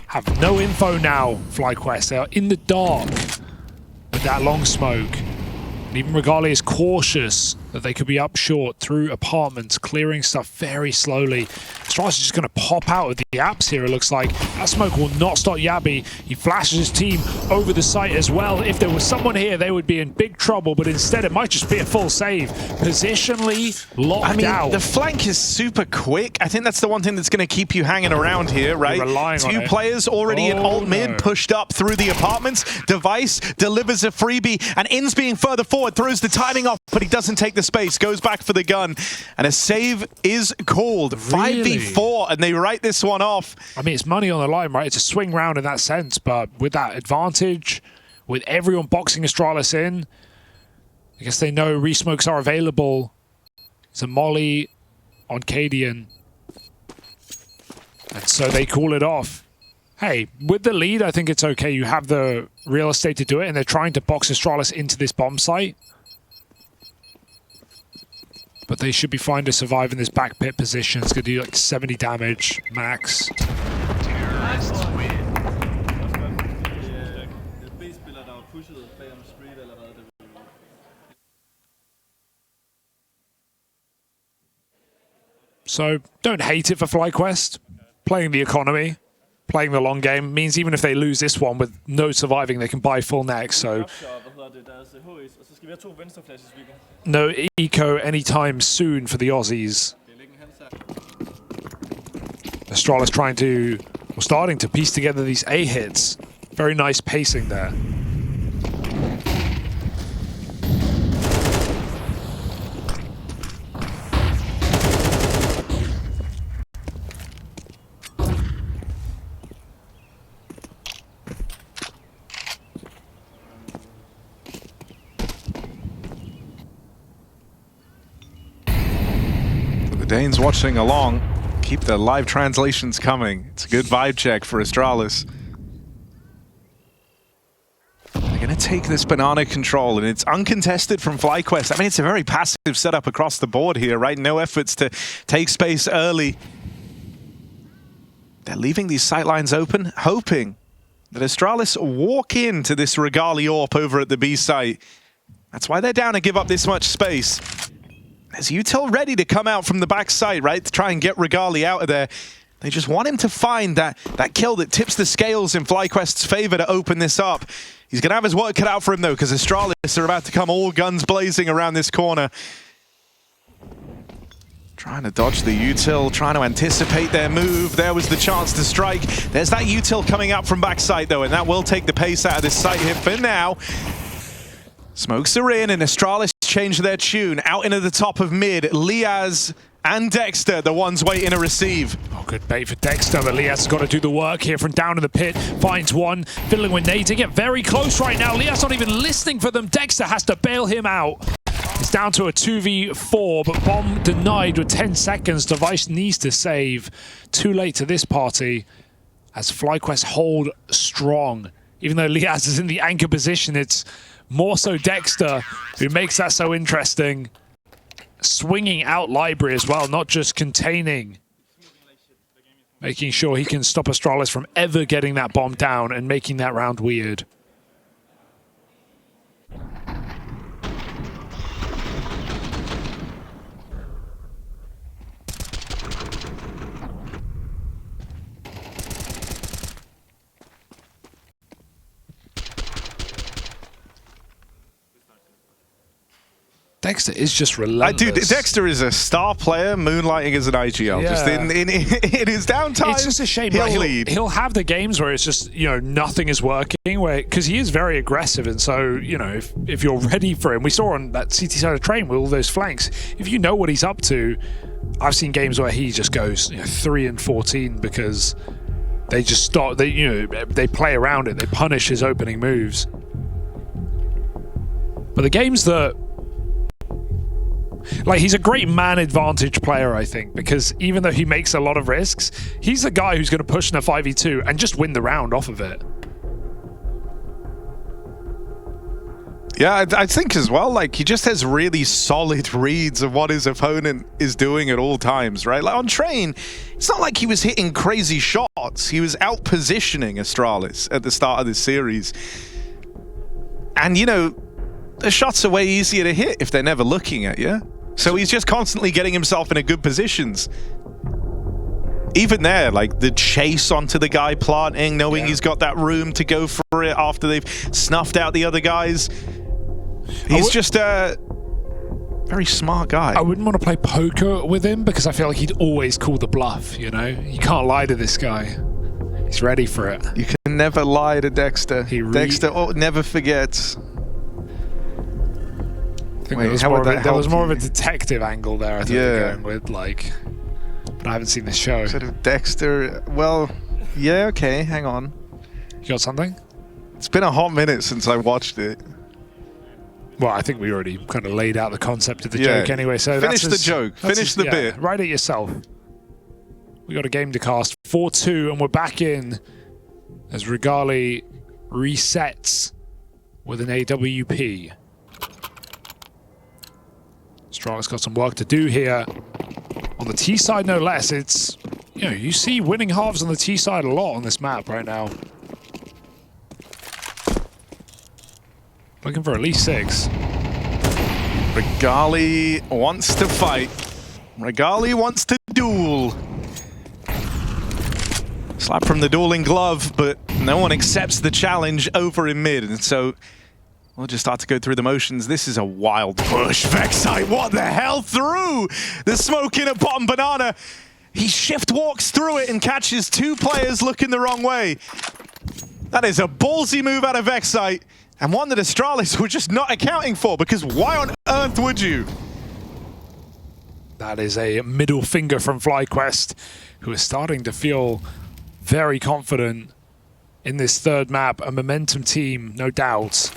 have no info now, FlyQuest. They are in the dark with that long smoke. And even Regali is cautious that they could be up short through apartments, clearing stuff very slowly. Astralis is just going to pop out of the apps here, it looks like. That smoke will not stop Yabby. He flashes his team over the site as well. If there was someone here, they would be in big trouble, but instead it might just be a full save. Positionally locked out. The flank is super quick. I think that's the one thing that's going to keep you hanging around here, right? Two players already in alt mid, pushed up through the apartments. Device delivers a freebie, and Inns being further forward, throws the timing off, but he doesn't take the space, goes back for the gun, and a save is called. Really? 5v4, and they write this one off. I mean, it's money on the line, right? It's a swing round in that sense, but with that advantage, with everyone boxing Astralis in, I guess they know resmokes are available. It's a molly on cadiaN, and so they call it off. Hey, with the lead, I think it's okay. You have the real estate to do it, and they're trying to box Astralis into this bomb site. But they should be fine to survive in this back pit position. It's going to do like 70 damage max. So don't hate it for FlyQuest. Playing the economy, playing the long game means even if they lose this one with no surviving, they can buy full next. So no eco anytime soon for the Aussies. Astralis trying to, or starting to piece together these A hits. Very nice pacing there. Dane's watching along. Keep the live translations coming. It's a good vibe check for Astralis. They're going to take this banana control, and it's uncontested from FlyQuest. I mean, it's a very passive setup across the board here, right? No efforts to take space early. They're leaving these sightlines open, hoping that Astralis walk into this Regali AWP over at the B site. That's why they're down to give up this much space. There's util ready to come out from the back side, right? To try and get Regali out of there. They just want him to find that kill that tips the scales in FlyQuest's favor to open this up. He's going to have his work cut out for him, though, because Astralis are about to come all guns blazing around this corner. Trying to dodge the util, trying to anticipate their move. There was the chance to strike. There's that util coming up from backside, though, and that will take the pace out of this site here for now. Smokes are in, and Astralis change their tune. Out into the top of mid. Liaz and Dexter, the ones waiting to receive. Oh, good bait for Dexter, but Liaz has got to do the work here from down in the pit. Finds one, fiddling with nades. They get very close right now. Liaz not even listening for them. Dexter has to bail him out. It's down to a 2v4, but bomb denied with 10 seconds. Device needs to save. Too late to this party as FlyQuest hold strong. Even though Liaz is in the anchor position, it's more so Dexter who makes that so interesting. Swinging out library as well, not just containing. Making sure he can stop Astralis from ever getting that bomb down and making that round weird. Dexter is just relentless. Dude, Dexter is a star player moonlighting as an IGL. Yeah. Just in his downtime, it's just a shame. He'll lead. He'll have the games where it's just, you know, nothing is working, where because he is very aggressive, and so, you know, if you're ready for him, we saw on that CT side of train with all those flanks, if you know what he's up to, I've seen games where he just goes 3 and 14 because they just start. They play around it. They punish his opening moves. But the games that, like, he's a great man advantage player, I think, because even though he makes a lot of risks, he's the guy who's going to push in a 5v2 and just win the round off of it. Yeah, I think as well, like, he just has really solid reads of what his opponent is doing at all times, right? Like, on train, it's not like he was hitting crazy shots. He was out-positioning Astralis at the start of this series. And, you know, the shots are way easier to hit if they're never looking at you. So he's just constantly getting himself in a good positions. Even there, like the chase onto the guy planting, knowing he's got that room to go for it after they've snuffed out the other guys. He's just a very smart guy. I wouldn't want to play poker with him because I feel like he'd always call the bluff, you know? You can't lie to this guy. He's ready for it. You can never lie to Dexter. Dexter never forgets. I think there was more of a detective angle there, I think they're going with, like, but I haven't seen this show. Sort of Dexter, well, yeah, okay, hang on. You got something? It's been a hot minute since I watched it. Well, I think we already kind of laid out the concept of the joke anyway, so finish the joke, finish the bit. Write it yourself. We got a game to cast, 4-2, and we're back in as Regali resets with an AWP. Astralis got some work to do here. On the T side, no less. It's, you know, you see winning halves on the T side a lot on this map right now. Looking for at least 6. Regali wants to fight. Regali wants to duel. Slap from the dueling glove, but no one accepts the challenge over in mid, and so we'll just start to go through the motions. This is a wild push. Vexite, what the hell? Through the smoke in a bottom banana. He shift walks through it and catches 2 players looking the wrong way. That is a ballsy move out of Vexite, and one that Astralis were just not accounting for, because why on earth would you? That is a middle finger from FlyQuest, who is starting to feel very confident in this third map. A momentum team, no doubt.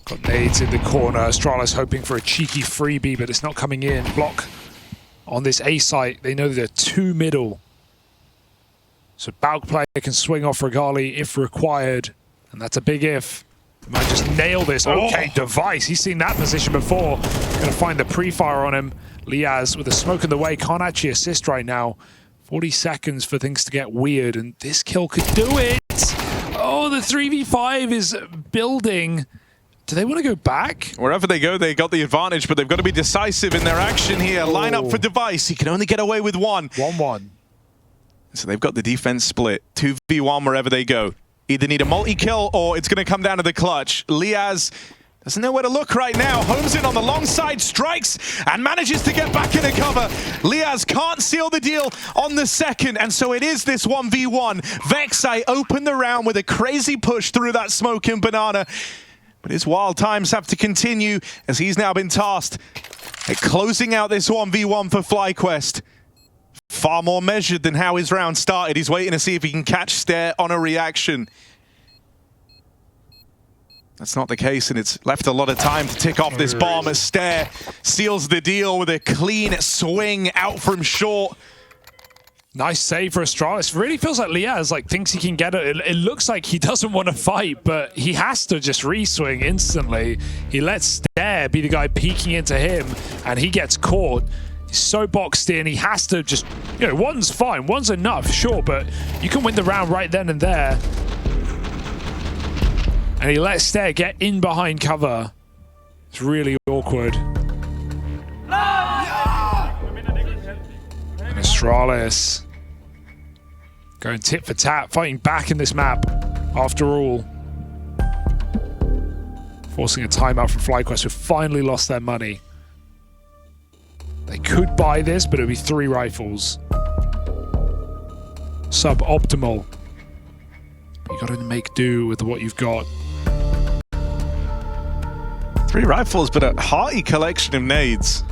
Got nades in the corner. Astralis hoping for a cheeky freebie, but it's not coming in. Block on this A site. They know there are 2 middle. So Bauk player can swing off Regali if required. And that's a big if. Might just nail this. Okay, Device. He's seen that position before. Gonna find the pre-fire on him. Liaz with a smoke in the way. Can't actually assist right now. 40 seconds for things to get weird. And this kill could do it. Oh, the 3v5 is building. Do they want to go back? Wherever they go, they got the advantage, but they've got to be decisive in their action here. Line up for Device. He can only get away with 1. 1-1. So they've got the defense split. 2v1 wherever they go. Either need a multi-kill or it's going to come down to the clutch. Liaz doesn't know where to look right now. Homes in on the long side, strikes, and manages to get back into cover. Liaz can't seal the deal on the second, and so it is this 1v1. Vexai opened the round with a crazy push through that smoke in Banana. But his wild times have to continue as he's now been tasked at closing out this 1v1 for FlyQuest. Far more measured than how his round started. He's waiting to see if he can catch Stare on a reaction. That's not the case, and it's left a lot of time to tick off this bomb as Stare seals the deal with a clean swing out from short. Nice save for Astralis. Really feels like Liaz thinks he can get it. It looks like he doesn't want to fight, but he has to just re-swing instantly. He lets Stare be the guy peeking into him, and he gets caught. He's so boxed in, he has to just, one's fine, one's enough, sure, but you can win the round right then and there. And he lets Stare get in behind cover. It's really awkward. And Astralis going tit for tat, fighting back in this map, after all. Forcing a timeout from FlyQuest, who finally lost their money. They could buy this, but it would be 3 rifles. Suboptimal. You gotta make do with what you've got. 3 rifles, but a hearty collection of nades.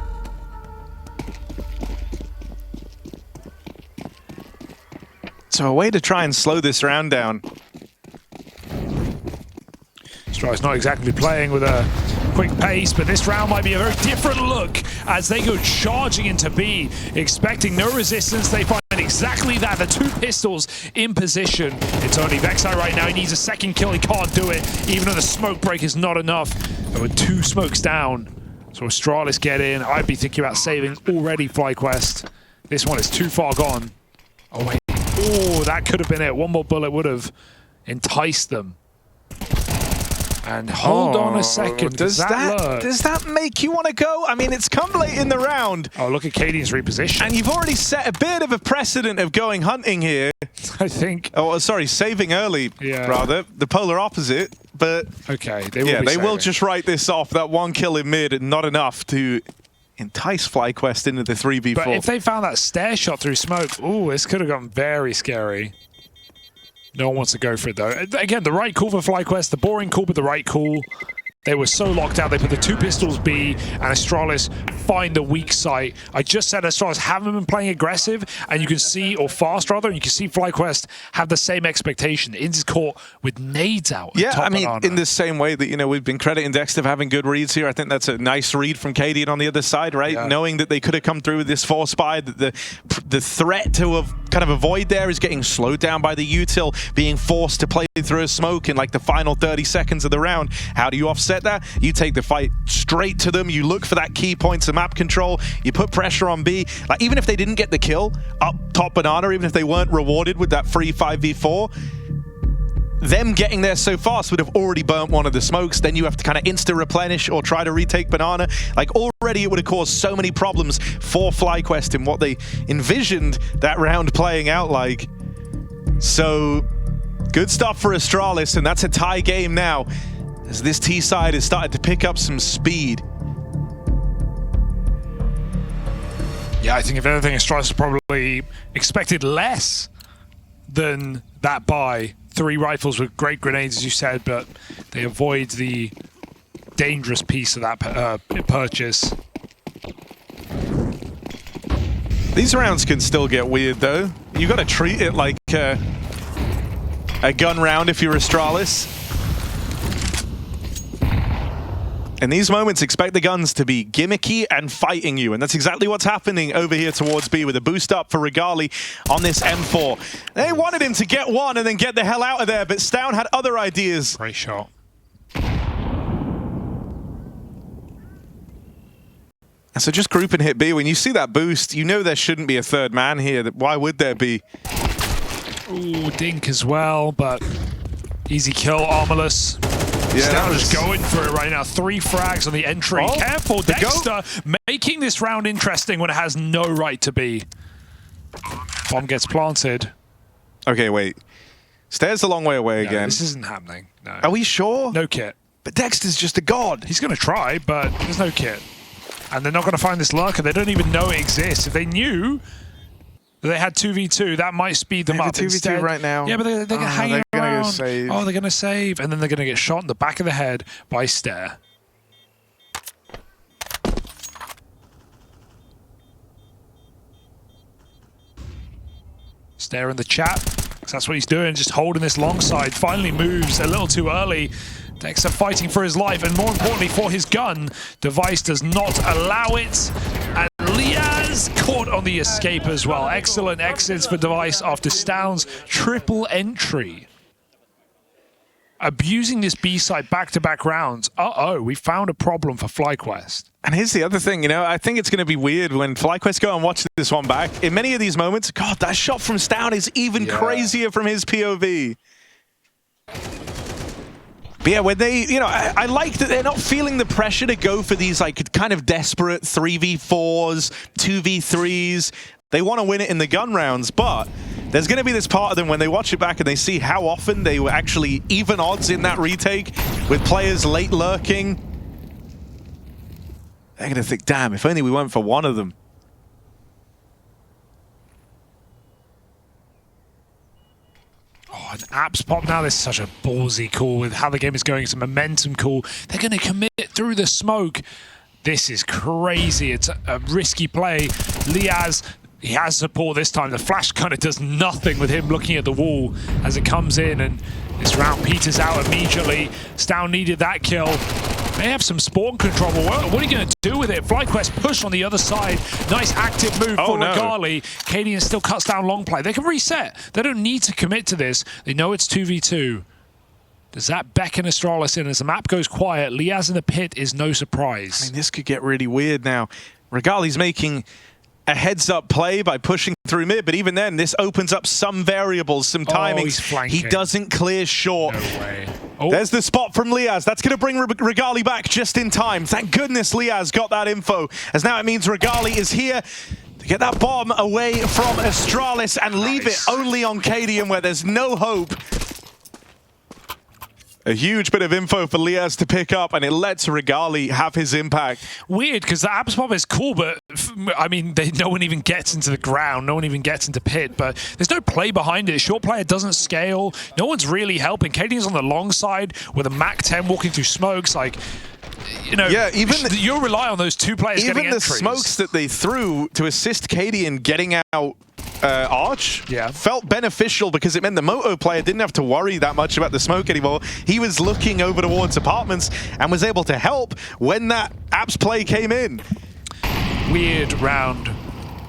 So a way to try and slow this round down. Astralis not exactly playing with a quick pace, but this round might be a very different look as they go charging into B, expecting no resistance. They find exactly that, the 2 pistols in position. It's only Vexai right now. He needs a second kill. He can't do it, even though the smoke break is not enough. And with 2 smokes down, so Astralis get in. I'd be thinking about saving already FlyQuest. This one is too far gone. Oh wait, oh, that could have been it. One more bullet would have enticed them. And hold on a second. Does that make you want to go? I mean, it's come late in the round. Oh, look at cadiaN's reposition. And you've already set a bit of a precedent of going hunting here. I think. Oh, sorry, saving early, rather. The polar opposite. But okay, they will just write this off. That 1 kill in mid, and not enough to entice FlyQuest into the 3v4. But if they found that Stare shot through smoke, ooh, this could have gotten very scary. No one wants to go for it, though. Again, the right call for FlyQuest, the boring call, but the right call. They were so locked out. They put the 2 pistols B, and Astralis find the weak site. I just said Astralis haven't been playing aggressive, and you can see, or fast rather, and you can see FlyQuest have the same expectation. In's caught with nades out. Yeah, I mean, in the same way that, we've been crediting Dexter for having good reads here. I think that's a nice read from cadiaN on the other side, right? Yeah. Knowing that they could have come through with this 4-spy, that the threat to have kind of avoid there is getting slowed down by the util, being forced to play through a smoke in the final 30 seconds of the round. How do you offset that? You take the fight straight to them. You look for that key points of map control. You put pressure on B. Even if they didn't get the kill up top Banana, even if they weren't rewarded with that free 5v4, them getting there so fast would have already burnt one of the smokes. Then you have to kind of insta-replenish or try to retake Banana. Already it would have caused so many problems for FlyQuest in what they envisioned that round playing out like. So, good stuff for Astralis, and that's a tie game now, as this T side has started to pick up some speed. Yeah, I think if anything, Astralis probably expected less than that buy. 3 rifles with great grenades, as you said, but they avoid the dangerous piece of that purchase. These rounds can still get weird, though. You got to treat it like a gun round if you're Astralis. In these moments, expect the guns to be gimmicky and fighting you, and that's exactly what's happening over here towards B with a boost up for Regali on this M4. They wanted him to get one and then get the hell out of there, but Stown had other ideas. Great shot. And so just group and hit B. When you see that boost, you know there shouldn't be a third man here. Why would there be? Ooh, Dink as well, but easy kill, Armorless. Yeah, Stown just going for it right now. 3 frags on the entry. Oh, Careful, Dexter making this round interesting when it has no right to be. Bomb gets planted. Okay, wait. Stairs a long way away No, again. this isn't happening. No. Are we sure? No kit. But Dexter's just a god. He's going to try, but there's no kit. And they're not going to find this lurker. They don't even know it exists. If they knew that they had 2v2, that might speed them They have up. a 2v2 Instead, right now. Yeah, but they're going to hang they're gonna around. go save. Oh, they're going to save. And then they're going to get shot in the back of the head by Stair. Stair in the chat. So that's what he's doing, just holding this long side. Finally moves a little too early. Dexter fighting for his life, and more importantly for his gun. Device does not allow it. And Liaz caught on the escape as well. Excellent exits for Device after Stown's triple entry. Abusing this B side back-to-back rounds. Uh-oh, we found a problem for FlyQuest. And here's the other thing, you know, I think it's going to be weird when FlyQuest go and watch this one back. In many of these moments, God, that shot from Stown is even crazier from his POV. But yeah, when they, you know, I like that they're not feeling the pressure to go for these like kind of desperate 3v4s, 2v3s. They want to win it in the gun rounds, but there's going to be this part of them when they watch it back and they see how often they were actually even odds in that retake with players late lurking. They're going to think, damn, if only we went for one of them. Oh, an apps pop now. This is such a ballsy call with how the game is going. It's a momentum call. They're going to commit through the smoke. This is crazy. It's a risky play. Liaz, he has support this time. The flash kind of does nothing with him looking at the wall as it comes in, and this round peters out immediately. Stown needed that kill. They have some spawn control. What are you going to do with it? FlyQuest push on the other side. Nice active move for Regali. cadiaN still cuts down long play. They can reset. They don't need to commit to this. They know it's 2v2. Does that beckon Astralis in as the map goes quiet? Liaz in the pit is no surprise. I mean, this could get really weird now. Regali's making a heads-up play by pushing through mid, but even then, this opens up some variables, some timings. He's flanking. He doesn't clear short. No way. Oh. There's the spot from Liaz. That's going to bring Regali back just in time. Thank goodness Liaz got that info, as now it means Regali is here to get that bomb away from Astralis and leave it only on cadiaN where there's no hope. A huge bit of info for Liaz to pick up, and it lets Regali have his impact. Weird, because the abs pop is cool, but I mean, no one even gets into the ground, no one even gets into pit, but there's no play behind it. Short player doesn't scale, no one's really helping. cadiaN's on the long side with a Mac 10 walking through smokes, like, you know, yeah, even you'll rely on those two players getting even the entries. smokes that they threw to assist cadiaN getting out Arch felt beneficial because it meant the Moto player didn't have to worry that much about the smoke anymore. He was looking over towards apartments and was able to help when that apps play came in. Weird round,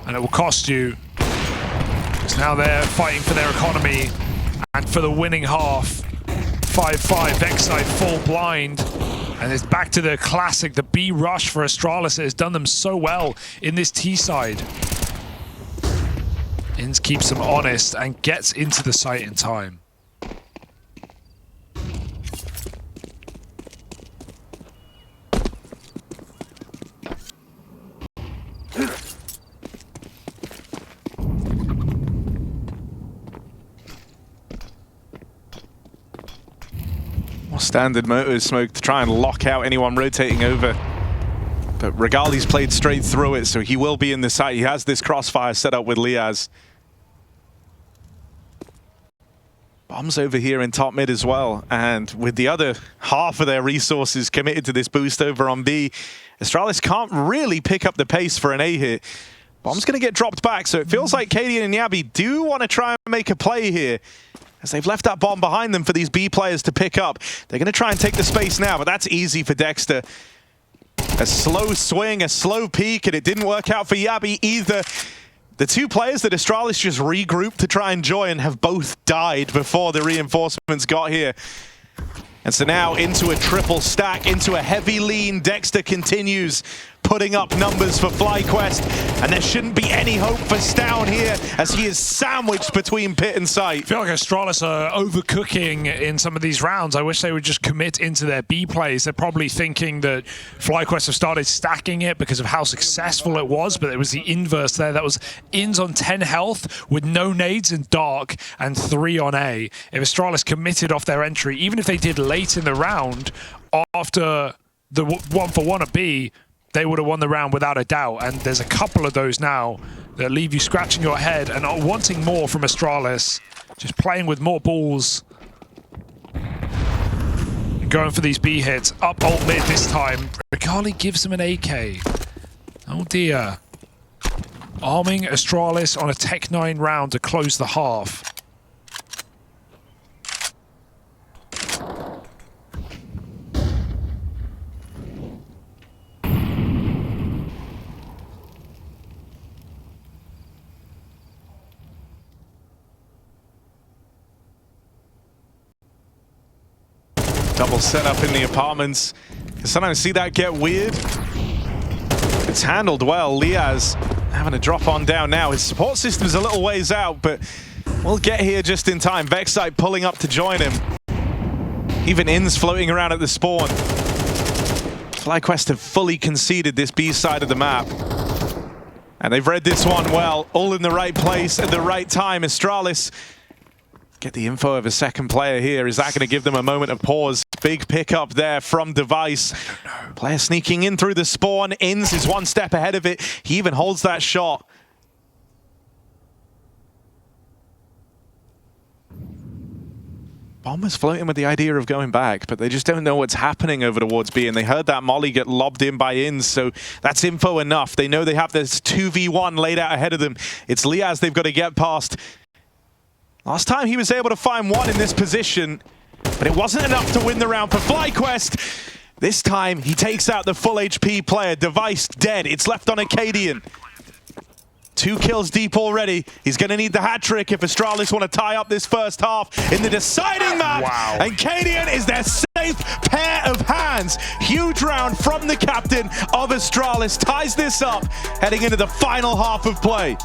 and it will cost you. Because now they're fighting for their economy and for the winning half. 5-5, Vexite full blind. And it's back to the classic, the B rush for Astralis. It has done them so well in this T side. Inns keeps them honest and gets into the site in time. More standard Moto smoke to try and lock out anyone rotating over. But Regali's played straight through it, so he will be in the site. He has this crossfire set up with Liaz. Bombs over here in top mid as well, and with the other half of their resources committed to this boost over on B, Astralis can't really pick up the pace for an A hit. Bomb's going to get dropped back, so it feels like cadiaN and Yabi do want to try and make a play here, as they've left that bomb behind them for these B players to pick up. They're going to try and take the space now, but that's easy for Dexter. A slow swing, a slow peak, and it didn't work out for Yabi either. The two players that Astralis just regrouped to try and join have both died before the reinforcements got here. And so now into a triple stack, into a heavy lean. Dexter continues putting up numbers for FlyQuest, and there shouldn't be any hope for Stown here as he is sandwiched between pit and site. I feel like Astralis are overcooking in some of these rounds. I wish they would just commit into their B plays. They're probably thinking that FlyQuest have started stacking it because of how successful it was, but it was the inverse there. That was Ins on 10 health with no nades in Dark and 3 on A. If Astralis committed off their entry, even if they did late in the round after the 1-for-1 at B, they would have won the round without a doubt. And there's a couple of those now that leave you scratching your head and wanting more from Astralis. Just playing with more balls. Going for these B hits. Up ult mid this time. Ricali gives him an AK. Oh dear. Arming Astralis on a Tech 9 round to close the half. Double setup in the apartments. You sometimes see that get weird. It's handled well. Liaz having a drop on down now. His support system's a little ways out, but we'll get here just in time. Vexite pulling up to join him. Even Inns floating around at the spawn. FlyQuest have fully conceded this B side of the map. And they've read this one well. All in the right place at the right time. Astralis get the info of a second player here. Is that going to give them a moment of pause? Big pickup there from Device. Player sneaking in through the spawn. Inns is one step ahead of it. He even holds that shot. Bomber's floating with the idea of going back, but they just don't know what's happening over towards B, and they heard that molly get lobbed in by Inns, so that's info enough. They know they have this 2v1 laid out ahead of them. It's Liaz they've got to get past. Last time he was able to find one in this position, but it wasn't enough to win the round for FlyQuest. This time he takes out the full HP player. Device dead. It's left on a cadiaN. 2 kills deep already. He's going to need the hat trick if Astralis want to tie up this first half in the deciding match. Wow. And cadiaN is their safe pair of hands. Huge round from the captain of Astralis. Ties this up heading into the final half of play.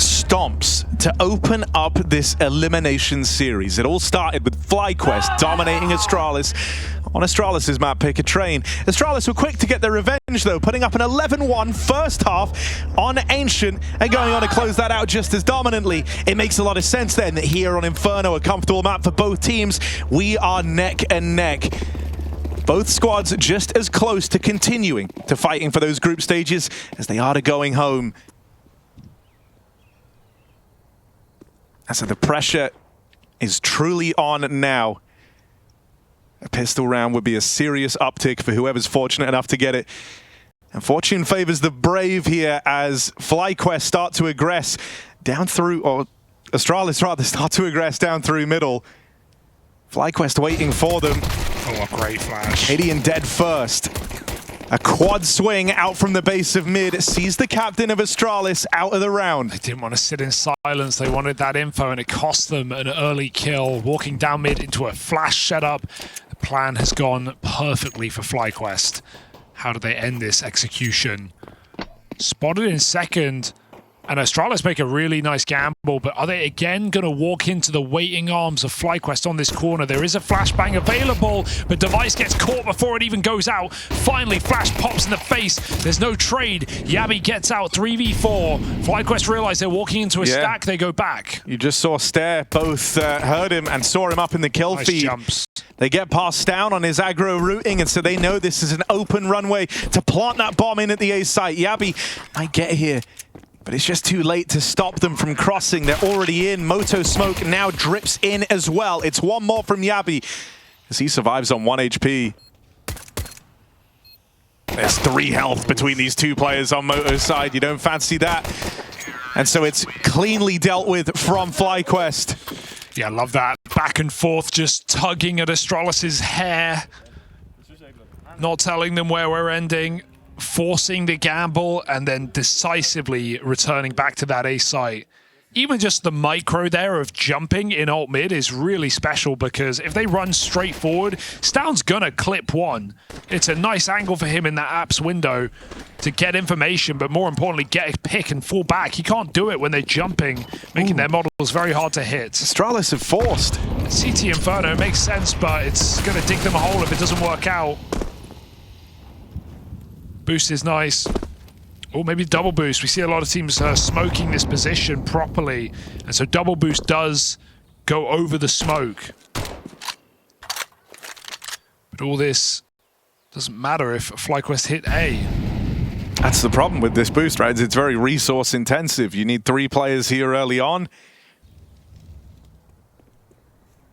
stomps to open up this elimination series. It all started with FlyQuest dominating Astralis on Astralis' map, Pick a Train. Astralis were quick to get their revenge though, putting up an 11-1 first half on Ancient and going on to close that out just as dominantly. It makes a lot of sense then that here on Inferno, a comfortable map for both teams, we are neck and neck. Both squads just as close to continuing to fighting for those group stages as they are to going home. And so the pressure is truly on now. A pistol round would be a serious uptick for whoever's fortunate enough to get it. And fortune favors the brave here as FlyQuest start to aggress down through, or Astralis rather, start to aggress down through middle. FlyQuest waiting for them. Oh, a great flash. cadiaN dead first. A quad swing out from the base of mid sees the captain of Astralis out of the round. They didn't want to sit in silence. They wanted that info, and it cost them an early kill. Walking down mid into a flash setup. The plan has gone perfectly for FlyQuest. How do they end this execution? Spotted in second. And Astralis make a really nice gamble, but are they again going to walk into the waiting arms of FlyQuest on this corner? There is a flashbang available, but Device gets caught before it even goes out. Finally, flash pops in the face. There's no trade. Yabby gets out 3v4. FlyQuest realize they're walking into a stack. They go back. You just saw Stare both heard him and saw him up in the kill Nice feed. jumps. They get past down on his aggro routing, and so they know this is an open runway to plant that bomb in at the A site. Yabby might get here, but it's just too late to stop them from crossing. They're already in. Moto Smoke now drips in as well. It's one more from Yabby as he survives on 1 HP. There's 3 health between these two players on Moto's side. You don't fancy that. And so it's cleanly dealt with from FlyQuest. Yeah, I love that. Back and forth, just tugging at Astralis' hair. Not telling them where we're ending. Forcing the gamble and then decisively returning back to that A site. Even just the micro there of jumping in alt mid is really special, because if they run straight forward, Stound's gonna clip one. It's a nice angle for him in that apps window to get information, but more importantly, get a pick and fall back. He can't do it when they're jumping, making their models very hard to hit. Astralis have forced. CT Inferno makes sense, but it's gonna dig them a hole if it doesn't work out. Boost is nice. Or maybe double boost. We see a lot of teams smoking this position properly. And so double boost does go over the smoke. But all this doesn't matter if FlyQuest hit A. That's the problem with this boost, right? It's very resource intensive. You need 3 players here early on.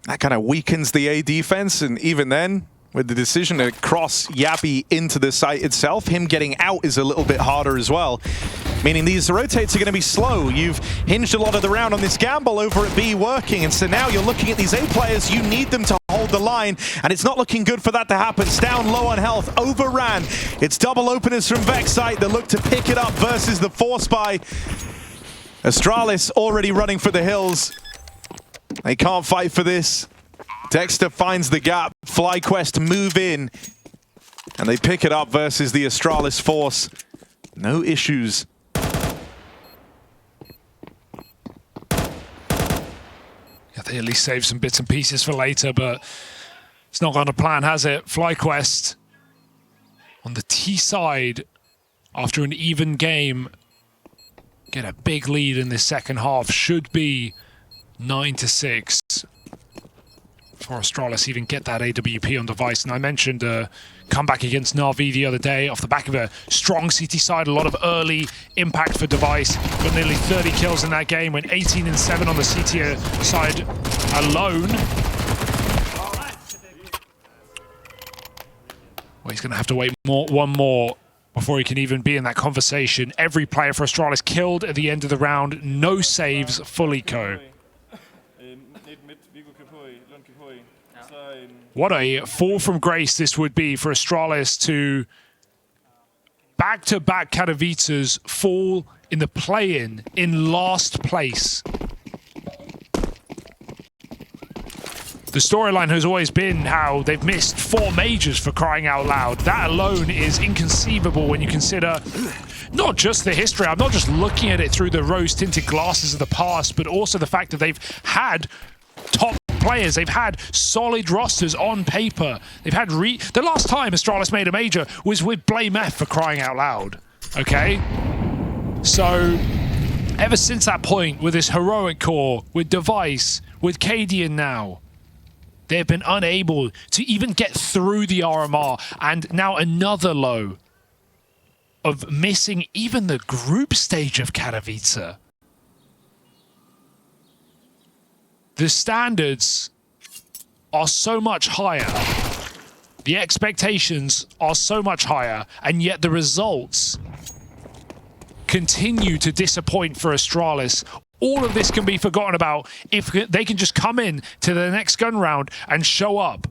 That kind of weakens the A defense, and even then, with the decision to cross Yabby into the site itself, him getting out is a little bit harder as well. Meaning these rotates are going to be slow. You've hinged a lot of the round on this gamble over at B working, and so now you're looking at these A players, you need them to hold the line, and it's not looking good for that to happen. Down low on health, overran. It's double openers from Vexite that look to pick it up versus the Force Buy. Astralis already running for the hills. They can't fight for this. Dexter finds the gap. FlyQuest move in, and they pick it up versus the Astralis Force. No issues. Yeah, they at least save some bits and pieces for later, but it's not gone to plan, has it? FlyQuest on the T side after an even game get a big lead in this second half. Should be 9-6. For Astralis even get that AWP on Device. And I mentioned a comeback against Na'Vi the other day off the back of a strong CT side, a lot of early impact for Device. Got nearly 30 kills in that game, went 18-7 on the CT side alone. Well, he's going to have to wait one more before he can even be in that conversation. Every player for Astralis killed at the end of the round. No saves, fully co. What a fall from grace this would be for Astralis to back-to-back Katowice's fall in the play-in in last place. The storyline has always been how they've missed 4 majors for crying out loud. That alone is inconceivable when you consider not just the history, I'm not just looking at it through the rose-tinted glasses of the past, but also the fact that they've had top players, they've had solid rosters on paper. They've had the last time Astralis made a major was with Blame F, for crying out loud. Okay? So, ever since that point, with this heroic core, with Device, with cadiaN now, they've been unable to even get through the RMR, and now another low of missing even the group stage of Katowice. The standards are so much higher, the expectations are so much higher, and yet the results continue to disappoint for Astralis. All of this can be forgotten about if they can just come in to the next gun round and show up.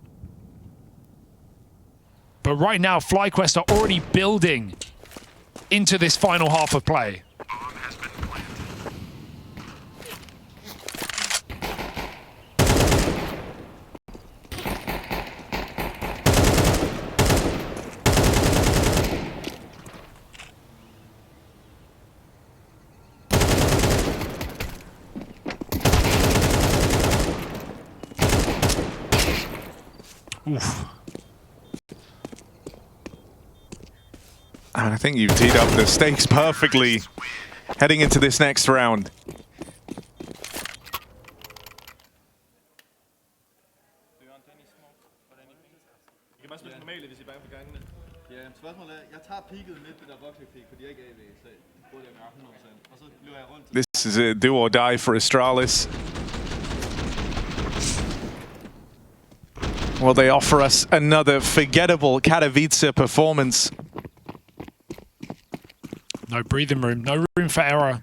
But right now, FlyQuest are already building into this final half of play. Oof. I mean, I think you've teed up the stakes perfectly heading into this next round. This is a do or die for Astralis. Will they offer us another forgettable Katowice performance? No breathing room, no room for error.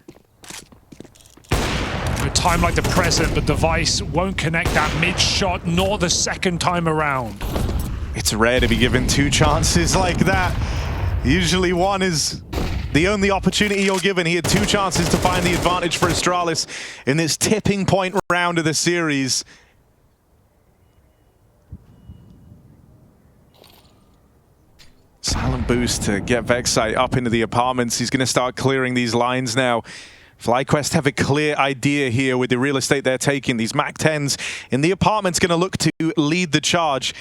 A time like the present, the Device won't connect that mid shot nor the second time around. It's rare to be given two chances like that. Usually one is the only opportunity you're given. He had two chances to find the advantage for Astralis in this tipping point round of the series. Silent boost to get Vexite up into the apartments. He's going to start clearing these lines now. FlyQuest have a clear idea here with the real estate they're taking. These MAC-10s in the apartments going to look to lead the charge.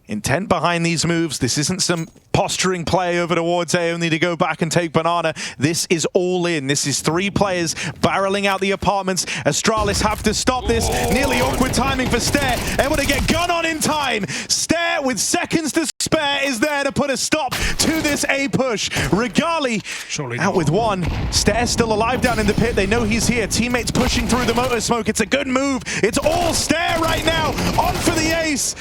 Intent behind these moves. This isn't some posturing play over towards A only to go back and take Banana. This is all in. This is three players barreling out the apartments. Astralis have to stop this. Nearly awkward timing for Stare. Able to get gun on in time. Stare with seconds to spare is there to put a stop to this A push. Regali out with one. Stare still alive down in the pit. They know he's here. Teammates pushing through the motor smoke. It's a good move. It's all Stare right now. On for the ace.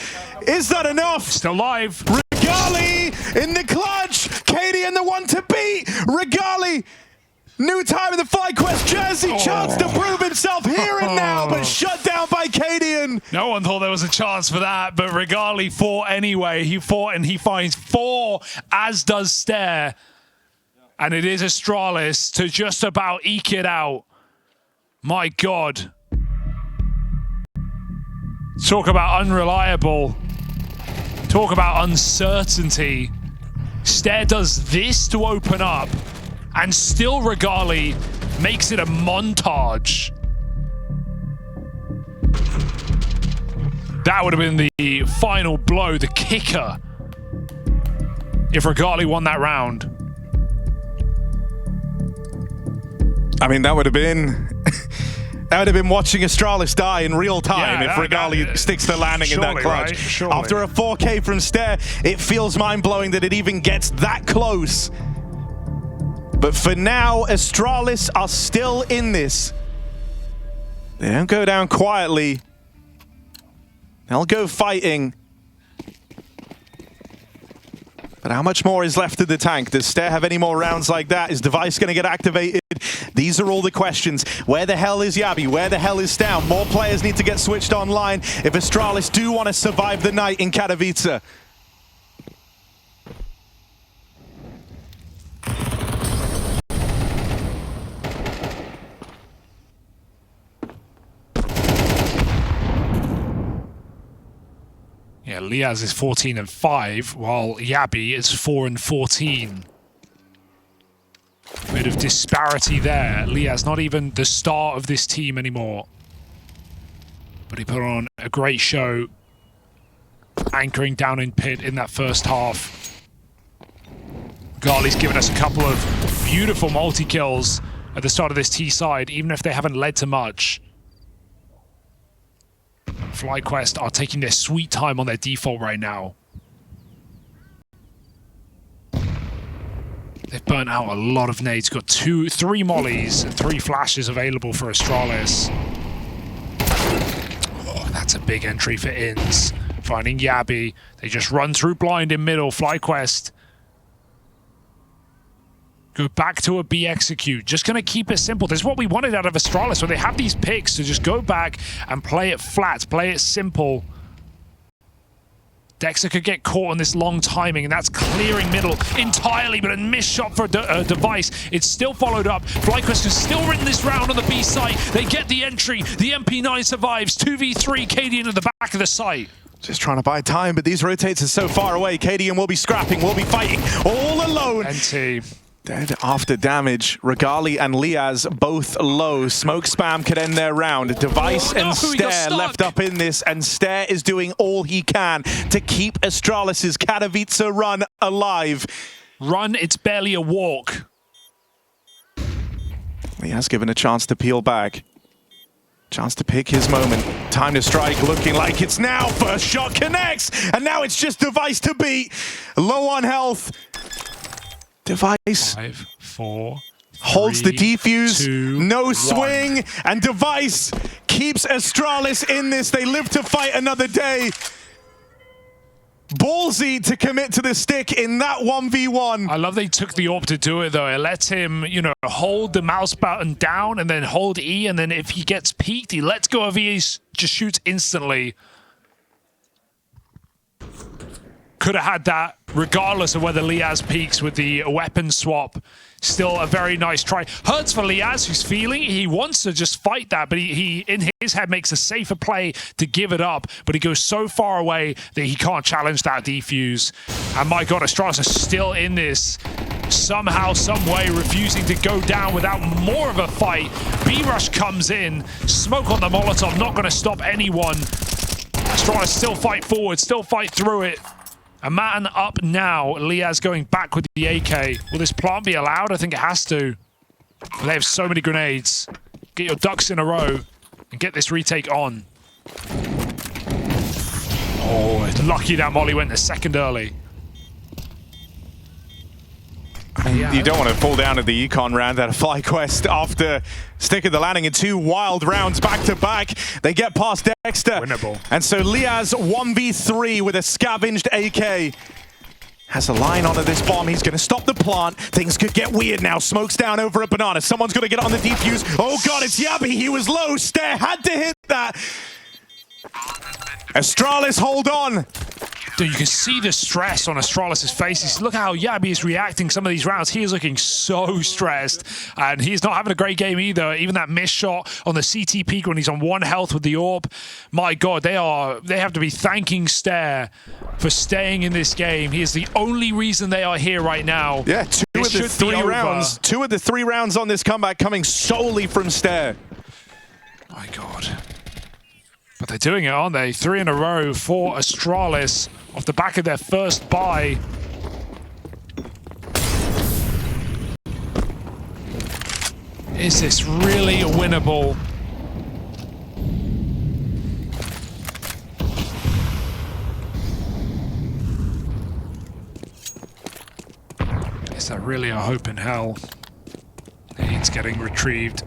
Is that enough? Still live. Regali in the clutch. cadiaN the one to beat. Regali. New time in the FlyQuest jersey. Chance to prove himself here and now, but shut down by cadiaN. No one thought there was a chance for that, but Regali fought anyway. He fought and he finds 4, as does Stare. And it is Astralis to just about eke it out. My God. Talk about unreliable. Talk about uncertainty. Stare does this to open up, and still Regali makes it a montage. That would have been the final blow, the kicker, if Regali won that round. I mean, that would have been... That would have been watching Astralis die in real time if Regali sticks the landing in that clutch. Right? After a 4K from Stare, it feels mind-blowing that it even gets that close. But for now, Astralis are still in this. They don't go down quietly. They'll go fighting. But how much more is left of the tank? Does Stare have any more rounds like that? Is Device going to get activated? These are all the questions. Where the hell is Yabi? Where the hell is Down? More players need to get switched online if Astralis do want to survive the night in Katowice. Yeah, Liaz is 14 and 5, while Yabi is 4 and 14. Bit of disparity there. Liaz not even the star of this team anymore. But he put on a great show, anchoring down in pit in that first half. Garley's given us a couple of beautiful multi-kills at the start of this T side, even if they haven't led to much. FlyQuest are taking their sweet time on their default right now. They've burnt out a lot of nades. Got 3 mollies and 3 flashes available for Astralis. Oh, that's a big entry for Inns. Finding Yabi. They just run through blind in middle. FlyQuest go back to a B execute. Just going to keep it simple. This is what we wanted out of Astralis, where they have these picks to just go back and play it flat, play it simple. Dexter could get caught on this long timing, and that's clearing middle entirely, but a missed shot for Device. It's still followed up. FlyQuest is still written this round on the B site. They get the entry. The MP9 survives. 2v3, cadiaN at the back of the site. Just trying to buy time, but these rotates are so far away. cadiaN will be scrapping, will be fighting all alone. NT. Dead after damage. Regali and Liaz both low. Smoke spam could end their round. Device and Stare left up in this, and Stare is doing all he can to keep Astralis' Katowice run alive. Run, it's barely a walk. Liaz given a chance to peel back. Chance to pick his moment. Time to strike, looking like it's now. First shot connects, and now it's just Device to beat. Low on health. Device 5, 4, holds 3, the defuse, 2, no 1. swing, and Device keeps Astralis in this. They live to fight another day. Ballsy to commit to the stick in that 1v1. I love they took the AWP to do it, though. It lets him, you know, hold the mouse button down and then hold E, and then if he gets peeked, he lets go of E, he just shoots instantly. Could have had that regardless of whether Liaz peaks with the weapon swap. Still a very nice try. Hurts for Liaz, who's feeling he wants to just fight that, but he in his head makes a safer play to give it up, but he goes so far away that he can't challenge that defuse. And my god, Astralis are still in this. Somehow, some way, refusing to go down without more of a fight. B-Rush comes in. Smoke on the Molotov, not going to stop anyone. Astralis still fight forward, still fight through it. A man up now. Liaz going back with the AK. Will this plant be allowed? I think it has to. They have so many grenades. Get your ducks in a row and get this retake on. Oh, it's lucky that Molly went a second early. You don't want to fall down at the econ round at a FlyQuest after sticking the landing in 2 wild rounds back to back. They get past Dexter. Winnable. And so Liaz 1v3 with a scavenged AK. Has a line onto this bomb. He's going to stop the plant. Things could get weird now. Smoke's down over a banana. Someone's going to get on the defuse. Oh god, it's Yabi. He was low. Stare had to hit that. Astralis, hold on. Dude, you can see the stress on Astralis' face. Look how Yabi is reacting some of these rounds. He is looking so stressed, and he's not having a great game either. Even that missed shot on the CT peak when he's on 1 health with the AWP. My god, they have to be thanking Stare for staying in this game. He is the only reason they are here right now. Yeah, 2 of the 3 rounds. 2 of the 3 rounds on this comeback coming solely from Stare. My god. But they're doing it, aren't they? 3 in a row for Astralis off the back of their first buy. Is this really winnable? Is that really a hope in hell? It's getting retrieved.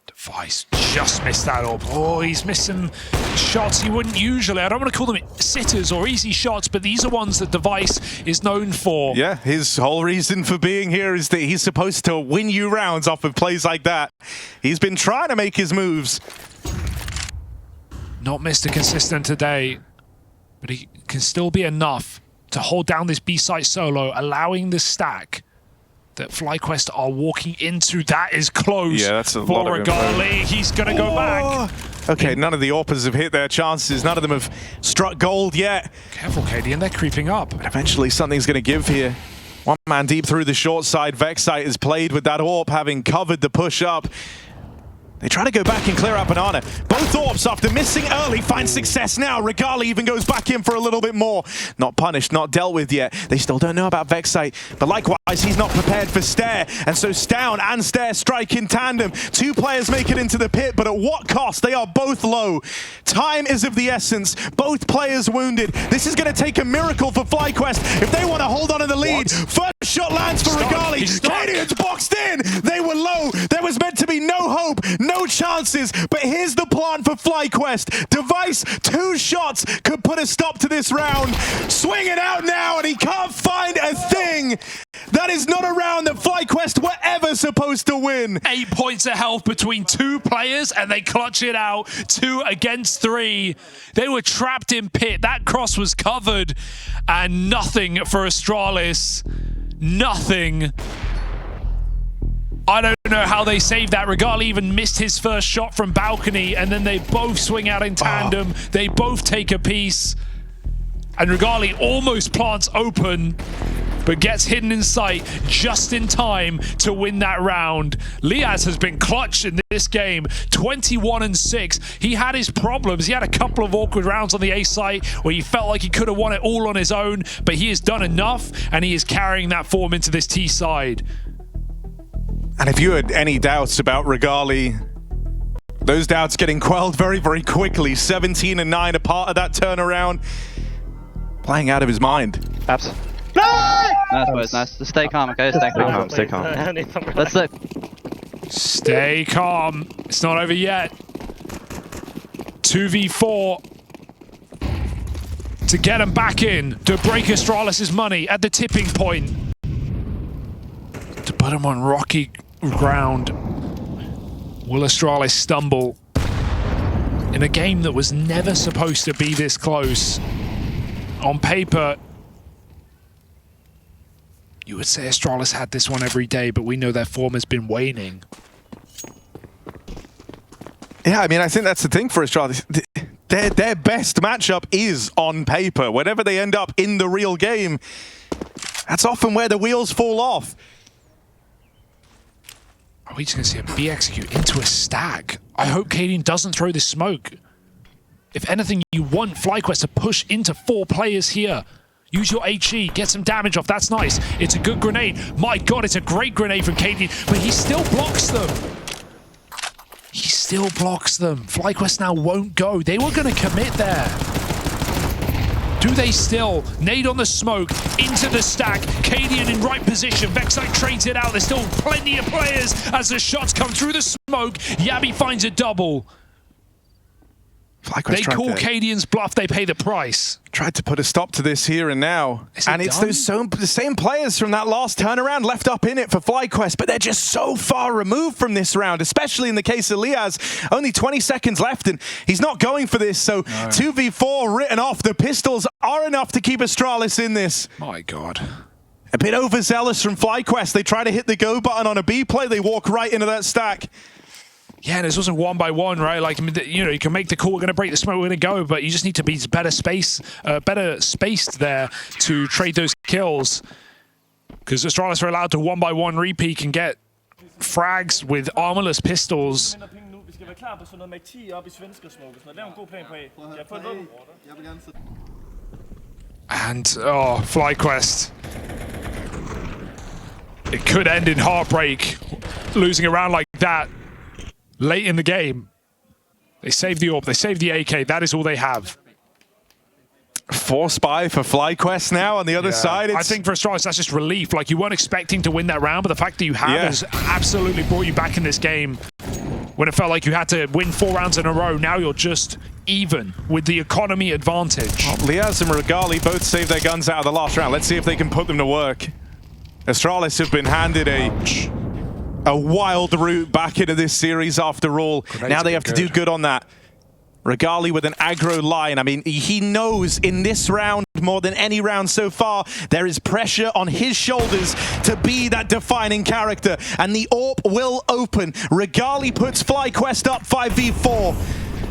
Device just missed that up. Oh, he's missing shots he wouldn't usually. I don't want to call them sitters or easy shots, but these are ones that Device is known for. Yeah, his whole reason for being here is that he's supposed to win you rounds off of plays like that. He's been trying to make his moves. Not Mr. Consistent today, but he can still be enough to hold down this B-site solo, allowing the stack that FlyQuest are walking into. That is close. Yeah, that's a for lot of Regali. He's going to go back. Okay, none of the AWPers have hit their chances. None of them have struck gold yet. Careful, cadiaN, they're creeping up. But eventually something's going to give here. One man deep through the short side. Vexite has played with that AWP, having covered the push up. They try to go back and clear out Banana. Both AWPs, after missing early, find success now. Regali even goes back in for a little bit more. Not punished, not dealt with yet. They still don't know about Vexite. But likewise, he's not prepared for Stare. And so Stown and Stare strike in tandem. Two players make it into the pit, but at what cost? They are both low. Time is of the essence. Both players wounded. This is going to take a miracle for FlyQuest if they want to hold on to the lead. First shot lands for Regali. cadiaN's boxed in. They were low. There was meant to be no hope. No chances, but here's the plan for FlyQuest. Device, 2 shots could put a stop to this round. Swing it out now, and he can't find a thing. That is not a round that FlyQuest were ever supposed to win. 8 points of health between 2 players, and they clutch it out. 2 against 3. They were trapped in pit. That cross was covered, and nothing for Astralis. Nothing. I don't know how they saved that. Regali even missed his first shot from balcony, and then they both swing out in tandem. They both take a piece, and Regali almost plants open, but gets hidden in sight just in time to win that round. Liaz has been clutch in this game, 21-6. He had his problems. He had a couple of awkward rounds on the A site where he felt like he could have won it all on his own, but he has done enough, and he is carrying that form into this T side. And if you had any doubts about Regali, those doubts getting quelled very, very quickly. 17-9, a part of that turnaround. Playing out of his mind. Abs. Nice, boys, nice. Just stay calm, okay? Stay calm. Stay calm. Let's look. Stay calm. It's not over yet. 2v4 to get him back in, to break Astralis' money at the tipping point. To put him on rocky ground. Will Astralis stumble in a game that was never supposed to be this close? On paper, you would say Astralis had this one every day, but we know their form has been waning. Yeah, I mean, I think that's the thing for Astralis. Their best matchup is on paper. Whenever they end up in the real game, that's often where the wheels fall off. Are we just going to see a B execute into a stack? I hope cadiaN doesn't throw this smoke. If anything, you want FlyQuest to push into 4 players here. Use your HE, get some damage off, that's nice. It's a good grenade. My god, it's a great grenade from cadiaN, but he still blocks them. He still blocks them. FlyQuest now won't go. They were going to commit there. Do they still? Nade on the smoke, into the stack. cadiaN in right position. Vexite trades it out. There's still plenty of players as the shots come through the smoke. Yabi finds a double. FlyQuest They call cadiaN's bluff, they pay the price. Tried to put a stop to this here and now. And it's done? the same players from that last turnaround left up in it for FlyQuest, but they're just so far removed from this round, especially in the case of Liaz. Only 20 seconds left, and he's not going for this, so 2v4 written off. The pistols are enough to keep Astralis in this. My god. A bit overzealous from FlyQuest. They try to hit the go button on a B play, they walk right into that stack. Yeah, and this wasn't 1-by-1, right? Like, you know, you can make the call, we're going to break the smoke, we're going to go, but you just need to be better spaced there to trade those kills. Because Astralis are allowed to 1-by-1 repeat and get frags with armorless pistols. And, oh, FlyQuest. It could end in heartbreak, losing a round like that. Late in the game, they saved the AWP, they saved the AK, that is all they have. 4 spy for FlyQuest now on the other side. I think for Astralis, that's just relief. Like, you weren't expecting to win that round, but the fact that you have has absolutely brought you back in this game. When it felt like you had to win 4 rounds in a row, now you're just even with the economy advantage. Well, Liaz and Regali both saved their guns out of the last round. Let's see if they can put them to work. Astralis have been handed a wild route back into this series after all. Now they have to do good on that. Regali with an aggro line. I mean, he knows in this round, more than any round so far, there is pressure on his shoulders to be that defining character. And the AWP will open. Regali puts FlyQuest up 5v4.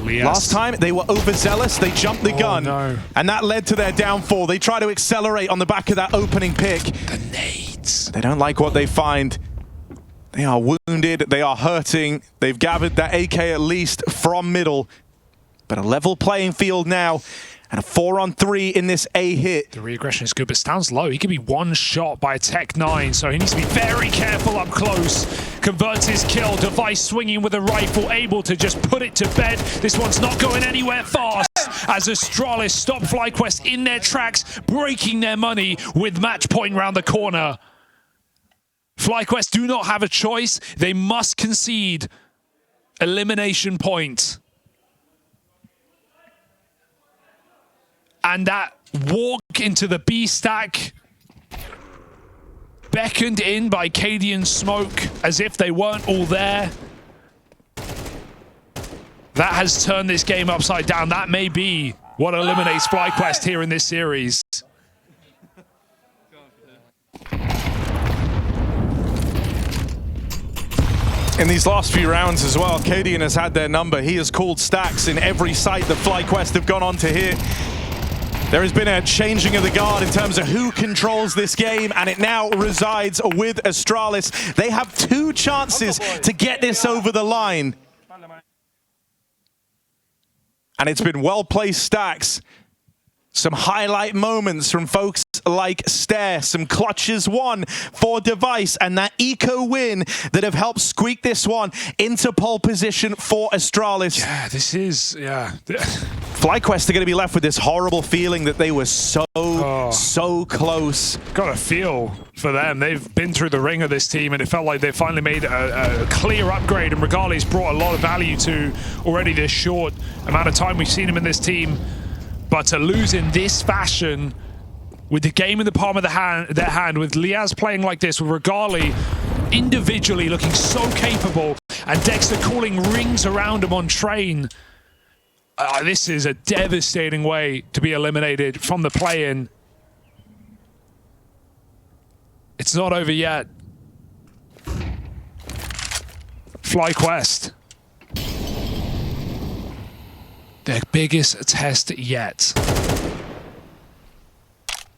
Last time, they were overzealous. They jumped the gun. No. And that led to their downfall. They try to accelerate on the back of that opening pick. The nades. They don't like what they find. They are wounded. They are hurting. They've gathered that AK at least from middle. But a level playing field now. And a 4-on-3 in this A hit. The re-aggression is good, but Stan's low. He could be one shot by a Tech 9, so he needs to be very careful up close. Converts his kill. Device swinging with a rifle, able to just put it to bed. This one's not going anywhere fast. As Astralis stop FlyQuest in their tracks, breaking their money with match point round the corner. FlyQuest do not have a choice. They must concede elimination point. And that walk into the B stack, beckoned in by cadiaN smoke as if they weren't all there. That has turned this game upside down. That may be what eliminates FlyQuest here in this series. In these last few rounds as well, cadiaN has had their number. He has called stacks in every site that FlyQuest have gone on to hit. There has been a changing of the guard in terms of who controls this game, and it now resides with Astralis. They have 2 chances to get this over the line. And it's been well-placed stacks. Some highlight moments from folks like Stare, some clutches won for Device, and that eco win that have helped squeak this one into pole position for Astralis. Yeah, this is, yeah. FlyQuest are going to be left with this horrible feeling that they were so close. Got a feel for them. They've been through the ring of this team, and it felt like they finally made a clear upgrade, and Regali's brought a lot of value to already this short amount of time we've seen him in this team. But to lose in this fashion, with the game in the palm of their hand, with Liaz playing like this, with Regali individually looking so capable, and Dexter calling rings around him on train, this is a devastating way to be eliminated from the play-in. It's not over yet. FlyQuest. Their biggest test yet.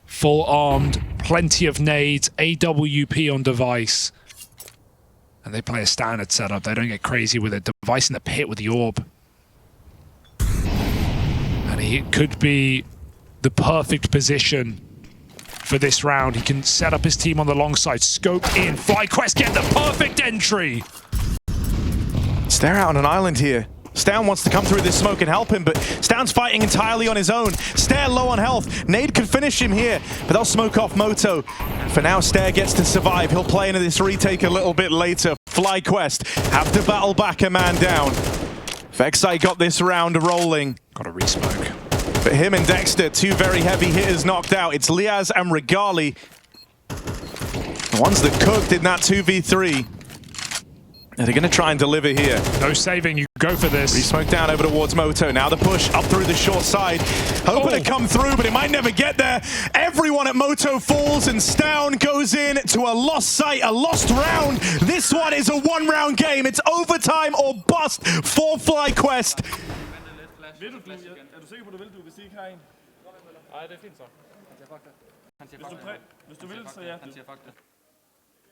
Full armed, plenty of nades, AWP on Device. And they play a standard setup. They don't get crazy with a Device in the pit with the orb. And he could be the perfect position for this round. He can set up his team on the long side, scope in. FlyQuest get the perfect entry. Stare out on an island here. Stan wants to come through this smoke and help him, but Stan's fighting entirely on his own. Stare low on health. Nade could finish him here, but they'll smoke off Moto. For now, Stare gets to survive. He'll play into this retake a little bit later. FlyQuest have to battle back a man down. Vexite got this round rolling. Got a resmoke. But him and Dexter, 2 very heavy hitters knocked out. It's Liaz and Regali, the ones that cooked in that 2v3. And they're going to try and deliver here. No saving, you go for this. Re-smoke down over towards Moto. Now the push up through the short side. Hoping to come through, but it might never get there. Everyone at Moto falls, and Stown goes in to a lost site, a lost round. This one is a 1-round game. It's overtime or bust for FlyQuest.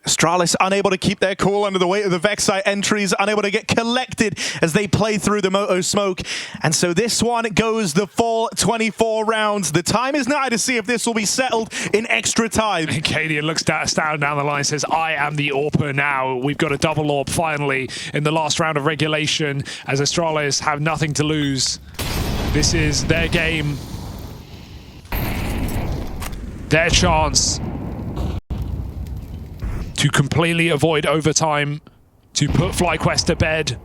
Astralis unable to keep their cool under the weight of the Vexite entries, unable to get collected as they play through the Moto smoke. And so this one goes the full 24 rounds. The time is nigh to see if this will be settled in extra time. And cadiaN looks down the line, says, I am the AWPer now. We've got a double AWP finally in the last round of regulation, as Astralis have nothing to lose. This is their game. Their chance to completely avoid overtime, to put FlyQuest to bed,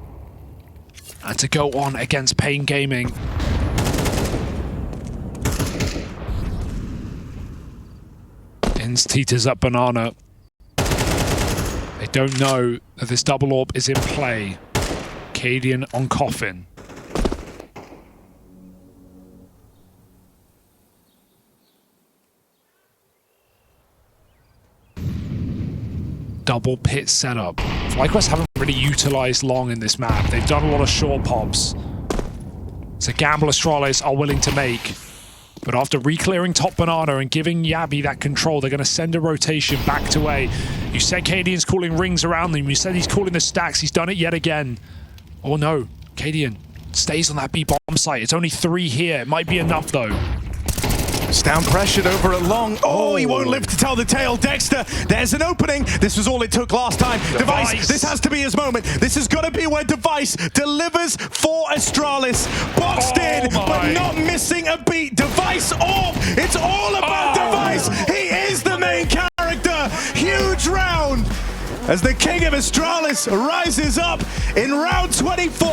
and to go on against Pain Gaming. Ins teeters up banana. They don't know that this double AWP is in play. cadiaN on Coffin. Double pit setup. FlyQuest haven't really utilized long in this map. They've done a lot of short pops. It's a gamble Astralis are willing to make. But after re-clearing top banana and giving Yabby that control, they're going to send a rotation back to A. You said cadiaN's calling rings around them. You said he's calling the stacks. He's done it yet again. Oh no, cadiaN stays on that B bomb site. It's only 3 here. It might be enough though. Down pressured over a long. Oh, he won't live to tell the tale. Dexter, there's an opening. This was all it took last time. Device, this has to be his moment. This has got to be where Device delivers for Astralis. Boxed in, but not missing a beat. Device off. It's all about Device. He is the main character. Huge round. As the king of Astralis rises up in round 24,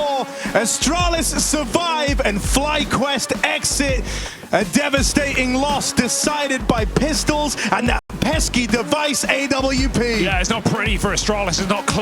Astralis survive and FlyQuest exit. A devastating loss decided by pistols and that pesky Device AWP. Yeah, it's not pretty for Astralis. It's not clean.